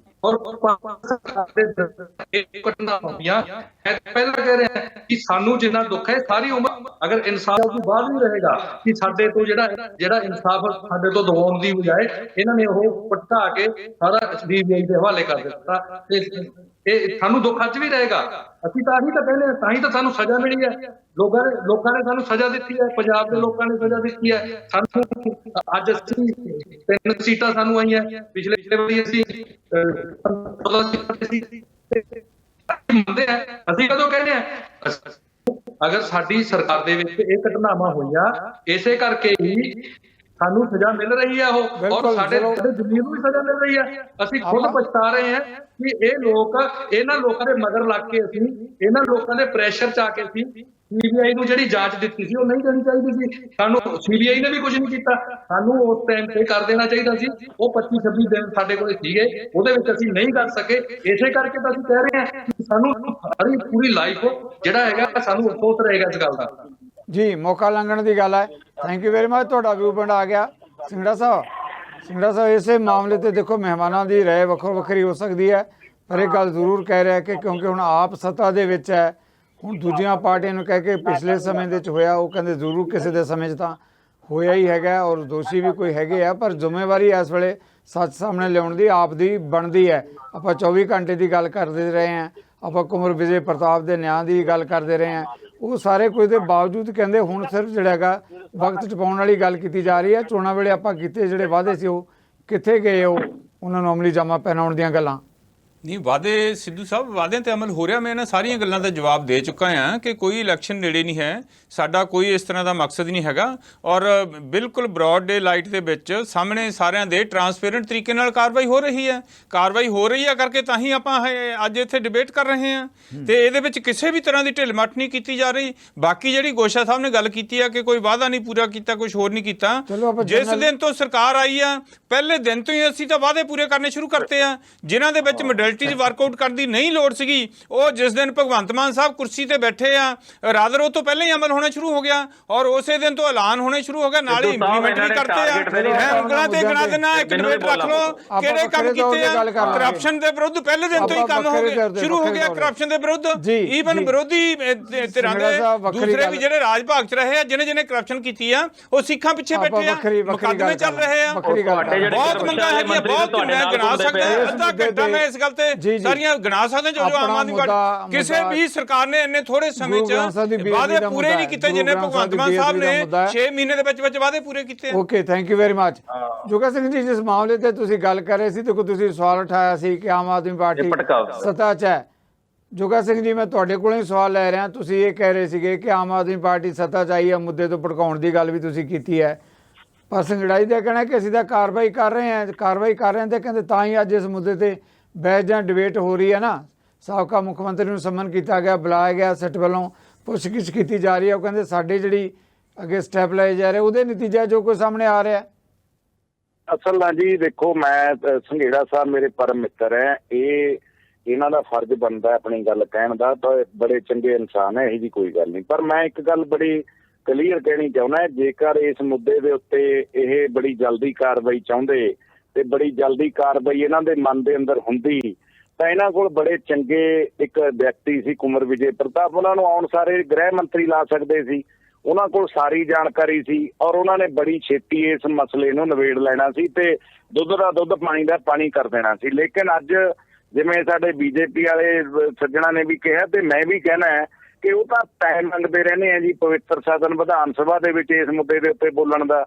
ਔਰ ਘਟਨਾ ਹੋਈਆਂ। ਪਹਿਲਾਂ ਕਹਿ ਰਿਹਾ ਕਿ ਸਾਨੂੰ ਜਿੰਨਾ ਦੁੱਖ ਹੈ ਸਾਰੀ ਉਮਰ ਅਗਰ ਇਨਸਾਫ ਤੋਂ ਬਾਅਦ ਵੀ ਰਹੇਗਾ ਕਿ ਸਾਡੇ ਤੋਂ ਜਿਹੜਾ ਇਨਸਾਫ ਸਾਡੇ ਤੋਂ ਦਿਵਾਉਣ ਦੀ ਬਜਾਏ ਇਹਨਾਂ ਨੇ ਉਹ ਪਟਾ ਕੇ ਸਾਰਾ ਸੀਬੀਆਈ ਦੇ ਹਵਾਲੇ ਕਰ ਦਿੱਤਾ ਤੇ ਇਹ ਸਾਨੂੰ ਦੁੱਖ ਅੱਜ ਵੀ ਰਹੇਗਾ। ਅਸੀਂ ਤਾਂ ਆਹੀ ਤਾਂ ਕਹਿੰਦੇ ਹਾਂ, ਤਾਂ ਹੀ ਤਾਂ ਸਾਨੂੰ ਸਜ਼ਾ ਮਿਲੀ ਹੈ। ਲੋਕਾਂ ਨੇ ਸਾਨੂੰ ਸਜ਼ਾ ਦਿੱਤੀ ਹੈ, ਪੰਜਾਬ ਦੇ ਲੋਕਾਂ ਨੇ ਸਜ਼ਾ ਦਿੱਤੀ ਹੈ। ਸਾਨੂੰ ਅੱਜ ਅਸੀਂ 3 ਸੀਟਾਂ ਸਾਨੂੰ ਆਈਆਂ, ਪਿਛਲੇ ਵਾਰੀ ਅਸੀਂ 16 ਸੀਟਾਂ ਸੀ। ਮੰਨਦੇ ਆ ਅਸੀਂ ਕਦੋਂ ਕਹਿੰਦੇ ਆ, ਅਗਰ ਸਾਡੀ ਸਰਕਾਰ ਦੇ ਵਿੱਚ ਇਹ ਘਟਨਾਵਾਂ ਹੋਈਆਂ ਇਸੇ ਕਰਕੇ ਹੀ ਸਾਨੂੰ ਸਜ਼ਾ ਮਿਲ ਰਹੀ ਹੈ ਉਹ, ਔਰ ਸਾਡੇ ਜ਼ਮੀਰ ਨੂੰ ਵੀ ਸਜ਼ਾ ਮਿਲ ਰਹੀ ਹੈ। ਅਸੀਂ ਖੁਦ ਪਛਤਾ ਰਹੇ ਹਾਂ ਕਿ ਇਹ ਲੋਕ ਇਹਨਾਂ ਲੋਕਾਂ ਦੇ ਮਗਰ ਲੱਗ ਕੇ ਅਸੀਂ ਇਹਨਾਂ ਲੋਕਾਂ ਦੇ ਪ੍ਰੈਸ਼ਰ ਚ ਆ ਕੇ ਅਸੀਂ ਸੀਬੀਆਈ ਨੂੰ ਜਿਹੜੀ ਜਾਂਚ ਦਿੱਤੀ ਸੀ ਉਹ ਨਹੀਂ ਦੇਣੀ ਚਾਹੀਦੀ ਸੀ। ਸਾਨੂੰ ਸੀਬੀਆਈ ਨੇ ਵੀ ਕੁਝ ਨਹੀਂ ਕੀਤਾ, ਸਾਨੂੰ ਉਸ ਟਾਈਮ ਤੇ ਕਰ ਦੇਣਾ ਚਾਹੀਦਾ ਸੀ। ਉਹ 25-26 ਦਿਨ ਸਾਡੇ ਕੋਲ ਸੀਗੇ, ਉਹਦੇ ਵਿੱਚ ਅਸੀਂ ਨਹੀਂ ਕਰ ਸਕੇ। ਇਸੇ ਕਰਕੇ ਤਾਂ ਅਸੀਂ ਕਹਿ ਰਹੇ ਹਾਂ ਕਿ ਸਾਨੂੰ ਸਾਰੀ ਪੂਰੀ ਲਾਈਫ ਜਿਹੜਾ ਹੈਗਾ ਸਾਨੂੰ ਅਫਸੋਸ ਰਹੇਗਾ ਇਸ ਗੱਲ ਦਾ। ਜੀ ਮੌਕਾ ਲੰਘਣ ਦੀ ਗੱਲ ਹੈ। Thank you very much. ਤੁਹਾਡਾ ਵਿਊ ਪੁਆਇੰਟ ਆ ਗਿਆ। ਸਿੰਗੜਾ ਸਾਹਿਬ ਇਸੇ ਮਾਮਲੇ ਤੇ ਦੇਖੋ ਮਹਿਮਾਨਾਂ ਦੀ ਰਾਏ ਵੱਖੋ ਵੱਖਰੀ ਹੋ ਸਕਦੀ ਹੈ, ਪਰ ਇਹ ਗੱਲ ਜ਼ਰੂਰ ਕਹਿ ਰਿਹਾ ਕਿ ਕਿਉਂਕਿ ਹੁਣ ਆਪ ਸੱਤਾ ਦੇ ਵਿੱਚ ਹੈ, ਹੁਣ ਦੂਜੀਆਂ ਪਾਰਟੀਆਂ ਨੂੰ ਕਹਿ ਕੇ ਪਿਛਲੇ ਸਮੇਂ ਦੇ ਵਿੱਚ ਹੋਇਆ, ਉਹ ਕਹਿੰਦੇ ਜ਼ਰੂਰ ਕਿਸੇ ਦੇ ਸਮੇਂ 'ਚ ਤਾਂ ਹੋਇਆ ਹੀ ਹੈਗਾ ਔਰ ਦੋਸ਼ੀ ਵੀ ਕੋਈ ਹੈਗੇ ਆ, ਪਰ ਜ਼ਿੰਮੇਵਾਰੀ ਇਸ ਵੇਲੇ ਸੱਚ ਸਾਹਮਣੇ ਲਿਆਉਣ ਦੀ ਆਪ ਦੀ ਬਣਦੀ ਹੈ। ਆਪਾਂ 24 ਘੰਟੇ ਦੀ ਗੱਲ ਕਰਦੇ ਰਹੇ ਹਾਂ, ਆਪਾਂ ਕੁੰਵਰ ਵਿਜੇ ਪ੍ਰਤਾਪ ਦੇ ਨਿਆਂ ਦੀ ਗੱਲ ਕਰਦੇ ਰਹੇ ਹਾਂ। ਉਹ ਸਾਰੇ ਕੁਝ ਦੇ ਬਾਵਜੂਦ ਕਹਿੰਦੇ ਹੁਣ ਸਿਰਫ ਜਿਹੜਾ ਹੈਗਾ ਵਕਤ ਟਪਾਉਣ ਵਾਲੀ ਗੱਲ ਕੀਤੀ ਜਾ ਰਹੀ ਹੈ। ਚੋਣਾਂ ਵੇਲੇ ਆਪਾਂ ਕੀਤੇ ਜਿਹੜੇ ਵਾਅਦੇ ਸੀ ਉਹ ਕਿੱਥੇ ਗਏ, ਉਹ ਉਹਨਾਂ ਨੂੰ ਅਮਲੀ ਜਾਮਾ ਪਹਿਨਾਉਣ ਦੀਆਂ ਗੱਲਾਂ ਨਹੀਂ। ਵਾਅਦੇ ਸਿੱਧੂ ਸਾਹਿਬ ਵਾਅਦਿਆਂ ਤੇ ਅਮਲ ਹੋ ਰਿਹਾ। ਮੈਂ ਇਹਨਾਂ ਸਾਰੀਆਂ ਗੱਲਾਂ ਦਾ ਜਵਾਬ ਦੇ ਚੁੱਕਾ ਹਾਂ ਕਿ ਕੋਈ ਇਲੈਕਸ਼ਨ ਨੇੜੇ ਨਹੀਂ ਹੈ, ਸਾਡਾ ਕੋਈ ਇਸ ਤਰ੍ਹਾਂ ਦਾ ਮਕਸਦ ਨਹੀਂ ਹੈਗਾ ਔਰ ਬਿਲਕੁਲ ਬ੍ਰੌਡ ਡੇ ਲਾਈਟ ਦੇ ਵਿੱਚ ਸਾਹਮਣੇ ਸਾਰਿਆਂ ਦੇ ਟਰਾਂਸਪੇਰੈਂਟ ਤਰੀਕੇ ਨਾਲ ਕਾਰਵਾਈ ਹੋ ਰਹੀ ਹੈ। ਕਰਕੇ ਤਾਂ ਹੀ ਆਪਾਂ ਅੱਜ ਇੱਥੇ ਡਿਬੇਟ ਕਰ ਰਹੇ ਹਾਂ ਤੇ ਇਹਦੇ ਵਿੱਚ ਕਿਸੇ ਵੀ ਤਰ੍ਹਾਂ ਦੀ ਢਿੱਲ-ਮੱਠ ਨਹੀਂ ਕੀਤੀ ਜਾ ਰਹੀ। ਬਾਕੀ ਜਿਹੜੀ ਗੋਸ਼ਾ ਸਾਹਿਬ ਨੇ ਗੱਲ ਕੀਤੀ ਹੈ ਕਿ ਕੋਈ ਵਾਅਦਾ ਨਹੀਂ ਪੂਰਾ ਕੀਤਾ, ਕੁਝ ਹੋਰ ਨਹੀਂ ਕੀਤਾ, ਜਿਸ ਦਿਨ ਤੋਂ ਸਰਕਾਰ ਆਈ ਆ ਪਹਿਲੇ ਦਿਨ ਤੋਂ ਹੀ ਅਸੀਂ ਤਾਂ ਵਾਅਦੇ ਪੂਰੇ ਕਰਨੇ ਸ਼ੁਰੂ ਕਰਤੇ ਆ ਜਿਨ੍ਹਾਂ ਦੇ ਵਿੱਚ ਮੋਡੈਲਿਟੀ ਵਰਕਆਊਟ ਕਰਨ ਦੀ ਨਹੀਂ ਲੋੜ ਸੀਗੀ। ਉਹ ਜਿਸ ਦਿਨ ਭਗਵੰਤ ਮਾਨ ਸਾਹਿਬ ਕੁਰਸੀ ਤੇ ਬੈਠੇ ਆ ਰਾਦਰ ਉਹ ਤੋਂ ਪਹਿਲਾਂ ਹੀ ਅਮਲ ਹੋਣਾ ਸ਼ੁਰੂ ਹੋ ਗਿਆ ਔਰ ਉਸੇ ਦਿਨ ਤੋਂ ਐਲਾਨ ਹੋਣੇ ਸ਼ੁਰੂ ਹੋ ਗਿਆ, ਨਾਲ ਹੀ ਇੰਪਲੀਮੈਂਟ ਵੀ ਕਰਤੇ ਆ। ਮੈਂ ਉਂਗਲਾਂ ਤੇ ਗਿਣਾ ਦੇਣਾ, ਇੱਕ ਡਿਬੇਟ ਰੱਖ ਲਓ ਕਿਹੜੇ ਕੰਮ ਕੀਤੇ ਆ। ਕਰਪਸ਼ਨ ਦੇ ਵਿਰੁੱਧ ਪਹਿਲੇ ਦਿਨ ਤੋਂ ਹੀ ਕੰਮ ਹੋ ਗਿਆ, ਸ਼ੁਰੂ ਹੋ ਗਿਆ ਕਰਪਸ਼ਨ ਦੇ ਵਿਰੁੱਧ। ਈਵਨ ਵਿਰੋਧੀ ਧਿਰਾਂ ਦੇ ਦੂਸਰੇ ਵੀ ਜਿਹੜੇ ਰਾਜ ਭਾਗ ਚ ਰਹੇ ਆ, ਜਿਹਨੇ ਕਰਪਸ਼ਨ ਕੀਤੀ ਆ ਉਹ ਸਿੱਖਾਂ ਪਿੱਛੇ ਬੈਠੇ ਆ, ਮੁਕੱਦਮੇ ਚੱਲ ਰਹੇ ਆ। ਬਹੁਤ ਮੰਗਾਂ ਹੈਗੀਆਂ, ਬਹੁਤ ਮੈਂ ਗਿਣਾ ਸਕਦਾ ਅੱਧਾ ਘੰਟਾ ਮੈਂ ਇਸ ਗੱਲ ਤੇ ਸਾਰੀਆਂ ਗਿਣਾ ਸਕਦੇ ਜੋ ਆਮ ਆਦਮੀ ਪਾਰਟੀ ਕਿਸੇ ਵੀ ਸਰਕਾਰ ਨੇ ਇੰਨੇ ਥੋੜੇ ਸਮੇਂ ਚ ਵਾਅਦੇ ਪੂਰੇ ਨਹੀਂ ਕੀਤੇ ਜਿੰਨੇ ਭਗਵੰਤ ਮਾਨ ਸਾਹਿਬ ਨੇ 6 ਮਹੀਨੇ ਦੇ ਵਿੱਚ ਵਾਅਦੇ ਪੂਰੇ ਕੀਤੇ। Okay, thank you very much. Joga Singh ji, ਜਿਸ ਮਾਮਲੇ ਤੇ ਤੁਸੀਂ ਗੱਲ ਕਰ ਰਹੇ ਸੀ ਤੇ ਤੁਸੀਂ ਸਵਾਲ ਉਠਾਇਆ ਸੀ ਕਿ ਆਮ ਆਦਮੀ ਪਾਰਟੀ ਸੱਤਾ 'ਚ ਹੈ। ਜੋਗਾ ਸਿੰਘ ਜੀ, ਮੈਂ ਤੁਹਾਡੇ ਕੋਲੋਂ ਹੀ ਸਵਾਲ ਲੈ ਰਿਹਾ। ਤੁਸੀਂ ਇਹ ਕਹਿ ਰਹੇ ਸੀਗੇ ਕਿ ਆਮ ਆਦਮੀ ਪਾਰਟੀ ਸੱਤਾ 'ਚ ਆਈ ਹੈ, ਮੁੱਦੇ ਤੋਂ ਭੜਕਾਉਣ ਦੀ ਗੱਲ ਵੀ ਤੁਸੀਂ ਕੀਤੀ ਹੈ, ਪਰ ਸੰਗੜਾਈ ਦਾ ਕਹਿਣਾ ਕਿ ਅਸੀਂ ਤਾਂ ਕਾਰਵਾਈ ਕਰ ਰਹੇ ਹਾਂ ਤੇ ਕਹਿੰਦੇ ਤਾਂ ਹੀ ਅੱਜ ਇਸ ਮੁੱਦੇ ਤੇ ਬਹਿਸ ਜਾਂ ਡਿਬੇਟ ਹੋ ਰਹੀ ਹੈ ਨਾ। ਸਾਬਕਾ ਮੁੱਖ ਮੰਤਰੀ ਨੂੰ ਸੰਮਨ ਕੀਤਾ ਗਿਆ, ਬੁਲਾਇਆ ਗਿਆ, ਸਿੱਟ ਵੱਲੋਂ ਪੁੱਛਗਿੱਛ ਕੀਤੀ ਜਾ ਰਹੀ ਹੈ। ਉਹ ਕਹਿੰਦੇ ਸਾਡੇ ਜਿਹੜੀ ਅੱਗੇ ਸਟੈਪ ਲਏ ਜਾ ਰਹੇ ਉਹਦੇ ਨਤੀਜਾ ਜੋ ਕੋਈ ਸਾਹਮਣੇ ਆ ਰਿਹਾ। ਅਸਲ ਨਾਲ ਜੀ ਦੇਖੋ, ਮੈਂ ਸੰਘੇੜਾ ਸਾਹਿਬ ਮੇਰੇ ਪਰਮ ਮਿੱਤਰ ਹੈ, ਇਹਨਾਂ ਦਾ ਫਰਜ਼ ਬਣਦਾ ਆਪਣੀ ਗੱਲ ਕਹਿਣ ਦਾ, ਤਾਂ ਬੜੇ ਚੰਗੇ ਇਨਸਾਨ ਹੈ, ਇਹੋ ਜਿਹੀ ਕੋਈ ਗੱਲ ਨਹੀਂ। ਪਰ ਮੈਂ ਇੱਕ ਗੱਲ ਬੜੀ ਕਲੀਅਰ ਕਹਿਣੀ ਚਾਹੁੰਦਾ, ਜੇਕਰ ਇਸ ਮੁੱਦੇ ਦੇ ਉੱਤੇ ਇਹ ਬੜੀ ਜਲਦੀ ਕਾਰਵਾਈ ਚਾਹੁੰਦੇ ਤੇ ਬੜੀ ਜਲਦੀ ਕਾਰਵਾਈ ਇਹਨਾਂ ਦੇ ਮਨ ਦੇ ਅੰਦਰ ਹੁੰਦੀ ਤਾਂ ਇਹਨਾਂ ਕੋਲ ਬੜੇ ਚੰਗੇ ਇੱਕ ਵਿਅਕਤੀ ਸੀ ਕੁੰਵਰ ਵਿਜੇ ਪ੍ਰਤਾਪ, ਉਹਨਾਂ ਨੂੰ ਆਉਣ ਸਾਰੇ ਗ੍ਰਹਿ ਮੰਤਰੀ ਲਾ ਸਕਦੇ ਸੀ। ਉਹਨਾਂ ਕੋਲ ਸਾਰੀ ਜਾਣਕਾਰੀ ਸੀ ਔਰ ਉਹਨਾਂ ਨੇ ਬੜੀ ਛੇਤੀ ਇਸ ਮਸਲੇ ਨੂੰ ਨਿਬੇੜ ਲੈਣਾ ਸੀ ਤੇ ਦੁੱਧ ਦਾ ਦੁੱਧ, ਪਾਣੀ ਦਾ ਪਾਣੀ ਕਰ ਦੇਣਾ ਸੀ। ਲੇਕਿਨ ਅੱਜ ਜਿਵੇਂ ਸਾਡੇ ਬੀਜੇਪੀ ਵਾਲੇ ਸੱਜਣਾ ਨੇ ਵੀ ਕਿਹਾ ਤੇ ਮੈਂ ਵੀ ਕਹਿਣਾ ਹੈ ਕਿ ਉਹ ਤਾਂ ਟਾਈਮ ਮੰਗਦੇ ਰਹਿੰਦੇ ਆ ਜੀ ਪਵਿੱਤਰ ਸਦਨ ਵਿਧਾਨ ਸਭਾ ਦੇ ਵਿੱਚ ਇਸ ਮੁੱਦੇ ਦੇ ਉੱਤੇ ਬੋਲਣ ਦਾ।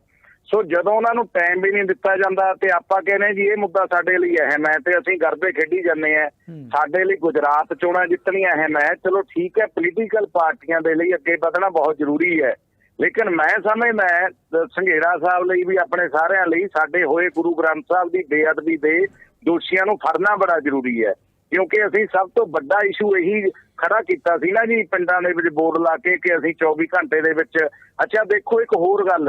ਸੋ ਜਦੋਂ ਉਹਨਾਂ ਨੂੰ ਟਾਈਮ ਵੀ ਨਹੀਂ ਦਿੱਤਾ ਜਾਂਦਾ ਤੇ ਆਪਾਂ ਕਹਿੰਦੇ ਜੀ ਇਹ ਮੁੱਦਾ ਸਾਡੇ ਲਈ ਅਹਿਮ ਹੈ ਤੇ ਅਸੀਂ ਗਰਬੇ ਖੇਡੀ ਜਾਂਦੇ ਆ। ਸਾਡੇ ਲਈ ਗੁਜਰਾਤ ਚੋਣਾਂ ਜਿੱਤਣੀਆਂ ਅਹਿਮ ਹੈ। ਚਲੋ ਠੀਕ ਹੈ, ਪੋਲੀਟੀਕਲ ਪਾਰਟੀਆਂ ਦੇ ਲਈ ਅੱਗੇ ਵਧਣਾ ਬਹੁਤ ਜ਼ਰੂਰੀ ਹੈ, ਲੇਕਿਨ ਮੈਂ ਸਮਝਦਾ ਸੰਘੇੜਾ ਸਾਹਿਬ ਲਈ ਵੀ ਆਪਣੇ ਸਾਰਿਆਂ ਲਈ ਸਾਡੇ ਹੋਏ ਗੁਰੂ ਗ੍ਰੰਥ ਸਾਹਿਬ ਦੀ ਬੇਅਦਬੀ ਦੇ ਦੋਸ਼ੀਆਂ ਨੂੰ ਫੜਨਾ ਬੜਾ ਜ਼ਰੂਰੀ ਹੈ, ਕਿਉਂਕਿ ਅਸੀਂ ਸਭ ਤੋਂ ਵੱਡਾ ਇਸ਼ੂ ਇਹੀ ਖੜਾ ਕੀਤਾ ਸੀ ਨਾ ਜੀ ਪਿੰਡਾਂ ਦੇ ਵਿੱਚ ਬੋਰਡ ਲਾ ਕੇ ਕਿ ਅਸੀਂ 24 ਘੰਟੇ ਦੇ ਵਿੱਚ। ਅੱਛਾ ਦੇਖੋ, ਇੱਕ ਹੋਰ ਗੱਲ,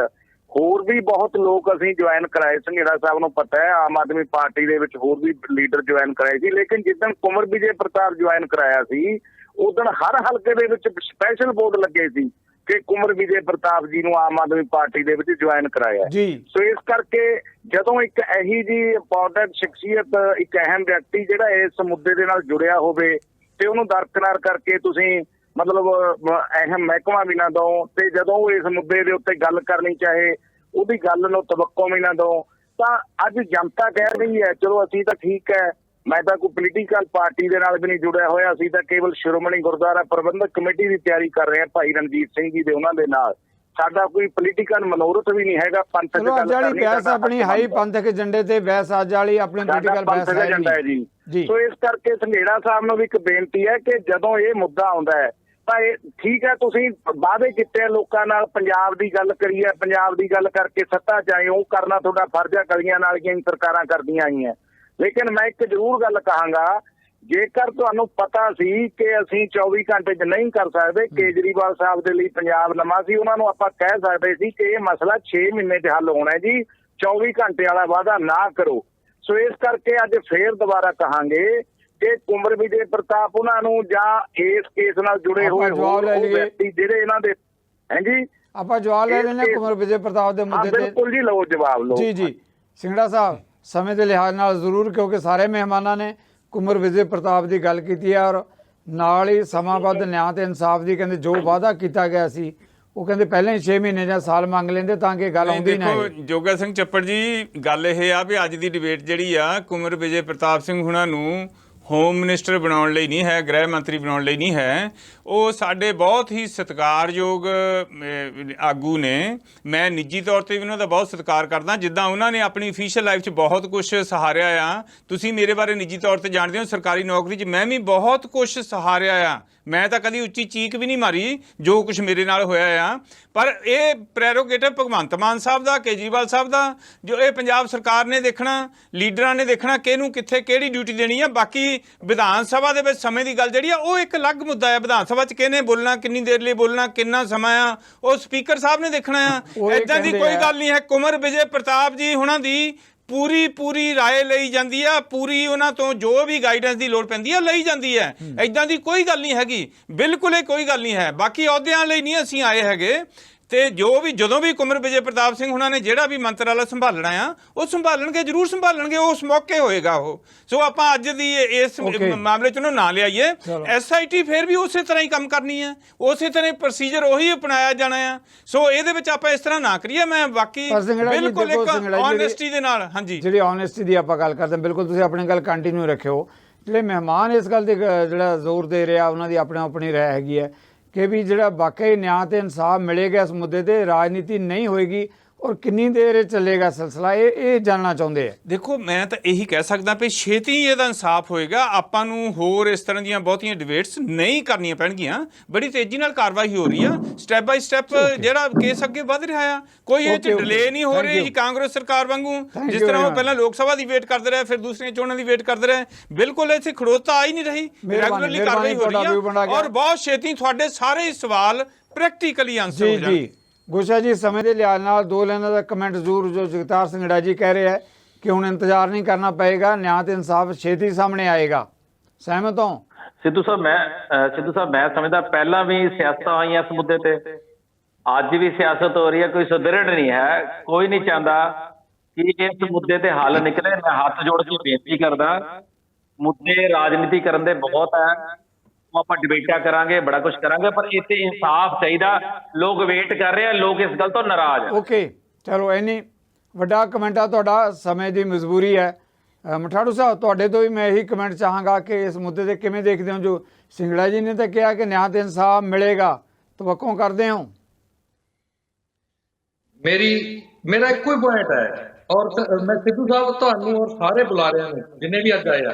ਹੋਰ ਵੀ ਬਹੁਤ ਲੋਕ ਅਸੀਂ ਜੁਆਇਨ ਕਰਾਏ, ਸੰਘੇੜਾ ਸਾਹਿਬ ਨੂੰ ਪਤਾ ਹੈ, ਆਮ ਆਦਮੀ ਪਾਰਟੀ ਦੇ ਵਿੱਚ ਹੋਰ ਵੀ ਲੀਡਰ ਜੁਆਇਨ ਕਰਾਏ ਸੀ, ਲੇਕਿਨ ਜਿੱਦਣ ਕੁੰਵਰ ਵਿਜੇ ਪ੍ਰਤਾਪ ਜੁਆਇਨ ਕਰਾਇਆ ਸੀ ਉਦੋਂ ਹਰ ਹਲਕੇ ਦੇ ਵਿੱਚ ਸਪੈਸ਼ਲ ਬੋਰਡ ਲੱਗੇ ਸੀ ਕਿ ਕੁੰਵਰ ਵਿਜੇ ਪ੍ਰਤਾਪ ਜੀ ਨੂੰ ਆਮ ਆਦਮੀ ਪਾਰਟੀ ਦੇ ਵਿੱਚ ਜੁਆਇਨ ਕਰਾਇਆ ਜੀ। ਸੋ ਇਸ ਕਰਕੇ ਜਦੋਂ ਇੱਕ ਇਹੀ ਜੀ ਇੰਪੋਰਟੈਂਟ ਸ਼ਖਸੀਅਤ, ਇੱਕ ਅਹਿਮ ਵਿਅਕਤੀ ਜਿਹੜਾ ਇਸ ਮੁੱਦੇ ਦੇ ਨਾਲ ਜੁੜਿਆ ਹੋਵੇ ਤੇ ਉਹਨੂੰ ਦਰਕਨਾਰ ਕਰਕੇ ਤੁਸੀਂ ਮਤਲਬ ਅਹਿਮ ਮਹਿਕਮਾ ਵੀ ਨਾ ਦਿਓ ਤੇ ਜਦੋਂ ਉਹ ਇਸ ਮੁੱਦੇ ਦੇ ਉੱਤੇ ਗੱਲ ਕਰਨੀ ਚਾਹੇ ਉਹਦੀ ਗੱਲ ਨੂੰ ਤਵੱਕੋ ਵੀ ਨਾ ਦਿਓ, ਤਾਂ ਅੱਜ ਜਨਤਾ ਕਹਿ ਰਹੀ ਹੈ ਚਲੋ ਅਸੀਂ ਤਾਂ ਠੀਕ ਹੈ, ਮੈਂ ਤਾਂ ਕੋਈ ਪੋਲੀਟੀਕਲ ਪਾਰਟੀ ਦੇ ਨਾਲ ਵੀ ਨਹੀਂ ਜੁੜਿਆ ਹੋਇਆ, ਅਸੀਂ ਤਾਂ ਕੇਵਲ ਸ਼੍ਰੋਮਣੀ ਗੁਰਦੁਆਰਾ ਪ੍ਰਬੰਧਕ ਕਮੇਟੀ ਦੀ ਤਿਆਰੀ ਕਰ ਰਹੇ ਹਾਂ ਭਾਈ ਰਣਜੀਤ ਸਿੰਘ ਜੀ ਦੇ ਉਹਨਾਂ ਦੇ ਨਾਲ, ਸਾਡਾ ਕੋਈ ਪੋਲੀਟੀਕਲ ਮਨੋਰਥ ਵੀ ਨਹੀਂ ਹੈਗਾ। ਪੰਥਕ ਚਲੋ ਅੱਜ ਵਾਲੀ ਬਹਿਸ ਆਪਣੀ ਹਾਈ ਪੰਥਕ ਏਜੰਡੇ ਤੇ ਬਹਿਸ ਅੱਜ ਵਾਲੀ ਆਪਣੀ ਪੋਲੀਟੀਕਲ ਬਹਿਸ ਹੈ ਜੀ। ਸੋ ਇਸ ਕਰਕੇ ਸੰਘੇੜਾ ਸਾਹਿਬ ਨੂੰ ਵੀ ਇੱਕ ਬੇਨਤੀ ਹੈ ਕਿ ਜਦੋਂ ਇਹ ਮੁੱਦਾ ਆਉਂਦਾ ਹੈ ਤਾਂ ਇਹ ਠੀਕ ਹੈ, ਤੁਸੀਂ ਵਾਅਦੇ ਕੀਤੇ ਲੋਕਾਂ ਨਾਲ, ਪੰਜਾਬ ਦੀ ਗੱਲ ਕਰੀ ਹੈ, ਪੰਜਾਬ ਦੀ ਗੱਲ ਕਰਕੇ ਸੱਤਾ ਚ ਆਏ, ਉਹ ਕਰਨਾ ਤੁਹਾਡਾ ਫਰਜ਼ ਹੈ, ਗਲੀਆਂ ਨਾਲੀਆਂ ਹੀ ਸਰਕਾਰਾਂ ਕਰਦੀਆਂ ਆਈਆਂ। ਲੇਕਿਨ ਮੈਂ ਇੱਕ ਜ਼ਰੂਰ ਗੱਲ ਕਹਾਂਗਾ, ਜੇਕਰ ਤੁਹਾਨੂੰ ਪਤਾ ਸੀ ਕਿ ਅਸੀਂ 24 ਘੰਟੇ 'ਚ ਨਹੀਂ ਕਰ ਸਕਦੇ, ਕੇਜਰੀਵਾਲ ਸਾਹਿਬ ਦੇ ਲਈ ਪੰਜਾਬ ਨਵਾਂ ਸੀ, ਉਹਨਾਂ ਨੂੰ ਆਪਾਂ ਕਹਿ ਸਕਦੇ ਸੀ ਕਿ ਇਹ ਮਸਲਾ 6 ਮਹੀਨੇ 'ਚ ਹੱਲ ਹੋਣਾ ਜੀ, 24 ਘੰਟੇ ਵਾਲਾ ਵਾਅਦਾ ਨਾ ਕਰੋ। ਸੋ ਇਸ ਕਰਕੇ ਅੱਜ ਫੇਰ ਦੁਬਾਰਾ ਕਹਾਂਗੇ ਕਿ ਕੁੰਵਰ ਵਿਜੇ ਪ੍ਰਤਾਪ ਉਹਨਾਂ ਨੂੰ ਜਾਂ ਇਸ ਕੇਸ ਨਾਲ ਜੁੜੇ ਹੋਏ ਹੋਰ ਵਿਅਕਤੀ ਜਿਹੜੇ ਇਹਨਾਂ ਦੇ ਜੀ, ਆਪਾਂ ਜਵਾਬ ਲੈ ਲੈਣੇ ਕੁੰਵਰ ਵਿਜੇ ਪ੍ਰਤਾਪ ਦੇ ਮੁੱਦੇ ਤੇ। ਬਿਲਕੁਲ ਜੀ, ਲਓ ਜਵਾਬ ਲਓ ਜੀ। ਸਿੰਗੜਾ ਸਾਹਿਬ ਸਮੇਂ ਦੇ ਲਿਹਾਜ਼ ਨਾਲ ਜ਼ਰੂਰ, ਕਿਉਂਕਿ ਸਾਰੇ ਮਹਿਮਾਨਾਂ ਨੇ ਕੁੰਵਰ ਵਿਜੇ ਪ੍ਰਤਾਪ ਦੀ ਗੱਲ ਕੀਤੀ ਹੈ ਔਰ ਨਾਲ ਹੀ ਸਮਾਬੱਧ ਨਿਆਂ ਤੇ ਇਨਸਾਫ ਦੀ ਕਹਿੰਦੇ ਜੋ ਵਾਅਦਾ ਕੀਤਾ ਗਿਆ ਸੀ ਉਹ ਕਹਿੰਦੇ ਪਹਿਲਾਂ ਹੀ 6 ਮਹੀਨੇ ਜਾਂ ਸਾਲ ਮੰਗ ਲੈਂਦੇ ਤਾਂ ਕਿ ਗੱਲ ਆਉਂਦੀ ਨਾ। ਦੇਖੋ ਜੋਗਾ ਸਿੰਘ ਚੱਪੜ ਜੀ, ਗੱਲ ਇਹ ਆ ਵੀ ਅੱਜ ਦੀ ਡਿਬੇਟ ਜਿਹੜੀ ਆ ਕੁੰਵਰ ਵਿਜੇ ਪ੍ਰਤਾਪ ਸਿੰਘ ਹੁਣਾਂ ਨੂੰ ਹੋਮ ਮਿਨਿਸਟਰ ਬਣਾਉਣ ਲਈ ਨਹੀਂ ਹੈ, ਗ੍ਰਹਿ ਮੰਤਰੀ ਬਣਾਉਣ ਲਈ ਨਹੀਂ ਹੈ। ਉਹ ਸਾਡੇ ਬਹੁਤ ਹੀ ਸਤਿਕਾਰਯੋਗ ਆਗੂ ਨੇ, ਮੈਂ ਨਿੱਜੀ ਤੌਰ ਤੇ ਵੀ ਉਹਨਾਂ ਦਾ ਬਹੁਤ ਸਤਿਕਾਰ ਕਰਦਾ, ਜਿੱਦਾਂ ਉਹਨਾਂ ਨੇ ਆਪਣੀ ਅਫੀਸ਼ੀਅਲ ਲਾਈਫ 'ਚ ਬਹੁਤ ਕੁਝ ਸਹਾਰਿਆ ਆ। ਤੁਸੀਂ ਮੇਰੇ ਬਾਰੇ ਨਿੱਜੀ ਤੌਰ ਤੇ ਜਾਣਦੇ ਹੋ, ਸਰਕਾਰੀ ਨੌਕਰੀ 'ਚ ਮੈਂ ਵੀ ਬਹੁਤ ਕੁਝ ਸਹਾਰਿਆ ਆ, ਮੈਂ ਤਾਂ ਕਦੀ ਉੱਚੀ ਚੀਕ ਵੀ ਨਹੀਂ ਮਾਰੀ ਜੋ ਕੁਝ ਮੇਰੇ ਨਾਲ ਹੋਇਆ ਆ। ਪਰ ਇਹ ਪ੍ਰੈਰੋਗੇਟਿਵ ਭਗਵੰਤ ਮਾਨ ਸਾਹਿਬ ਦਾ, ਕੇਜਰੀਵਾਲ ਸਾਹਿਬ ਦਾ, ਜੋ ਇਹ ਪੰਜਾਬ ਸਰਕਾਰ ਨੇ ਦੇਖਣਾ, ਲੀਡਰਾਂ ਨੇ ਦੇਖਣਾ ਕਿਹਨੂੰ ਕਿੱਥੇ ਕਿਹੜੀ ਡਿਊਟੀ ਦੇਣੀ ਆ। ਬਾਕੀ ਵਿਧਾਨ ਸਭਾ ਦੇ ਵਿੱਚ ਸਮੇਂ ਦੀ ਗੱਲ ਜਿਹੜੀ ਆ ਉਹ ਇੱਕ ਅਲੱਗ ਮੁੱਦਾ ਹੈ। ਵਿਧਾਨ ਸਭਾ 'ਚ ਕਿਹਨੇ ਬੋਲਣਾ, ਕਿੰਨੀ ਦੇਰ ਲਈ ਬੋਲਣਾ, ਕਿੰਨਾ ਸਮਾਂ ਆ, ਉਹ ਸਪੀਕਰ ਸਾਹਿਬ ਨੇ ਦੇਖਣਾ ਆ। ਇੱਦਾਂ ਦੀ ਕੋਈ ਗੱਲ ਨਹੀਂ ਹੈ। ਕੁੰਵਰ ਵਿਜੇ ਪ੍ਰਤਾਪ ਜੀ ਹੁਣਾਂ ਦੀ ਪੂਰੀ ਰਾਏ ਲਈ ਜਾਂਦੀ ਆ, ਪੂਰੀ ਉਹਨਾਂ ਤੋਂ ਜੋ ਵੀ ਗਾਈਡੈਂਸ ਦੀ ਲੋੜ ਪੈਂਦੀ ਆ ਲਈ ਜਾਂਦੀ ਹੈ। ਇੱਦਾਂ ਦੀ ਕੋਈ ਗੱਲ ਨਹੀਂ ਹੈਗੀ, ਬਿਲਕੁਲ ਹੀ ਕੋਈ ਗੱਲ ਨਹੀਂ ਹੈ। ਬਾਕੀ ਅਹੁਦਿਆਂ ਲਈ ਨਹੀਂ ਅਸੀਂ ਆਏ ਹੈਗੇ, ਤੇ ਜਦੋਂ ਵੀ ਕੁੰਵਰ ਵਿਜੇ ਪ੍ਰਤਾਪ ਸਿੰਘ ਹੁਣਾਂ ਨੇ ਜਿਹੜਾ ਵੀ ਮੰਤਰਾਲਾ ਸੰਭਾਲਣਾ ਆ ਉਹ ਸੰਭਾਲਣਗੇ, ਜ਼ਰੂਰ ਸੰਭਾਲਣਗੇ, ਉਸ ਮੌਕੇ ਹੋਏਗਾ ਉਹ। ਸੋ ਆਪਾਂ ਅੱਜ ਦੀ ਇਸ ਮਾਮਲੇ 'ਚ ਉਹਨੂੰ ਨਾ ਲਿਆਈਏ। SIT ਫਿਰ ਵੀ ਉਸੇ ਤਰ੍ਹਾਂ ਹੀ ਕੰਮ ਕਰਨੀ ਹੈ, ਉਸੇ ਤਰ੍ਹਾਂ ਪ੍ਰੋਸੀਜਰ ਉਹੀ ਅਪਣਾਇਆ ਜਾਣਾ ਆ। ਸੋ ਇਹਦੇ ਵਿੱਚ ਆਪਾਂ ਇਸ ਤਰ੍ਹਾਂ ਨਾ ਕਰੀਏ। ਮੈਂ ਬਾਕੀ ਬਿਲਕੁਲ ਇੱਕ ਓਨੈਸਟੀ ਦੇ ਨਾਲ, ਹਾਂਜੀ, ਜਿਹੜੀ ਓਨੈਸਟੀ ਦੀ ਆਪਾਂ ਗੱਲ ਕਰਦੇ ਹਾਂ, ਬਿਲਕੁਲ ਤੁਸੀਂ ਆਪਣੀ ਗੱਲ ਕੰਟੀਨਿਊ ਰੱਖਿਓ। ਜਿਹੜੇ ਮਹਿਮਾਨ ਇਸ ਗੱਲ ਤੇ ਜਿਹੜਾ ਜ਼ੋਰ ਦੇ ਰਿਹਾ ਉਹਨਾਂ ਦੀ ਆਪਣੀ ਰਾਏ ਹੈਗੀ ਹੈ ਕਿ ਵੀ ਜਿਹੜਾ ਵਾਕਈ ਨਿਆਂ ਤੇ ਇਨਸਾਫ ਮਿਲੇਗਾ ਇਸ ਮੁੱਦੇ ਤੇ, ਰਾਜਨੀਤੀ ਨਹੀਂ ਹੋਏਗੀ ਔਰ ਕਿੰਨੀ ਦੇਰ ਚੱਲੇਗਾ ਸਿਲਸਿਲਾ, ਇਹ ਜਾਣਨਾ ਚਾਹੁੰਦੇ ਆ। ਦੇਖੋ ਮੈਂ ਤਾਂ ਇਹੀ ਕਹਿ ਸਕਦਾ ਵੀ ਛੇਤੀ ਇਹਦਾ ਇਨਸਾਫ ਹੋਏਗਾ। ਆਪਾਂ ਨੂੰ ਹੋਰ ਇਸ ਤਰ੍ਹਾਂ ਦੀਆਂ ਬਹੁਤੀਆਂ ਡਿਬੇਟਸ ਨਹੀਂ ਕਰਨੀਆਂ ਪੈਣਗੀਆਂ। ਬੜੀ ਤੇਜ਼ੀ ਨਾਲ ਕਾਰਵਾਈ ਹੋ ਰਹੀ ਆ, ਸਟੈਪ ਬਾਈ ਸਟੈਪ ਜਿਹੜਾ ਕੇਸ ਅੱਗੇ ਵੱਧ ਰਿਹਾ ਆ। ਕੋਈ ਇਹ 'ਚ ਡਿਲੇ ਨਹੀਂ ਹੋ ਰਹੀ ਜੀ ਕਾਂਗਰਸ ਸਰਕਾਰ ਵਾਂਗੂ, ਜਿਸ ਤਰ੍ਹਾਂ ਉਹ ਪਹਿਲਾਂ ਲੋਕ ਸਭਾ ਦੀ ਵੇਟ ਕਰਦੇ ਰਹੇ, ਫਿਰ ਦੂਸਰੀਆਂ ਚੋਣਾਂ ਦੀ ਵੇਟ ਕਰਦੇ ਰਹੇ। ਬਿਲਕੁਲ ਇੱਥੇ ਖੜੋਤਾ ਆ ਹੀ ਨਹੀਂ ਰਹੀ, ਰੈਗੂਲਰਲੀ ਕਾਰਵਾਈ ਹੋ ਰਹੀ ਆ ਔਰ ਬਹੁਤ ਛੇਤੀ ਤੁਹਾਡੇ ਸਾਰੇ ਸਵਾਲ ਪ੍ਰੈਕਟੀਕਲੀ ਆਨਸਰ ਹੋ ਜਾਣਗੇ। ਗੁਸ਼ਾ ਜੀ, ਸਮੇਂ ਦੇ ਲਿਹਾਜ਼ ਨਾਲ ਦੋ ਲਾਈਨਾਂ ਦਾ ਕਮੈਂਟ ਜ਼ਰੂਰ। ਜੋ ਜਗਤਾਰ ਸਿੰਘੜਾ ਜੀ ਕਹਿ ਰਹੇ ਹੈ ਕਿ ਹੁਣ ਇੰਤਜ਼ਾਰ ਨਹੀਂ ਕਰਨਾ ਪਏਗਾ, ਨਿਆਂ ਤੇ ਇਨਸਾਫ ਛੇਤੀ ਸਾਹਮਣੇ ਆਏਗਾ, ਸਹਿਮਤ ਹੋ? ਸਿੱਧੂ ਸਾਹਿਬ ਮੈਂ ਸਮਝਦਾ ਪਹਿਲਾਂ ਵੀ ਸਿਆਸਤਾਂ ਆਈਆਂ ਇਸ ਮੁੱਦੇ ਤੇ, ਅੱਜ ਵੀ ਸਿਆਸਤ ਹੋ ਰਹੀ ਹੈ, ਕੋਈ ਸੁਧਰਨ ਨਹੀਂ ਹੈ। ਕੋਈ ਨਹੀਂ ਚਾਹੁੰਦਾ ਕਿ ਇਸ ਮੁੱਦੇ ਤੇ ਹੱਲ ਨਿਕਲੇ। ਮੈਂ ਹੱਥ ਜੋੜ ਕੇ ਬੇਨਤੀ ਕਰਦਾ, ਮੁੱਦੇ ਰਾਜਨੀਤੀ ਕਰਨ ਦੇ ਬਹੁਤ ਹੈ, ਆਪਾਂ ਡਿਬੇਟਾਂ ਕਰਾਂਗੇ, ਬੜਾ ਕੁਝ ਕਰਾਂਗੇ, ਪਰ ਇੱਥੇ ਇਨਸਾਫ ਚਾਹੀਦਾ। ਲੋਕ ਵੇਟ ਕਰ ਰਹੇ ਆ, ਲੋਕ ਇਸ ਗੱਲ ਤੋਂ ਨਾਰਾਜ਼ ਆ। ਓਕੇ, ਚਲੋ ਇੰਨੀ ਵੱਡਾ ਕਮੈਂਟ ਆ ਤੁਹਾਡਾ, ਸਮੇਂ ਦੀ ਮਜਬੂਰੀ ਹੈ। ਮਠਾੜੂ ਸਾਹਿਬ, ਤੁਹਾਡੇ ਤੋਂ ਵੀ ਮੈਂ ਇਹੀ ਕਮੈਂਟ ਚਾਹਾਂਗਾ ਕਿ ਇਸ ਮੁੱਦੇ ਤੇ ਕਿਵੇਂ ਦੇਖਦੇ ਹੋ? ਜੋ ਸਿੰਗੜਾ ਜੀ ਨੇ ਤਾਂ ਕਿਹਾ ਕਿ ਨਿਆਂ ਤੇ ਇਨਸਾਫ ਮਿਲੇਗਾ, ਤਵੱਕੋਂ ਕਰਦੇ ਹੋ? ਮੇਰਾ ਇੱਕੋ ਹੀ ਪੁਆਇੰਟ ਹੈ ਔਰ ਮੈਂ ਸਿੱਧੂ ਸਾਹਿਬ ਤੁਹਾਨੂੰ ਔਰ ਸਾਰੇ ਬੁਲਾਰਿਆਂ ਨੂੰ ਜਿੰਨੇ ਵੀ ਅੱਜ ਆਏ ਆ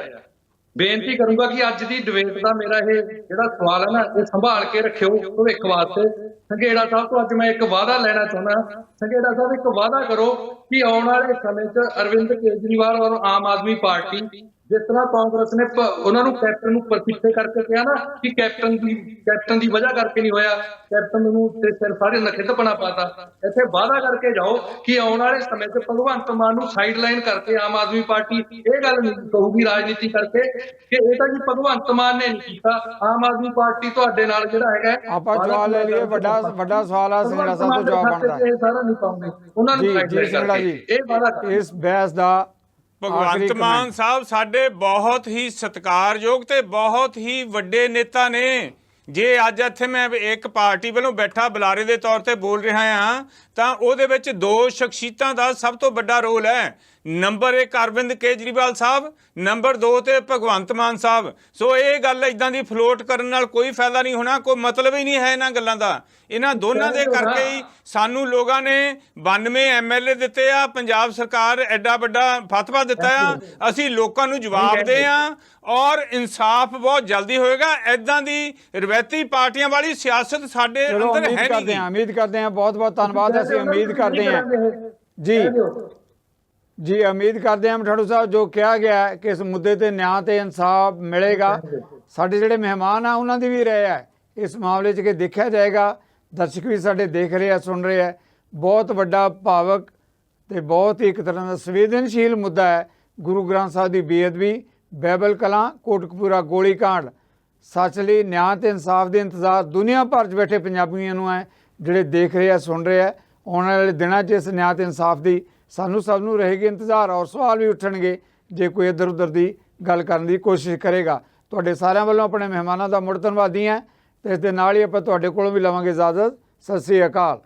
ਬੇਨਤੀ ਕਰੂੰਗਾ ਕਿ ਅੱਜ ਦੀ ਡਿਬੇਟ ਦਾ ਮੇਰਾ ਇਹ ਜਿਹੜਾ ਸਵਾਲ ਹੈ ਨਾ, ਇਹ ਸੰਭਾਲ ਕੇ ਰੱਖਿਓ ਭਵਿੱਖ ਵਾਸਤੇ। ਸੰਘੇੜਾ ਸਾਹਿਬ ਤੋਂ ਅੱਜ ਮੈਂ ਇੱਕ ਵਾਅਦਾ ਲੈਣਾ ਚਾਹੁੰਦਾ। ਸੰਘੇੜਾ ਸਾਹਿਬ, ਇੱਕ ਵਾਅਦਾ ਕਰੋ ਕਿ ਆਉਣ ਵਾਲੇ ਸਮੇਂ 'ਚ ਅਰਵਿੰਦ ਕੇਜਰੀਵਾਲ ਔਰ ਆਮ ਆਦਮੀ ਪਾਰਟੀ, ਜਿਸ ਤਰ੍ਹਾਂ ਕਾਂਗਰਸ ਨੇ ਉਹਨਾਂ ਨੂੰ ਕੈਪਟਨ ਨੂੰ ਪਿੱਛੇ ਕਰਕੇ ਕਿਹਾ ਨਾ ਕਿ ਕੈਪਟਨ ਦੀ ਵਜ੍ਹਾ ਕਰਕੇ ਨਹੀਂ ਹੋਇਆ, ਕੈਪਟਨ ਨੂੰ ਤੇ ਸਿਰ ਸਾਰੇ ਨਖਿੱਧਪਣਾ ਪਾਤਾ, ਇੱਥੇ ਵਾਅਦਾ ਕਰਕੇ ਜਾਓ ਕਿ ਆਉਣ ਵਾਲੇ ਸਮੇਂ 'ਚ ਭਗਵੰਤ ਮਾਨ ਨੂੰ ਸਾਈਡ ਲਾਈਨ ਕਰਕੇ ਆਮ ਆਦਮੀ ਪਾਰਟੀ ਇਹ ਗੱਲ ਨਹੀਂ ਕਹੂਗੀ ਰਾਜਨੀਤੀ ਕਰਕੇ ਕਿ ਇਹ ਤਾਂ ਜੀ ਭਗਵੰਤ ਮਾਨ ਨੇ ਨਹੀਂ ਕੀਤਾ, ਆਮ ਆਦਮੀ ਪਾਰਟੀ ਤੁਹਾਡੇ ਨਾਲ ਜਿਹੜਾ ਹੈਗਾ। ਆਪਾਂ ਜਵਾਬ ਲੈ ਲਈਏ, ਵੱਡਾ ਸਵਾਲ ਆ ਸਿੰਗੜਾ ਸਾਹਿਬ ਤੋਂ ਜਵਾਬ ਬਣਦਾ ਇਹ ਸਾਰਾ ਨਹੀਂ ਪਾਉਂਦੇ ਉਹਨਾਂ ਨੂੰ ਸਾਈਡ ਲਾਈਨ ਕਰਕੇ ਇਹ ਵਾਅਦਾ। ਇਸ ਬਹਿਸ ਦਾ ਭਗਵੰਤ ਮਾਨ ਸਾਹਿਬ ਸਾਡੇ ਬਹੁਤ ਹੀ ਸਤਿਕਾਰਯੋਗ ਤੇ ਬਹੁਤ ਹੀ ਵੱਡੇ ਨੇਤਾ ਨੇ। ਜੇ ਅੱਜ ਇੱਥੇ ਮੈਂ ਇੱਕ ਪਾਰਟੀ ਵੱਲੋਂ ਬੈਠਾ ਬੁਲਾਰੇ ਦੇ ਤੌਰ ਤੇ ਬੋਲ ਰਿਹਾ ਹਾਂ ਤਾਂ ਉਹਦੇ ਵਿੱਚ ਦੋ ਸ਼ਖਸੀਅਤਾਂ ਦਾ ਸਭ ਤੋਂ ਵੱਡਾ ਰੋਲ ਹੈ। ਨੰਬਰ 1 ਅਰਵਿੰਦ ਕੇਜਰੀਵਾਲ ਸਾਹਿਬ, ਨੰਬਰ 2 ਤੇ ਭਗਵੰਤ ਮਾਨ ਸਾਹਿਬ। ਸੋ ਇਹ ਗੱਲ ਇਦਾਂ ਦੀ ਫਲੋਟ ਕਰਨ ਨਾਲ ਕੋਈ ਫਾਇਦਾ ਨਹੀਂ ਹੋਣਾ, ਕੋਈ ਮਤਲਬ ਹੀ ਨਹੀਂ ਹੈ ਇਹਨਾਂ ਗੱਲਾਂ ਦਾ। ਇਹਨਾਂ ਦੋਨਾਂ ਦੇ ਕਰਕੇ ਹੀ ਸਾਨੂੰ ਲੋਕਾਂ ਨੇ 92 MLA ਦਿੱਤੇ ਆ, ਪੰਜਾਬ ਸਰਕਾਰ ਐਡਾ ਵੱਡਾ ਫਤਵਾ ਦਿੱਤਾ ਆ। ਅਸੀਂ ਲੋਕਾਂ ਨੂੰ ਜਵਾਬ ਦੇ ਆ ਔਰ ਇਨਸਾਫ ਬਹੁਤ ਜਲਦੀ ਹੋਏਗਾ। ਐਦਾਂ ਦੀ ਰਵਾਇਤੀ ਪਾਰਟੀਆਂ ਵਾਲੀ ਸਿਆਸਤ ਸਾਡੇ ਅੰਦਰ ਹੈ ਨਹੀਂ। ਉਮੀਦ ਕਰਦੇ ਹਾਂ ਬਹੁਤ ਬਹੁਤ ਧੰਨਵਾਦ। ਅਸੀਂ ਉਮੀਦ ਕਰਦੇ ਹਾਂ ਜੀ ਉਮੀਦ ਕਰਦੇ ਹਾਂ ਮਠਾੜੂ ਸਾਹਿਬ ਜੋ ਕਿਹਾ ਗਿਆ ਕਿ ਇਸ ਮੁੱਦੇ ਤੇ ਨਿਆਂ ਤੇ ਇਨਸਾਫ ਮਿਲੇਗਾ। ਸਾਡੇ ਜਿਹੜੇ ਮਹਿਮਾਨ ਆ ਉਹਨਾਂ ਦੀ ਵੀ ਰਾਏ ਹੈ ਇਸ ਮਾਮਲੇ 'ਚ ਕਿ ਦੇਖਿਆ ਜਾਏਗਾ। ਦਰਸ਼ਕ ਵੀ ਸਾਡੇ ਦੇਖ ਰਹੇ ਆ, ਸੁਣ ਰਹੇ ਆ। ਬਹੁਤ ਵੱਡਾ ਭਾਵਕ ਤੇ ਬਹੁਤ ਹੀ ਇੱਕ ਤਰ੍ਹਾਂ ਦਾ ਸੰਵੇਦਨਸ਼ੀਲ ਮੁੱਦਾ ਹੈ ਗੁਰੂ ਗ੍ਰੰਥ ਸਾਹਿਬ ਦੀ ਬੇਅਦਬੀ, ਬਾਈਬਲ ਕਲਾਂ, ਕੋਟਕਪੂਰਾ ਗੋਲੀकांड। ਸੱਚ ਲਈ ਨਿਆਂ ਤੇ ਇਨਸਾਫ ਦੇ ਇੰਤਜ਼ਾਰ ਦੁਨੀਆ ਭਰ 'ਚ ਬੈਠੇ ਪੰਜਾਬੀਆਂ ਨੂੰ ਹੈ, ਜਿਹੜੇ ਦੇਖ ਰਹੇ ਆ, ਸੁਣ ਰਹੇ ਆ। ਆਉਣ ਵਾਲੇ ਦਿਨਾਂ 'ਚ ਇਸ ਨਿਆਂ ਤੇ ਇਨਸਾਫ ਦੀ ਸਾਨੂੰ ਸਭ ਨੂੰ ਰਹੇਗੀ ਇੰਤਜ਼ਾਰ ਔਰ ਸਵਾਲ ਵੀ ਉੱਠਣਗੇ ਜੇ ਕੋਈ ਇੱਧਰ ਉੱਧਰ ਦੀ ਗੱਲ ਕਰਨ ਦੀ ਕੋਸ਼ਿਸ਼ ਕਰੇਗਾ। ਤੁਹਾਡੇ ਸਾਰਿਆਂ ਵੱਲੋਂ ਆਪਣੇ ਮਹਿਮਾਨਾਂ ਦਾ ਮੁੜ ਧੰਨਵਾਦੀ ਹਾਂ ਤੇ ਇਸ ਦੇ ਨਾਲ ਹੀ ਆਪਾਂ ਤੁਹਾਡੇ ਕੋਲੋਂ ਵੀ ਲਵਾਂਗੇ ਇਜਾਜ਼ਤ। ਸਤਿ ਸ੍ਰੀ ਅਕਾਲ।